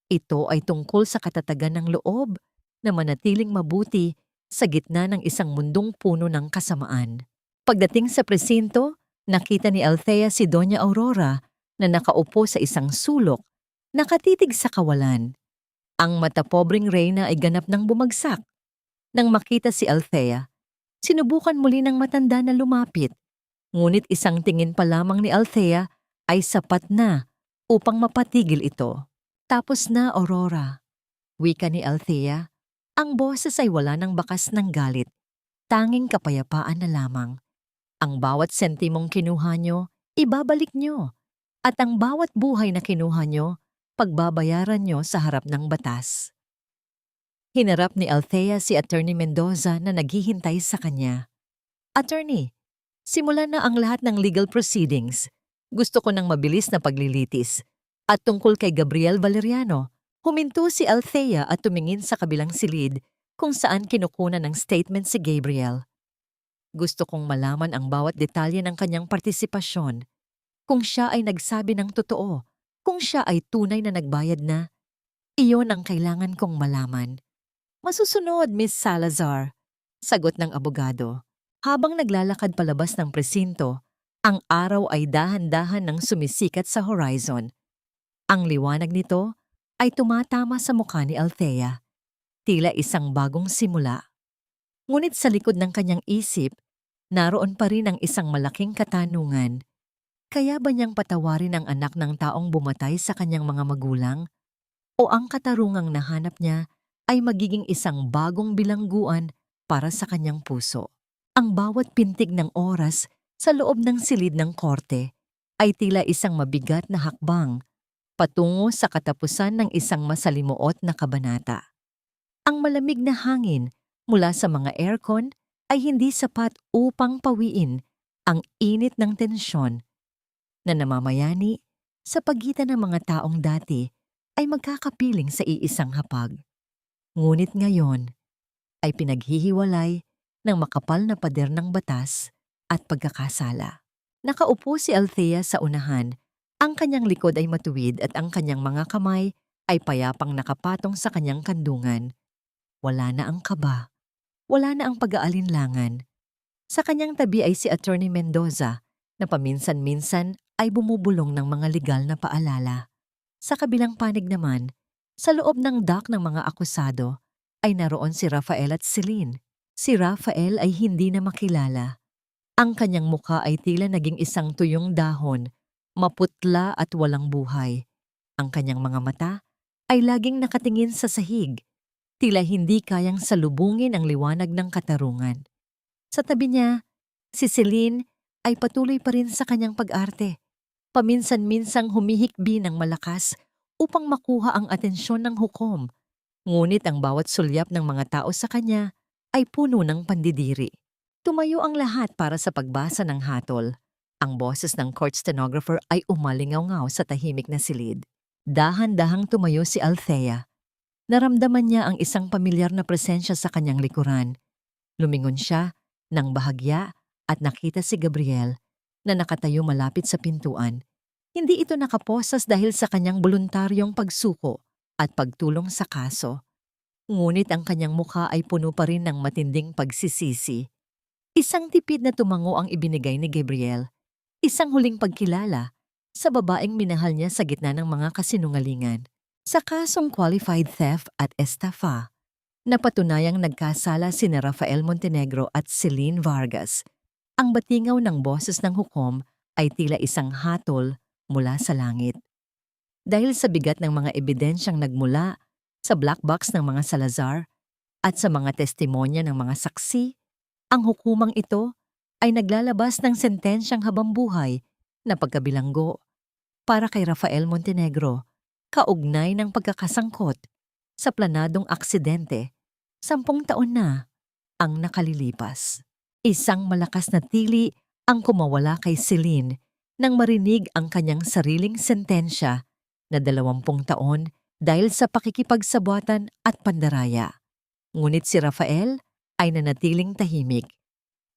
Ito ay tungkol sa katatagan ng loob na manatiling mabuti sa gitna ng isang mundong puno ng kasamaan. Pagdating sa presinto, nakita ni Althea si Doña Aurora na nakaupo sa isang sulok, nakatitig sa kawalan. Ang matapobreng reyna ay ganap ng bumagsak. Nang makita si Althea, sinubukan muli ng matanda na lumapit. Ngunit isang tingin pa lamang ni Althea ay sapat na upang mapatigil ito. Tapos na, Aurora. Wika ni Althea, ang boses ay wala ng bakas ng galit. Tanging kapayapaan na lamang. Ang bawat sentimong kinuha nyo, ibabalik nyo. At ang bawat buhay na kinuha nyo, pagbabayaran nyo sa harap ng batas. Hinarap ni Althea si Attorney Mendoza na naghihintay sa kanya. Attorney, simula na ang lahat ng legal proceedings. Gusto ko ng mabilis na paglilitis. At tungkol kay Gabriel Valeriano, huminto si Althea at tumingin sa kabilang silid kung saan kinukunan ng statement si Gabriel. Gusto kong malaman ang bawat detalye ng kanyang partisipasyon. Kung siya ay nagsabi ng totoo, kung siya ay tunay na nagbayad na, iyon ang kailangan kong malaman. Masusunod, Miss Salazar, sagot ng abogado. Habang naglalakad palabas ng presinto, ang araw ay dahan-dahan nang sumisikat sa horizon. Ang liwanag nito ay tumatama sa mukha ni Althea, tila isang bagong simula. Ngunit sa likod ng kanyang isip, naroon pa rin ang isang malaking katanungan. Kaya ba niyang patawarin ang anak ng taong bumatay sa kanyang mga magulang? O ang katarungang nahanap niya ay magiging isang bagong bilangguan para sa kanyang puso? Ang bawat pintig ng oras sa loob ng silid ng korte ay tila isang mabigat na hakbang patungo sa katapusan ng isang masalimuot na kabanata. Ang malamig na hangin mula sa mga aircon ay hindi sapat upang pawiin ang init ng tensyon na namamayani sa pagitan ng mga taong dati ay magkakapiling sa iisang hapag. Ngunit ngayon ay pinaghihiwalay ng makapal na pader ng batas at pagkakasala. Nakaupo si Althea sa unahan, ang kanyang likod ay matuwid at ang kanyang mga kamay ay payapang nakapatong sa kanyang kandungan. Wala na ang kaba, wala na ang pag-aalinlangan. Sa kanyang tabi ay si Attorney Mendoza na paminsan-minsan ay bumubulong ng mga legal na paalala. Sa kabilang panig naman, sa loob ng dock ng mga akusado, ay naroon si Rafael at Celine. Si Rafael ay hindi na makilala. Ang kanyang mukha ay tila naging isang tuyong dahon, maputla at walang buhay. Ang kanyang mga mata ay laging nakatingin sa sahig, tila hindi kayang salubungin ang liwanag ng katarungan. Sa tabi niya, si Celine ay patuloy pa rin sa kanyang pag-arte. Paminsan-minsang humihikbi ng malakas upang makuha ang atensyon ng hukom. Ngunit ang bawat sulyap ng mga tao sa kanya ay puno ng pandidiri. Tumayo ang lahat para sa pagbasa ng hatol. Ang boses ng court stenographer ay umalingaw-ngaw sa tahimik na silid. Dahan-dahang tumayo si Althea. Naramdaman niya ang isang pamilyar na presensya sa kanyang likuran. Lumingon siya ng bahagya at nakita si Gabriel na nakatayo malapit sa pintuan. Hindi ito nakaposas dahil sa kanyang voluntaryong pagsuko at pagtulong sa kaso. Ngunit ang kanyang mukha ay puno pa rin ng matinding pagsisisi. Isang tipid na tumango ang ibinigay ni Gabriel, isang huling pagkilala sa babaeng minahal niya sa gitna ng mga kasinungalingan. Sa kasong qualified theft at estafa, napatunayang nagkasala sina Rafael Montenegro at Celine Vargas. Ang batingaw ng boses ng hukom ay tila isang hatol mula sa langit. Dahil sa bigat ng mga ebidensyang nagmula sa black box ng mga Salazar at sa mga testimonya ng mga saksi, ang hukumang ito ay naglalabas ng sentensyang habambuhay na pagkabilanggo para kay Rafael Montenegro, kaugnay ng pagkakasangkot sa planadong aksidente 10 taon na ang nakalilipas. Isang malakas na tili ang kumawala kay Celine nang marinig ang kanyang sariling sentensya na 20 taon dahil sa pakikipagsabuatan at pandaraya. Ngunit si Rafael ay nanatiling tahimik.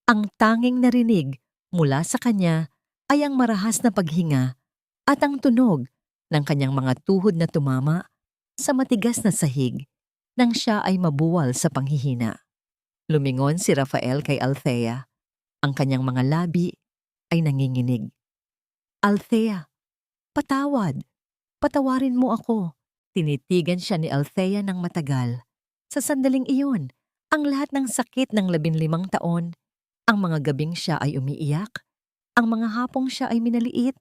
Ang tanging narinig mula sa kanya ay ang marahas na paghinga at ang tunog ng kanyang mga tuhod na tumama sa matigas na sahig nang siya ay mabuwal sa panghihina. Lumingon si Rafael kay Althea. Ang kanyang mga labi ay nanginginig. Althea, patawad. Patawarin mo ako. Tinitigan siya ni Althea ng matagal. Sa sandaling iyon, ang lahat ng sakit ng 15 taon, ang mga gabing siya ay umiiyak, ang mga hapong siya ay minaliit,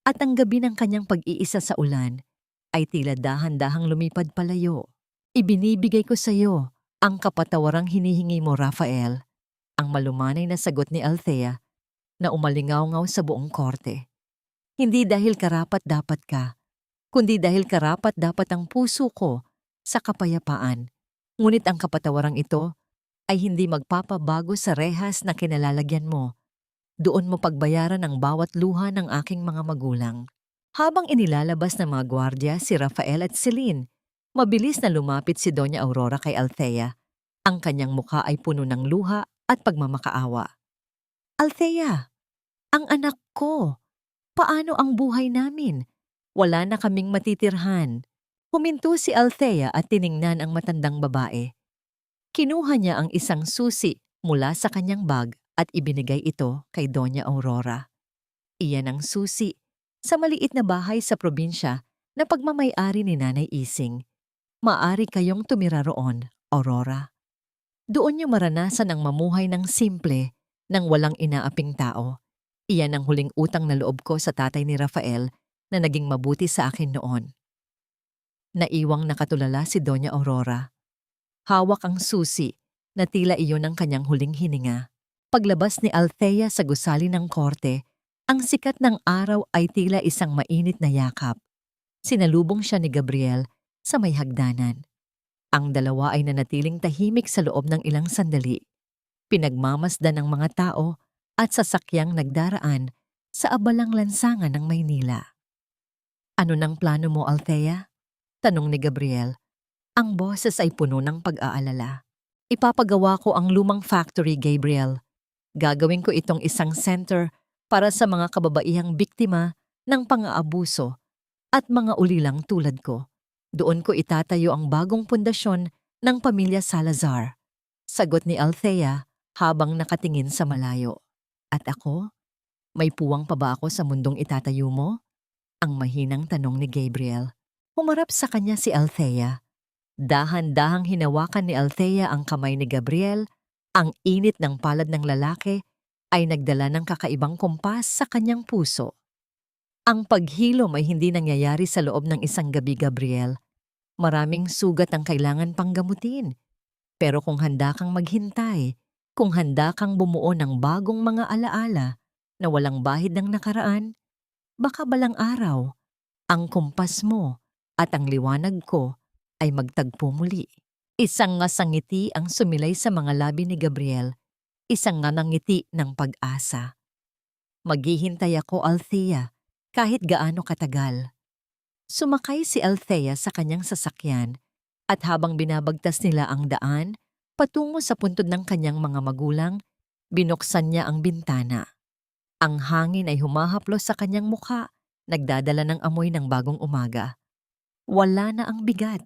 at ang gabi ng kanyang pag-iisa sa ulan ay tila dahan-dahang lumipad palayo. Ibinibigay ko sa iyo ang kapatawarang hinihingi mo, Rafael. Ang malumanay na sagot ni Althea na umalingaw-ngaw sa buong korte. Hindi dahil karapat-dapat ka, kundi dahil karapat-dapat ang puso ko sa kapayapaan. Ngunit ang kapatawarang ito ay hindi magpapabago sa rehas na kinalalagyan mo. Doon mo pagbayaran ang bawat luha ng aking mga magulang. Habang inilalabas ng mga gwardya si Rafael at Celine, mabilis na lumapit si Doña Aurora kay Althea. Ang kanyang mukha ay puno ng luha at pagmamakaawa. Althea, ang anak ko, paano ang buhay namin? Wala na kaming matitirhan. Huminto si Althea at tiningnan ang matandang babae. Kinuha niya ang isang susi mula sa kanyang bag at ibinigay ito kay Doña Aurora. Iyan ang susi sa maliit na bahay sa probinsya na pagmamay-ari ni Nanay Ising. Maari kayong tumira roon, Aurora. Doon niyo maranasan ang mamuhay ng simple nang walang inaaping tao. Iyan ang huling utang na loob ko sa tatay ni Rafael na naging mabuti sa akin noon. Naiwang nakatulala si Doña Aurora. Hawak ang susi na tila iyon ang kanyang huling hininga. Paglabas ni Althea sa gusali ng korte, ang sikat ng araw ay tila isang mainit na yakap. Sinalubong siya ni Gabriel sa may hagdanan. Ang dalawa ay nanatiling tahimik sa loob ng ilang sandali. Pinagmamasdan ng mga tao at sasakyang nagdaraan sa abalang lansangan ng Maynila. "Ano nang plano mo, Althea?" tanong ni Gabriel. Ang boses ay puno ng pag-aalala. "Ipapagawa ko ang lumang factory, Gabriel. Gagawin ko itong isang center para sa mga kababaihang biktima ng pang-aabuso at mga ulilang tulad ko. Doon ko itatayo ang bagong pundasyon ng pamilya Salazar," sagot ni Althea habang nakatingin sa malayo. "At ako? May puwang pa ba ako sa mundong itatayo mo?" ang mahinang tanong ni Gabriel. Humarap sa kanya si Althea. Dahan-dahang hinawakan ni Althea ang kamay ni Gabriel. Ang init ng palad ng lalaki ay nagdala ng kakaibang kumpas sa kanyang puso. Ang paghilom ay hindi nangyayari sa loob ng isang gabi, Gabriel. Maraming sugat ang kailangan pang gamutin. Pero kung handa kang maghintay, kung handa kang bumuo ng bagong mga alaala na walang bahid ng nakaraan, baka balang araw, ang kumpas mo at ang liwanag ko ay magtagpo muli. Isang ngasang ngiti ang sumilay sa mga labi ni Gabriel, isang nganang ngiti ng pag-asa. "Maghihintay ako, Althea, kahit gaano katagal." Sumakay si Althea sa kanyang sasakyan at habang binabagtas nila ang daan patungo sa puntod ng kanyang mga magulang, binuksan niya ang bintana. Ang hangin ay humahaplos sa kanyang mukha, nagdadala ng amoy ng bagong umaga. Wala na ang bigat,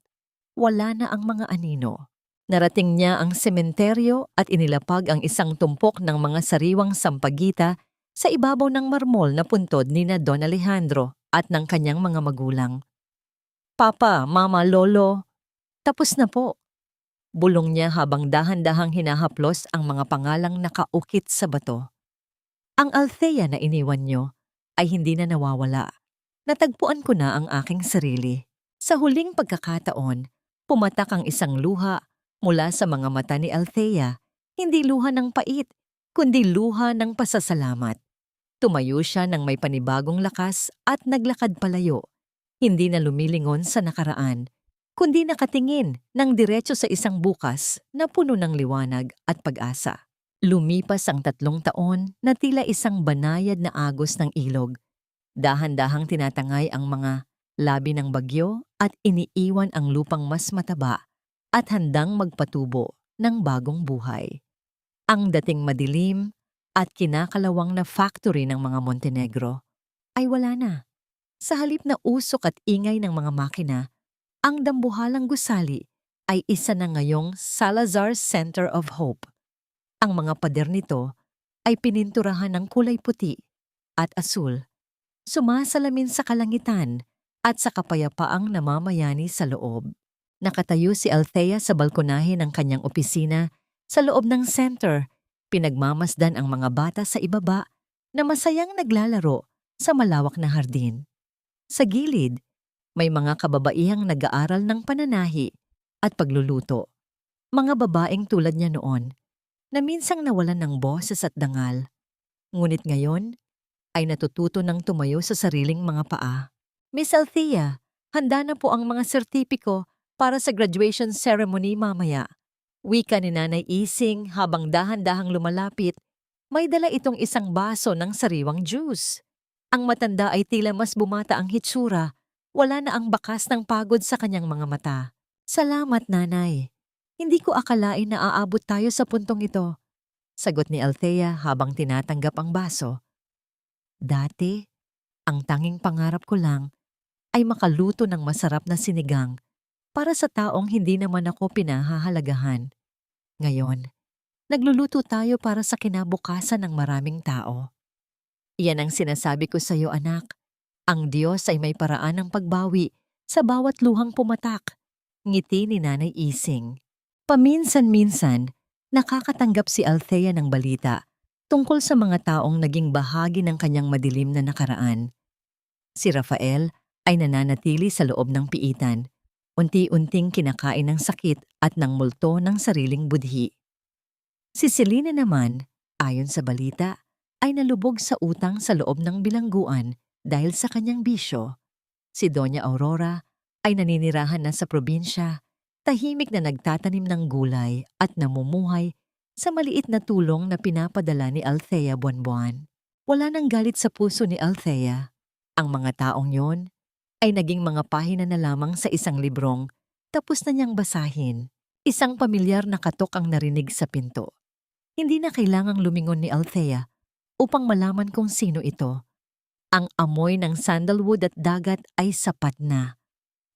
wala na ang mga anino. Narating niya ang sementeryo at inilapag ang isang tumpok ng mga sariwang sampagita sa ibabaw ng marmol na puntod ni na Don Alejandro at ng kanyang mga magulang. "Papa, Mama, Lolo, tapos na po," bulong niya habang dahan-dahang hinahaplos ang mga pangalang nakaukit sa bato. "Ang Althea na iniwan niyo ay hindi na nawawala. Natagpuan ko na ang aking sarili." Sa huling pagkakataon, pumatak ang isang luha mula sa mga mata ni Althea, hindi luha ng pait, kundi luha ng pasasalamat. Tumayo siya ng may panibagong lakas at naglakad palayo, hindi na lumilingon sa nakaraan, kundi nakatingin ng diretso sa isang bukas na puno ng liwanag at pag-asa. Lumipas ang 3 taon na tila isang banayad na agos ng ilog. Dahan-dahang tinatangay ang mga labi ng bagyo at iniiwan ang lupang mas mataba at handang magpatubo ng bagong buhay. Ang dating madilim at kinakalawang na factory ng mga Montenegro ay wala na. Sa halip na usok at ingay ng mga makina, ang dambuhalang gusali ay isa na ngayong Salazar Center of Hope. Ang mga pader nito ay pininturahan ng kulay puti at asul, sumasalamin sa kalangitan at sa kapayapaang namamayani sa loob. Nakatayo si Althea sa balkonahe ng kanyang opisina sa loob ng center. Pinagmamasdan ang mga bata sa ibaba na masayang naglalaro sa malawak na hardin. Sa gilid, may mga kababaihang nag-aaral ng pananahi at pagluluto. Mga babaeng tulad niya noon na minsang nawalan ng boses at dangal. Ngunit ngayon ay natututo ng tumayo sa sariling mga paa. "Miss Althea, handa na po ang mga sertipiko para sa graduation ceremony mamaya." Wika ni Nanay Ising habang dahan-dahang lumalapit. May dala itong isang baso ng sariwang juice. Ang matanda ay tila mas bumata ang hitsura. Wala na ang bakas ng pagod sa kanyang mga mata. "Salamat, Nanay. Hindi ko akalain na aabot tayo sa puntong ito," sagot ni Althea habang tinatanggap ang baso. "Dati, ang tanging pangarap ko lang ay makaluto ng masarap na sinigang para sa taong hindi naman ako pinahahalagahan. Ngayon, nagluluto tayo para sa kinabukasan ng maraming tao. Iyan ang sinasabi ko sa iyo, anak. Ang Diyos ay may paraan ng pagbawi sa bawat luhang pumatak. Ngiti ni Nanay Ising. Paminsan-minsan, nakakatanggap si Althea ng balita tungkol sa mga taong naging bahagi ng kanyang madilim na nakaraan. Si Rafael ay nananatili sa loob ng piitan, unti-unting kinakain ng sakit at ng multo ng sariling budhi. Si Selena naman, ayon sa balita, ay nalubog sa utang sa loob ng bilangguan dahil sa kanyang bisyo. Si Doña Aurora ay naninirahan na sa probinsya, tahimik na nagtatanim ng gulay at namumuhay sa maliit na tulong na pinapadala ni Althea buwan-buwan. Wala nang galit sa puso ni Althea. Ang mga taong yon ay naging mga pahina na lamang sa isang librong tapos na niyang basahin. Isang pamilyar na katok ang narinig sa pinto. Hindi na kailangang lumingon ni Althea upang malaman kung sino ito. Ang amoy ng sandalwood at dagat ay sapat na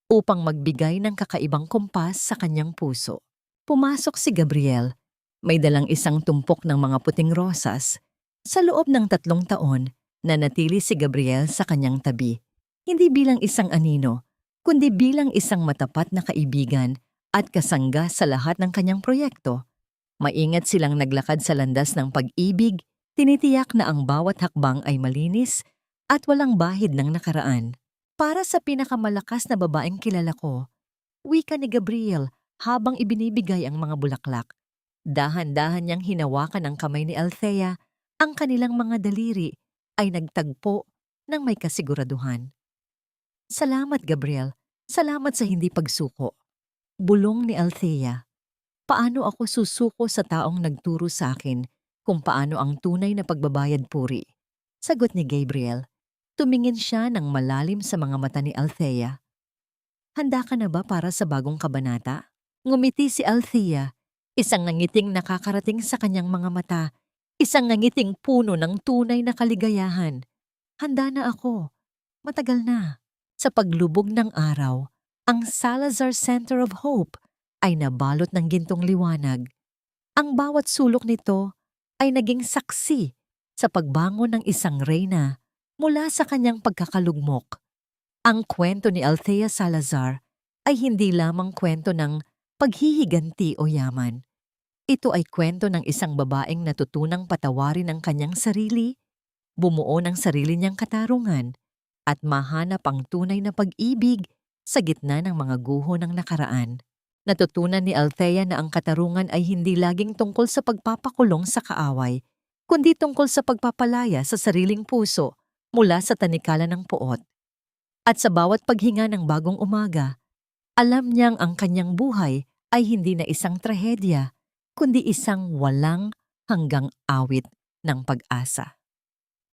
upang magbigay ng kakaibang kumpas sa kanyang puso. Pumasok si Gabriel. May dalang isang tumpok ng mga puting rosas. Sa loob ng 3 taon, nanatili si Gabriel sa kanyang tabi. Hindi bilang isang anino, kundi bilang isang matapat na kaibigan at kasangga sa lahat ng kanyang proyekto. Maingat silang naglakad sa landas ng pag-ibig, tinitiyak na ang bawat hakbang ay malinis at walang bahid ng nakaraan. Para sa pinakamalakas na babaeng kilala ko, wika ni Gabriel habang ibinibigay ang mga bulaklak. Dahan-dahan niyang hinawakan ang kamay ni Althea, ang kanilang mga daliri ay nagtagpo ng may kasiguraduhan. Salamat, Gabriel. Salamat sa hindi pagsuko. Bulong ni Althea. Paano ako susuko sa taong nagturo sa akin kung paano ang tunay na pagbabayad puri? Sagot ni Gabriel. Tumingin siya ng malalim sa mga mata ni Althea. Handa ka na ba para sa bagong kabanata? Ngumiti si Althea, isang nangiting nakakarating sa kanyang mga mata, isang nangiting puno ng tunay na kaligayahan. Handa na ako. Matagal na. Sa paglubog ng araw, ang Salazar Center of Hope ay nabalot ng gintong liwanag. Ang bawat sulok nito ay naging saksi sa pagbangon ng isang reyna mula sa kanyang pagkakalugmok. Ang kwento ni Althea Salazar ay hindi lamang kwento ng paghihiganti o yaman. Ito ay kwento ng isang babaeng natutunang patawarin ang kanyang sarili, bumuo ng sarili niyang katarungan, at mahanap ang tunay na pag-ibig sa gitna ng mga guho ng nakaraan. Natutunan ni Althea na ang katarungan ay hindi laging tungkol sa pagpapakulong sa kaaway, kundi tungkol sa pagpapalaya sa sariling puso mula sa tanikala ng puot. At sa bawat paghinga ng bagong umaga, alam niyang ang kanyang buhay ay hindi na isang trahedya, kundi isang walang hanggang awit ng pag-asa.